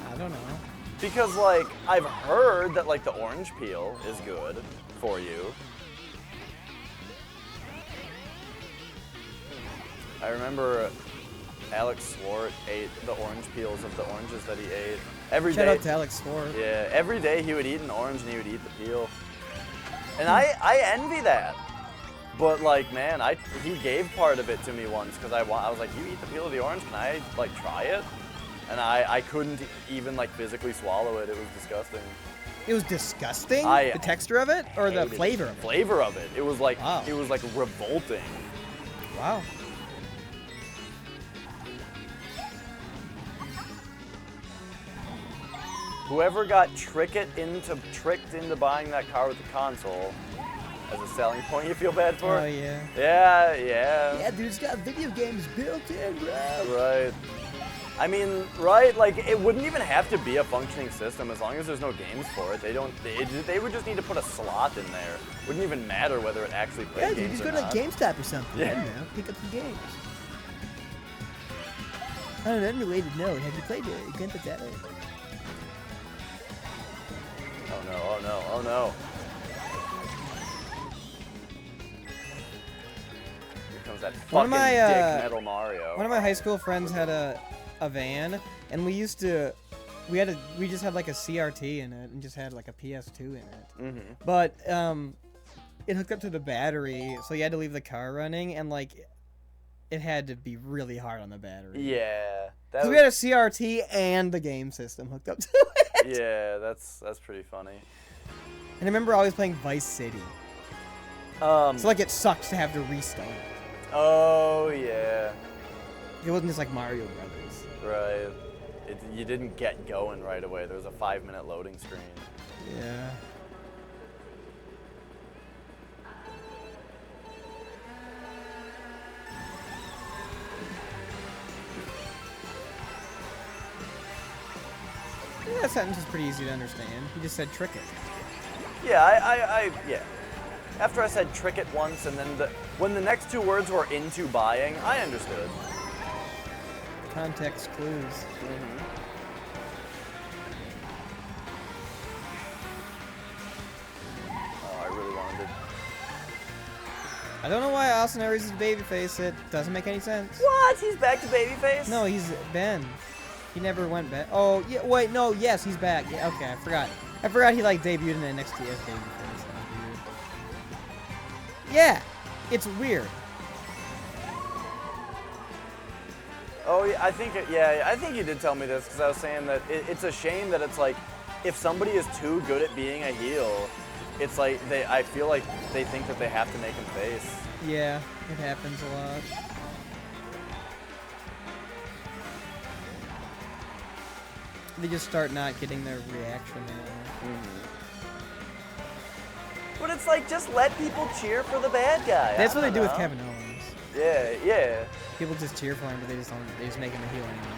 I don't know. Because, like, I've heard that, like, the orange peel is good for you. I remember Alex Swart ate the orange peels of the oranges that he ate. Shout out to Alex Swart. Yeah, every day he would eat an orange and he would eat the peel. And I envy that. But like, man, he gave part of it to me once because I was like, you eat the peel of the orange, can I like try it? And I couldn't even like physically swallow it. It was disgusting. It was disgusting? The texture of it or the flavor of it? Flavor of it. It was like wow. It was like revolting. Wow. Whoever got tricked into buying that car with the console as a selling point you feel bad for. Oh, yeah. Yeah, yeah. Yeah, dude, it's got video games built in, bro. Right. I mean, right? Like, it wouldn't even have to be a functioning system as long as there's no games for it. They would just need to put a slot in there. Wouldn't even matter whether it actually plays Yeah, dude, games just or go to not. GameStop or something. Yeah. I don't know. Pick up some games. On an unrelated note, have you played Grand Theft Auto? Oh no, oh no, oh no. Here comes that One of fucking my, dick metal Mario. One of my high school friends had a van, and we just had like a CRT in it, and just had like a PS2 in it. Mm-hmm. But it hooked up to the battery, so you had to leave the car running, and like it had to be really hard on the battery. Yeah. Because we had a CRT and the game system hooked up to it. Yeah, that's pretty funny. And I remember always playing Vice City. So like it sucks to have to restart. Oh yeah. It wasn't just like Mario Brothers. Right. You didn't get going right away. There was a 5-minute loading screen. Yeah. Yeah, that sentence is pretty easy to understand. You just said trick it. Yeah, yeah. After I said trick it once, and then when the next two words were into buying, I understood. Context clues. Mm-hmm. Oh, I really wanted it. I don't know why Austin Aries is babyface. It doesn't make any sense. What? He's back to babyface? No, he's Ben. He never went back. Oh, yeah. Wait, no. Yes, he's back. Yeah, okay, I forgot. I forgot he like debuted in NXT as babyface. That was weird. Yeah, it's weird. Oh, yeah, I think you did tell me this because I was saying that it's a shame that it's like if somebody is too good at being a heel, it's like I feel like they think that they have to make him face. Yeah, it happens a lot. They just start not getting their reaction anymore. But it's like just let people cheer for the bad guy. That's what I they do don't with know. Kevin Owens. Yeah, yeah. People just cheer for him, but they just make him a heel anyway.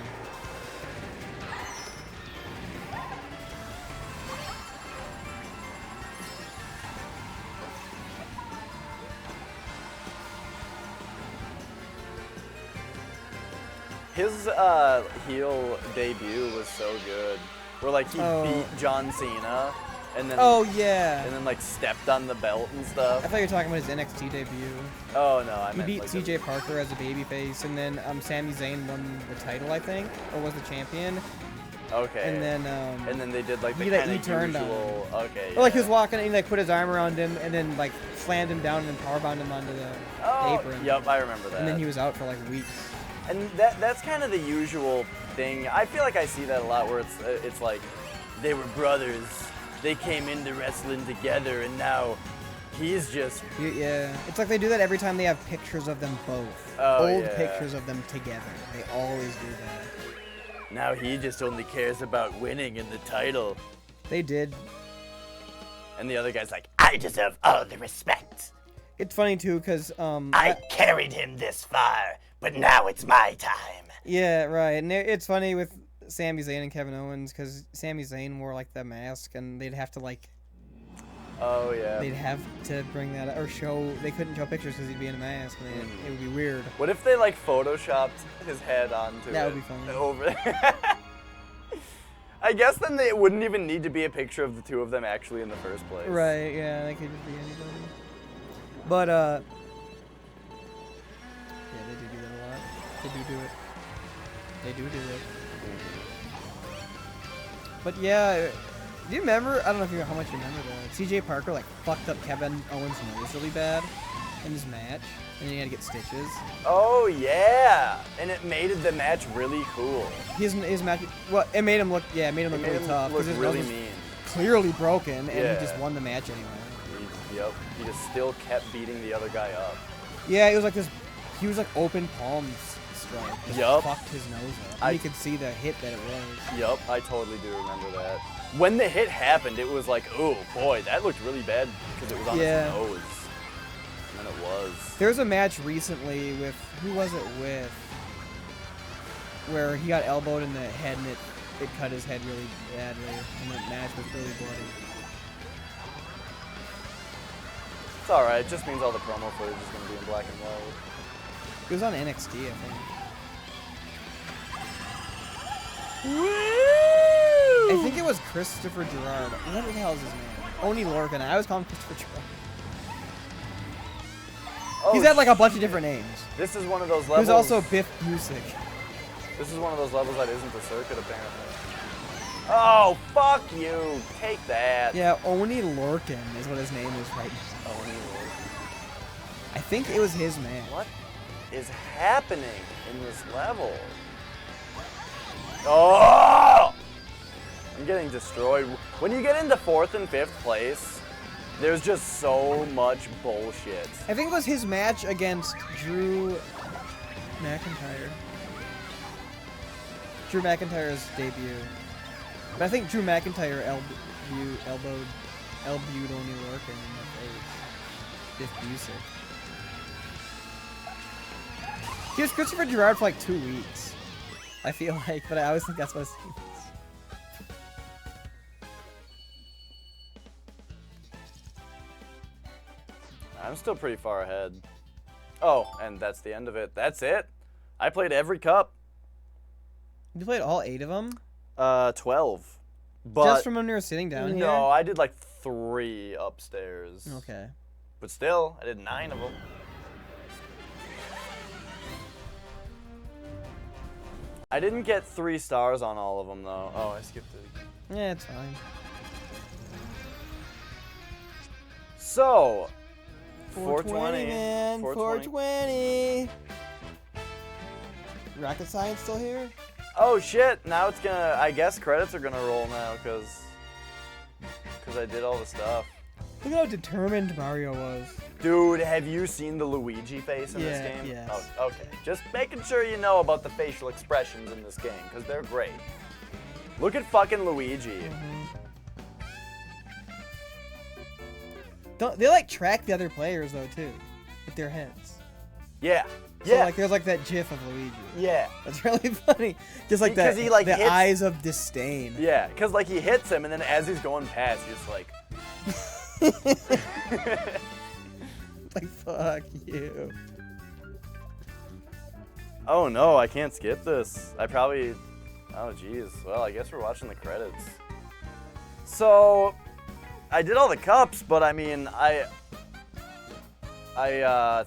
His heel debut was so good. Where like he beat John Cena and then and then like stepped on the belt and stuff. I thought you were talking about his NXT debut. Oh no, I He meant beat like CJ Parker as a babyface, and then Sami Zayn won the title, I think, or was the champion. Okay. And then they did like the he, like, kind he of turned on usual. Okay. or like he was walking and he like put his arm around him and then like slammed him down and then powerbombed him onto the apron. Yep, I remember that. And then he was out for like weeks. And that's kind of the usual thing. I feel like I see that a lot where it's like they were brothers. They came into wrestling together, and now he's just Yeah, it's like they do that every time they have pictures of them both. Oh, Old yeah. pictures of them together. They always do that. now he just only cares about winning in the title. They did. And the other guy's like, I deserve all the respect. It's funny too, cause I carried him this far, but now it's my time. yeah, right. And it's funny with Sami Zayn and Kevin Owens, cause Sami Zayn wore like the mask, and they'd have to like Oh yeah. they'd have to bring that or show. They couldn't show pictures because he'd be in a mask, and it would be weird. What if they like photoshopped his head onto That it? would be funny. Over. I guess then it wouldn't even need to be a picture of the two of them actually in the first place. Right? Yeah, they could just be anybody. But yeah, they do that a lot. They do it. They do it. But yeah, do you remember? I don't know if how much you remember that. CJ Parker like fucked up Kevin Owens' nose really bad in his match, and then he had to get stitches. Oh yeah, and it made the match really cool. His match, well, it made him look really tough Look his really nose was mean. clearly broken, and Yeah. he just won the match anyway. Yep, he just still kept beating the other guy up. Yeah, it was like this. He was like open palms strike. Just Yup. fucked his nose up. And you could see the hit that it was. Yep, I totally do remember that. When the hit happened, it was like, oh boy, that looked really bad because it was on his nose. And then it was. There was a match recently with, who was it with? Where he got elbowed in the head and it cut his head really badly. And that match was really bloody. It's alright, it just means all the promo footage is going to be in black and white. It was on NXT, I think. Woo! I think it was Christopher Gerard. What the hell is his name? Oni Lorcan. I always call him Christopher Gerard. Oh, He's had like a bunch of different names. This is one of those levels. He was also Biff Busick. This is one of those levels that isn't the circuit, apparently. Oh, fuck you. Take that. Yeah, Oni Lorcan is what his name is right now. Oni Lorcan. I think it was his man. What is happening in this level? Oh! I'm getting destroyed. When you get into 4th and 5th place, there's just so much bullshit. I think it was his match against Drew McIntyre. Drew McIntyre's debut. But I think Drew McIntyre elbowed Oni Lorcan in the face. Biff Busick. He was Christopher Gerard for like 2 weeks. I feel like, but I always think that's what his name is. I'm still pretty far ahead. Oh, and that's the end of it. That's it. I played every cup. You played all 8 of them? 12. But just from when we were sitting down here? No, I did like 3 upstairs. Okay. But still, I did 9 of them. I didn't get 3 stars on all of them, though. Oh, I skipped it. Yeah, it's fine. So, 420, man. 420. 420. Rocket Science still here? Oh, shit. Now it's gonna... I guess credits are gonna roll now, because I did all the stuff. Look how determined Mario was. Dude, have you seen the Luigi face in this game? Yes. Oh, okay. Just making sure you know about the facial expressions in this game, because they're great. Look at fucking Luigi. They like track the other players though too, with their heads. Yeah. So Yeah. like there's like that GIF of Luigi. Yeah. That's really funny. Just like that. He, like, the hits- eyes of disdain. Yeah, because like he hits him, and then as he's going past, he's just like... Like fuck you. Oh no, I can't skip this. I probably... Oh geez. Well, I guess we're watching the credits. So, I did all the cups, but I mean, I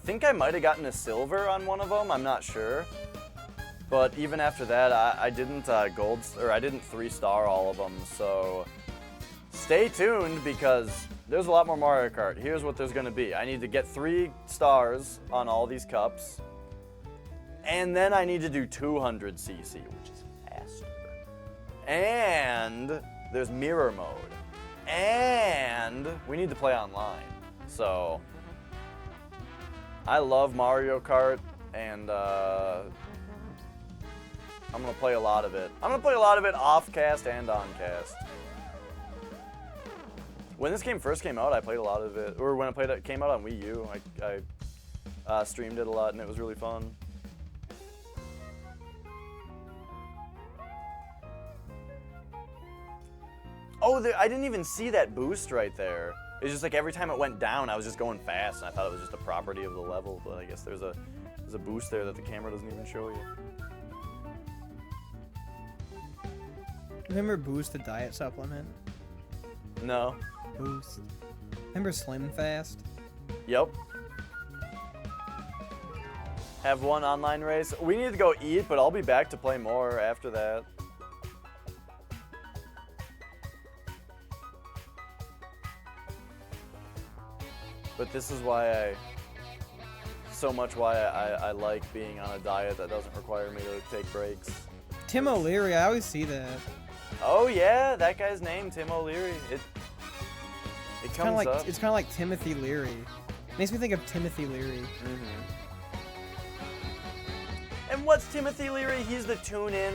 think I might have gotten a silver on one of them. I'm not sure. But even after that, I didn't I didn't 3-star all of them. So, stay tuned because there's a lot more Mario Kart. Here's what there's going to be. I need to get 3 stars on all these cups. And then I need to do 200cc, which is faster. And there's mirror mode. And we need to play online. So, I love Mario Kart, and I'm going to play a lot of it. I'm going to play a lot of it off-cast and on-cast. When this game first came out, I played a lot of it. Or when it came out on Wii U, I streamed it a lot, and it was really fun. Oh, I didn't even see that boost right there. It's just like every time it went down, I was just going fast, and I thought it was just a property of the level. But I guess there's a boost there that the camera doesn't even show you. Remember Boost, the diet supplement? No. Boost. Remember Slim Fast? Yep. Have one online race. We need to go eat, but I'll be back to play more after that. But this is why I like being on a diet that doesn't require me to take breaks. Tim O'Leary, I always see that. Oh yeah, that guy's name, Tim O'Leary. It comes up. It's kind of like Timothy Leary. Makes me think of Timothy Leary. And what's Timothy Leary? He's the tune-in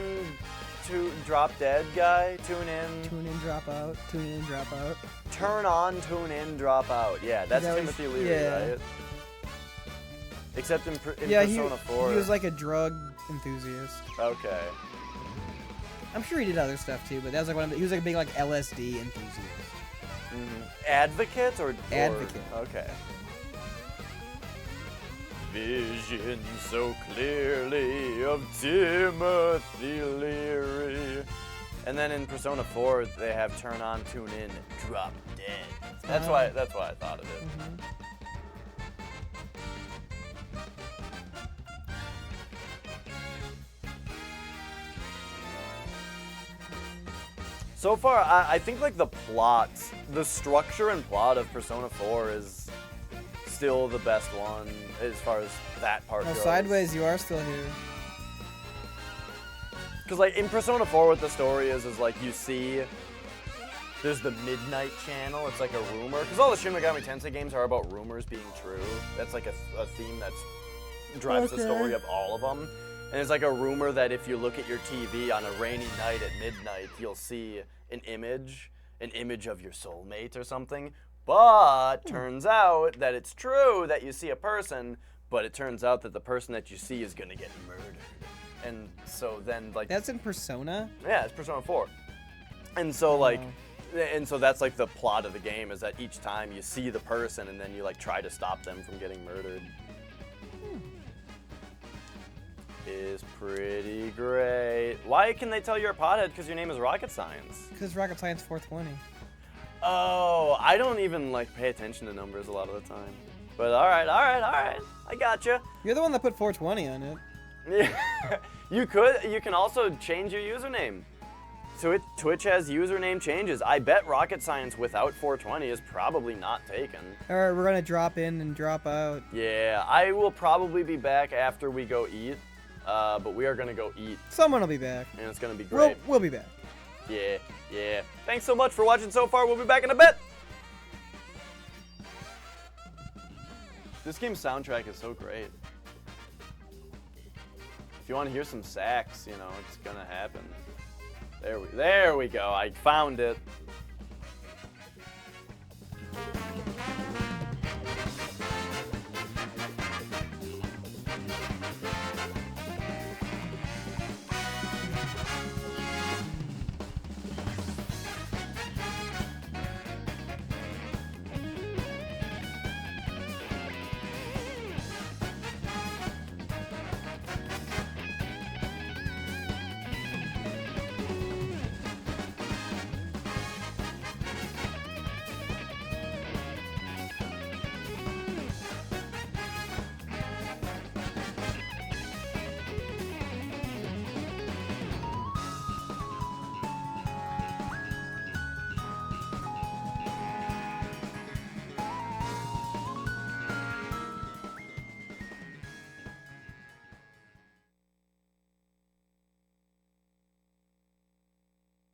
drop dead guy. Tune in. Tune in, drop out. Tune in, drop out. Turn on, tune in, drop out. Yeah, that's That was- Timothy Leary, yeah. right? Except in Yeah, Persona 4. he was like a drug enthusiast. Okay. I'm sure he did other stuff too, but that was like one of the, he was like a big like LSD enthusiast. Advocate or Advocate. Okay. Vision so clearly of Timothy Leary. And then in Persona 4 they have turn on, tune in, drop dead. That's why I thought of it. So far, I think like the plot, the structure and plot of Persona 4 is still the best one as far as that part Oh, goes. sideways, you are still here. Because like in Persona 4, what the story is like you see there's the Midnight Channel. It's like a rumor. Because all the Shin Megami Tensei games are about rumors being true. That's like a theme that drives the story of all of them. And it's like a rumor that if you look at your TV on a rainy night at midnight, you'll see an image of your soulmate or something. But turns out that it's true that you see a person, but it turns out that the person that you see is gonna get murdered. And so then like That's in Persona? yeah, it's Persona 4. And so like and so that's like the plot of the game is that each time you see the person and then you like try to stop them from getting murdered. Is pretty great. Why can they tell you're a pothead? Because your name is Rocket Science. Because Rocket Science 420. Oh, I don't even like pay attention to numbers a lot of the time. But all right, I gotcha. You're the one that put 420 on it. Yeah, you can also change your username. So Twitch has username changes. I bet Rocket Science without 420 is probably not taken. Alright, we're gonna drop in and drop out. Yeah, I will probably be back after we go eat. But we are gonna go eat, Someone will be back. and it's gonna be great. We'll be back. Yeah. Thanks so much for watching so far. We'll be back in a bit. This game's soundtrack is so great. If you want to hear some sax, you know, it's gonna happen. There we go. I found it.